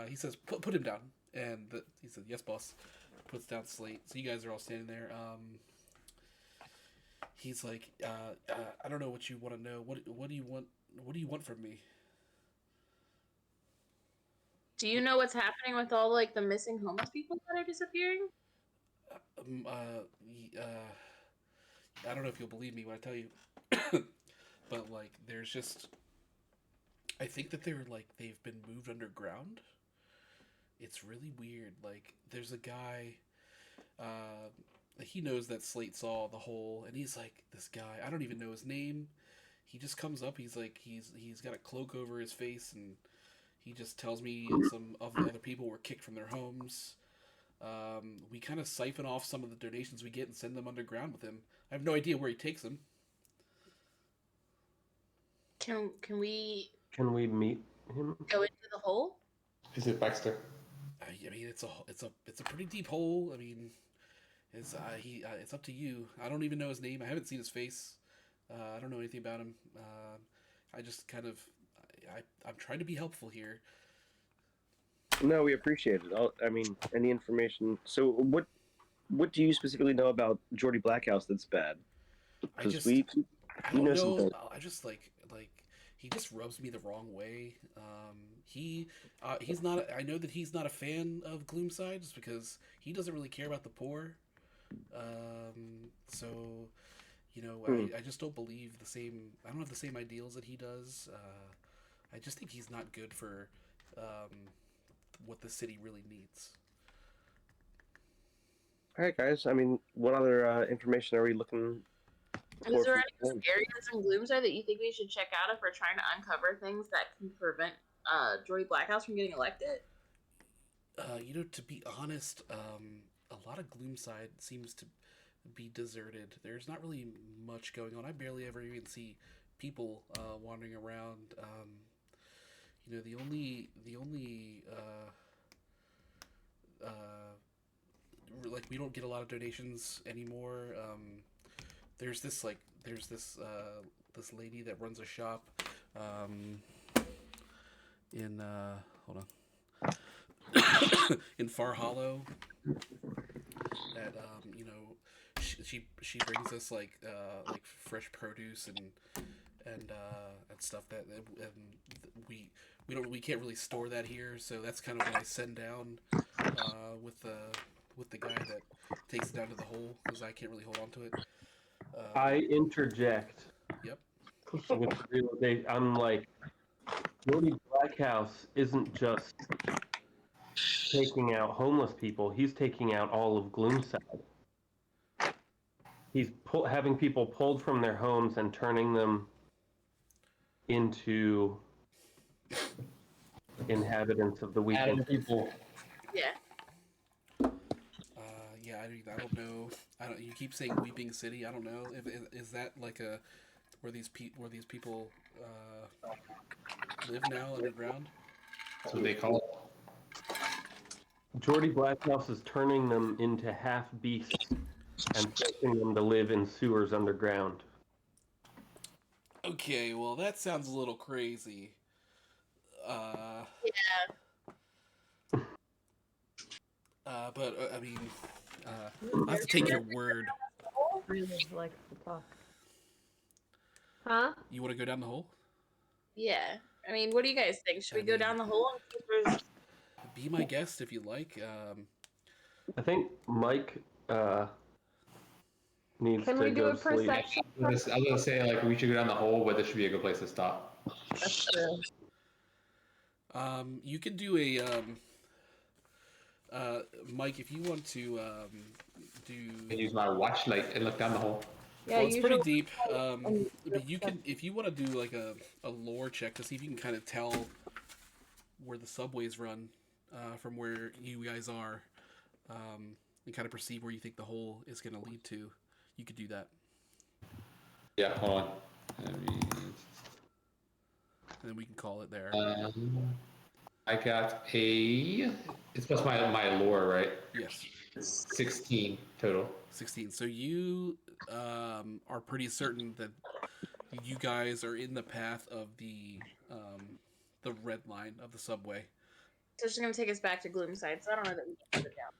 He says, "Put him down," and he said, "Yes, boss." Puts down Slate. So you guys are all standing there. He's like, "I don't know what you want to know. What do you want? What do you want from me?" Do you know what's happening with all like the missing homeless people that are disappearing? Um, uh, I don't know if you'll believe me when I tell you, but like, there's just, I think that they've been moved underground. It's really weird. Like, there's a guy, uh, he knows that Slate saw the hole, and he's like, this guy, I don't even know his name. He just comes up. He's like, he's got a cloak over his face, and he just tells me some of the other people were kicked from their homes. We kind of siphon off some of the donations we get and send them underground with him. I have no idea where he takes them. Can we Can we meet him? go into the hole? Is it Baxter? I mean, it's a pretty deep hole. I mean, it's up to you. I don't even know his name. I haven't seen his face. I don't know anything about him. I just kind of I'm trying to be helpful here. No, we appreciate it. I mean, any information. So, what do you specifically know about Jordy Blackhouse that's bad? I Because just I we don't know some know. things. I just like he just rubs me the wrong way. He's not. I know that he's not a fan of Gloomside just because he doesn't really care about the poor. So Hmm. I just don't believe the same. I don't have the same ideals that he does. I just think he's not good for what the city really needs. All right, guys. I mean, what other information are we looking Is for there from any him? areas in Gloomside that you think we should check out if we're trying to uncover things that can prevent Jory Blackhouse from getting elected? To be honest, a lot of Gloomside seems to be deserted. There's not really much going on. I barely ever even see people wandering around. Like we don't get a lot of donations anymore. There's this like there's this lady that runs a shop um, in hold on in Far Hollow that she brings us like fresh produce and stuff and we can't really store that here, so that's kind of what I send down with the guy that takes it down to the hole because I can't really hold on to it. I interject Yep. with realization. I'm like, Jody Blackhouse isn't just taking out homeless people; he's taking out all of Gloomside. He's having people pulled from their homes and turning them into inhabitants of the weekend. Adding people. Yeah. Yeah, I don't know. I don't. You keep saying Weeping City. I don't know. Is that like a where these people live now underground? That's what they call it. Jordy Blackhouse is turning them into half beasts and forcing them to live in sewers underground. Okay, well that sounds a little crazy. Uh, Yeah. but I mean, I have to take your word. Really likes to talk. Huh? You want to go down the hole? Yeah. I mean, what do you guys think? Should we I go mean- down the hole and see if there's Be my guest if you like. I think Mike needs Can to we do go a sleep. perception? I was gonna say like we should go down the hole, but this should be a good place to stop. That's true. You can do a Mike if you want to And use my watch light and look down the hole. Yeah, well, it's pretty usually- deep. But you can, if you want to do like a lore check to see if you can kind of tell where the subways run from where you guys are, and kind of perceive where you think the hole is going to lead to, you could do that. Yeah, hold on. And then we can call it there. I got a. It's plus my lore, right? Yes, 16 total. 16. So you are pretty certain that you guys are in the path of the red line of the subway. So she's gonna take us back to Gloomside. So I don't know that we can put it down.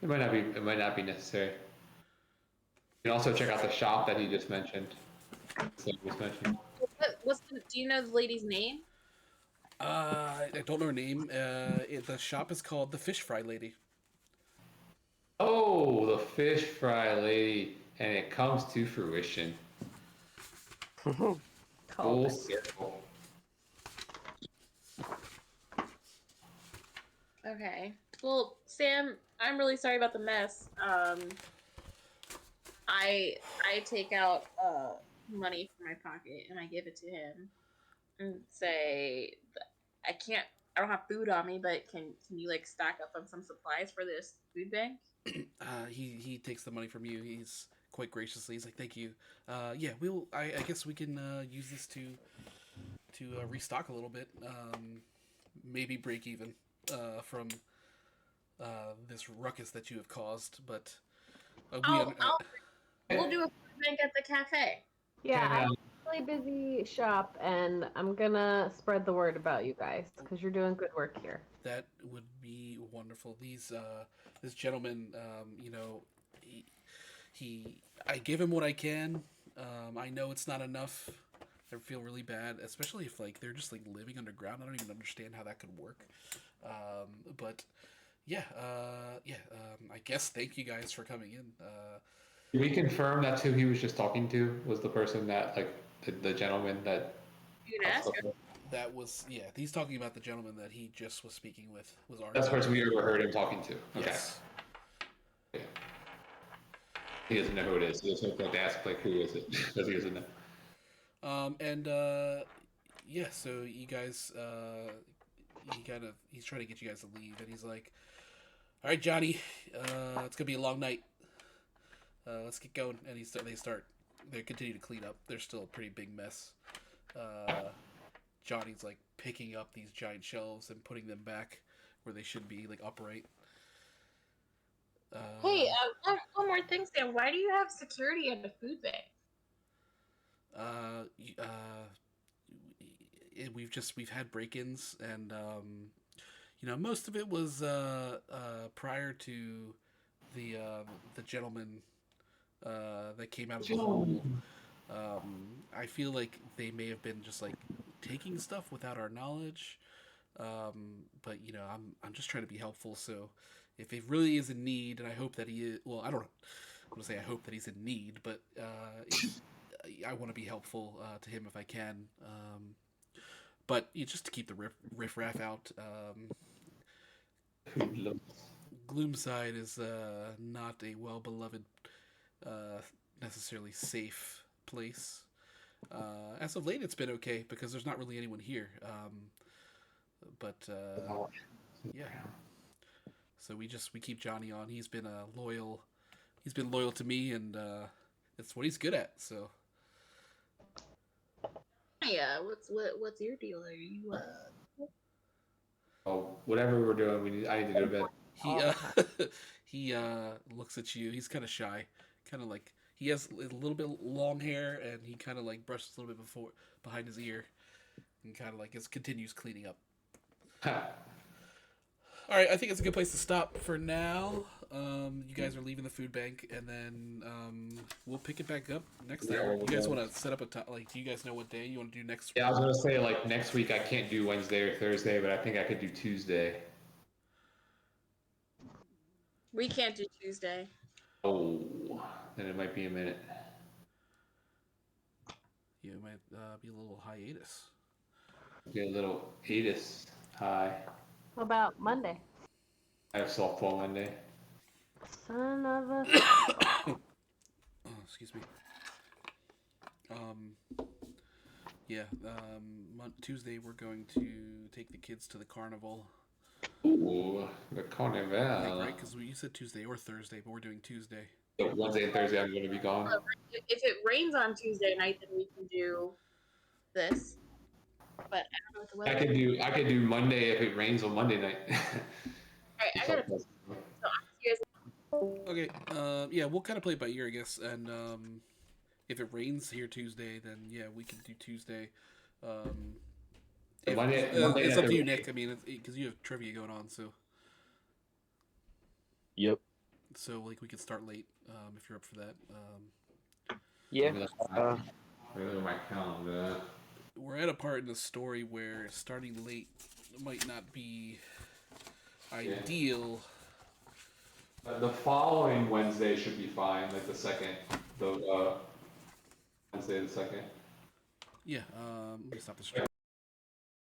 It might not be. It might not be necessary. You can also check out the shop that he just mentioned. So he just mentioned. Do you know the lady's name? I don't know her name. The shop is called the Fish Fry Lady. Oh, the fish fry lady, and it comes to fruition. Called Full it. circle. Okay. Well, Sam, I'm really sorry about the mess. I take out money from my pocket and I give it to him and say, I don't have food on me, but can you like stock up on some supplies for this food bank? He takes the money from you. He's quite graciously. He's like, "Thank you. Yeah, we'll. I guess we can use this to restock a little bit. Maybe break even from this ruckus that you have caused. But We'll do a food bank at the cafe. Yeah, Can, I'm a really busy shop, and I'm gonna spread the word about you guys because you're doing good work here. That would be wonderful. This gentleman, I give him what I can. I know it's not enough. I feel really bad, especially if like they're just like living underground. I don't even understand how that could work. But yeah, I guess thank you guys for coming in. can we confirm that's who he was just talking to? Was the person that like the gentleman that? You can ask her. That was he's talking about the gentleman that he just was speaking with. Was our That's the person we ever heard him talking to. Okay. Yes. Yeah. He doesn't know who it is. He doesn't have to ask like who is it because he doesn't know. So you guys, he's trying to get you guys to leave, and he's like, "All right, Johnny, it's gonna be a long night. Let's get going." And they continue to clean up. They're still a pretty big mess. Johnny's like picking up these giant shelves and putting them back where they should be, like upright. Hey, one more thing, Sam. Why do you have security at the food bank? We've had break-ins, and most of it was prior to the gentleman that came out of the hole. I feel like they may have been just like taking stuff without our knowledge. But I'm just trying to be helpful. So if it really is in need, and I hope that he is, well, I don't know. I'm gonna say I hope that he's in need, but I want to be helpful to him if I can. But just to keep the riff-raff out. Gloomside is not a well-beloved, necessarily safe place. As of late, it's been okay because there's not really anyone here. Yeah. So we keep Johnny on. He's been loyal. He's been loyal to me, and it's what he's good at. So. Yeah, what's your deal? Are you Oh, whatever we're doing, I need to go to bed. He looks at you. He's kind of shy, kind of like he has a little bit long hair, and he kind of like brushes a little bit behind his ear, and kind of like continues cleaning up. All right, I think it's a good place to stop for now. You guys are leaving the food bank, and then we'll pick it back up next time. You guys want to set up a time? Like, do you guys know what day you want to do next week? Yeah, I was gonna say like next week I can't do Wednesday or Thursday, but I think I could do Tuesday. We can't do Tuesday. Oh, then it might be a minute. Yeah, it might be a little hiatus. Be a little hiatus. Hi. What about Monday? I have softball Monday. Son of a. Oh, excuse me. Tuesday we're going to take the kids to the carnival. Ooh, the carnival. Right, because you said Tuesday or Thursday, but we're doing Tuesday. So Wednesday and Thursday I'm going to be gone. If it rains on Tuesday night, then we can do this. But I don't know what the weather. I could do Monday if it rains on Monday night. Alright, I gotta. So I'll see you guys. Okay. Yeah, we'll kind of play it by ear, I guess. And if it rains here Tuesday, then yeah, we can do Tuesday. If, Monday it's at up the to you, rate. Nick. I mean, because you have trivia going on, so Yep. like we could start late if you're up for that. Yeah. Look at my calendar. We're at a part in the story where starting late might not be ideal. The following Wednesday should be fine, like the second, the Wednesday the second. Yeah. Let me stop the stream.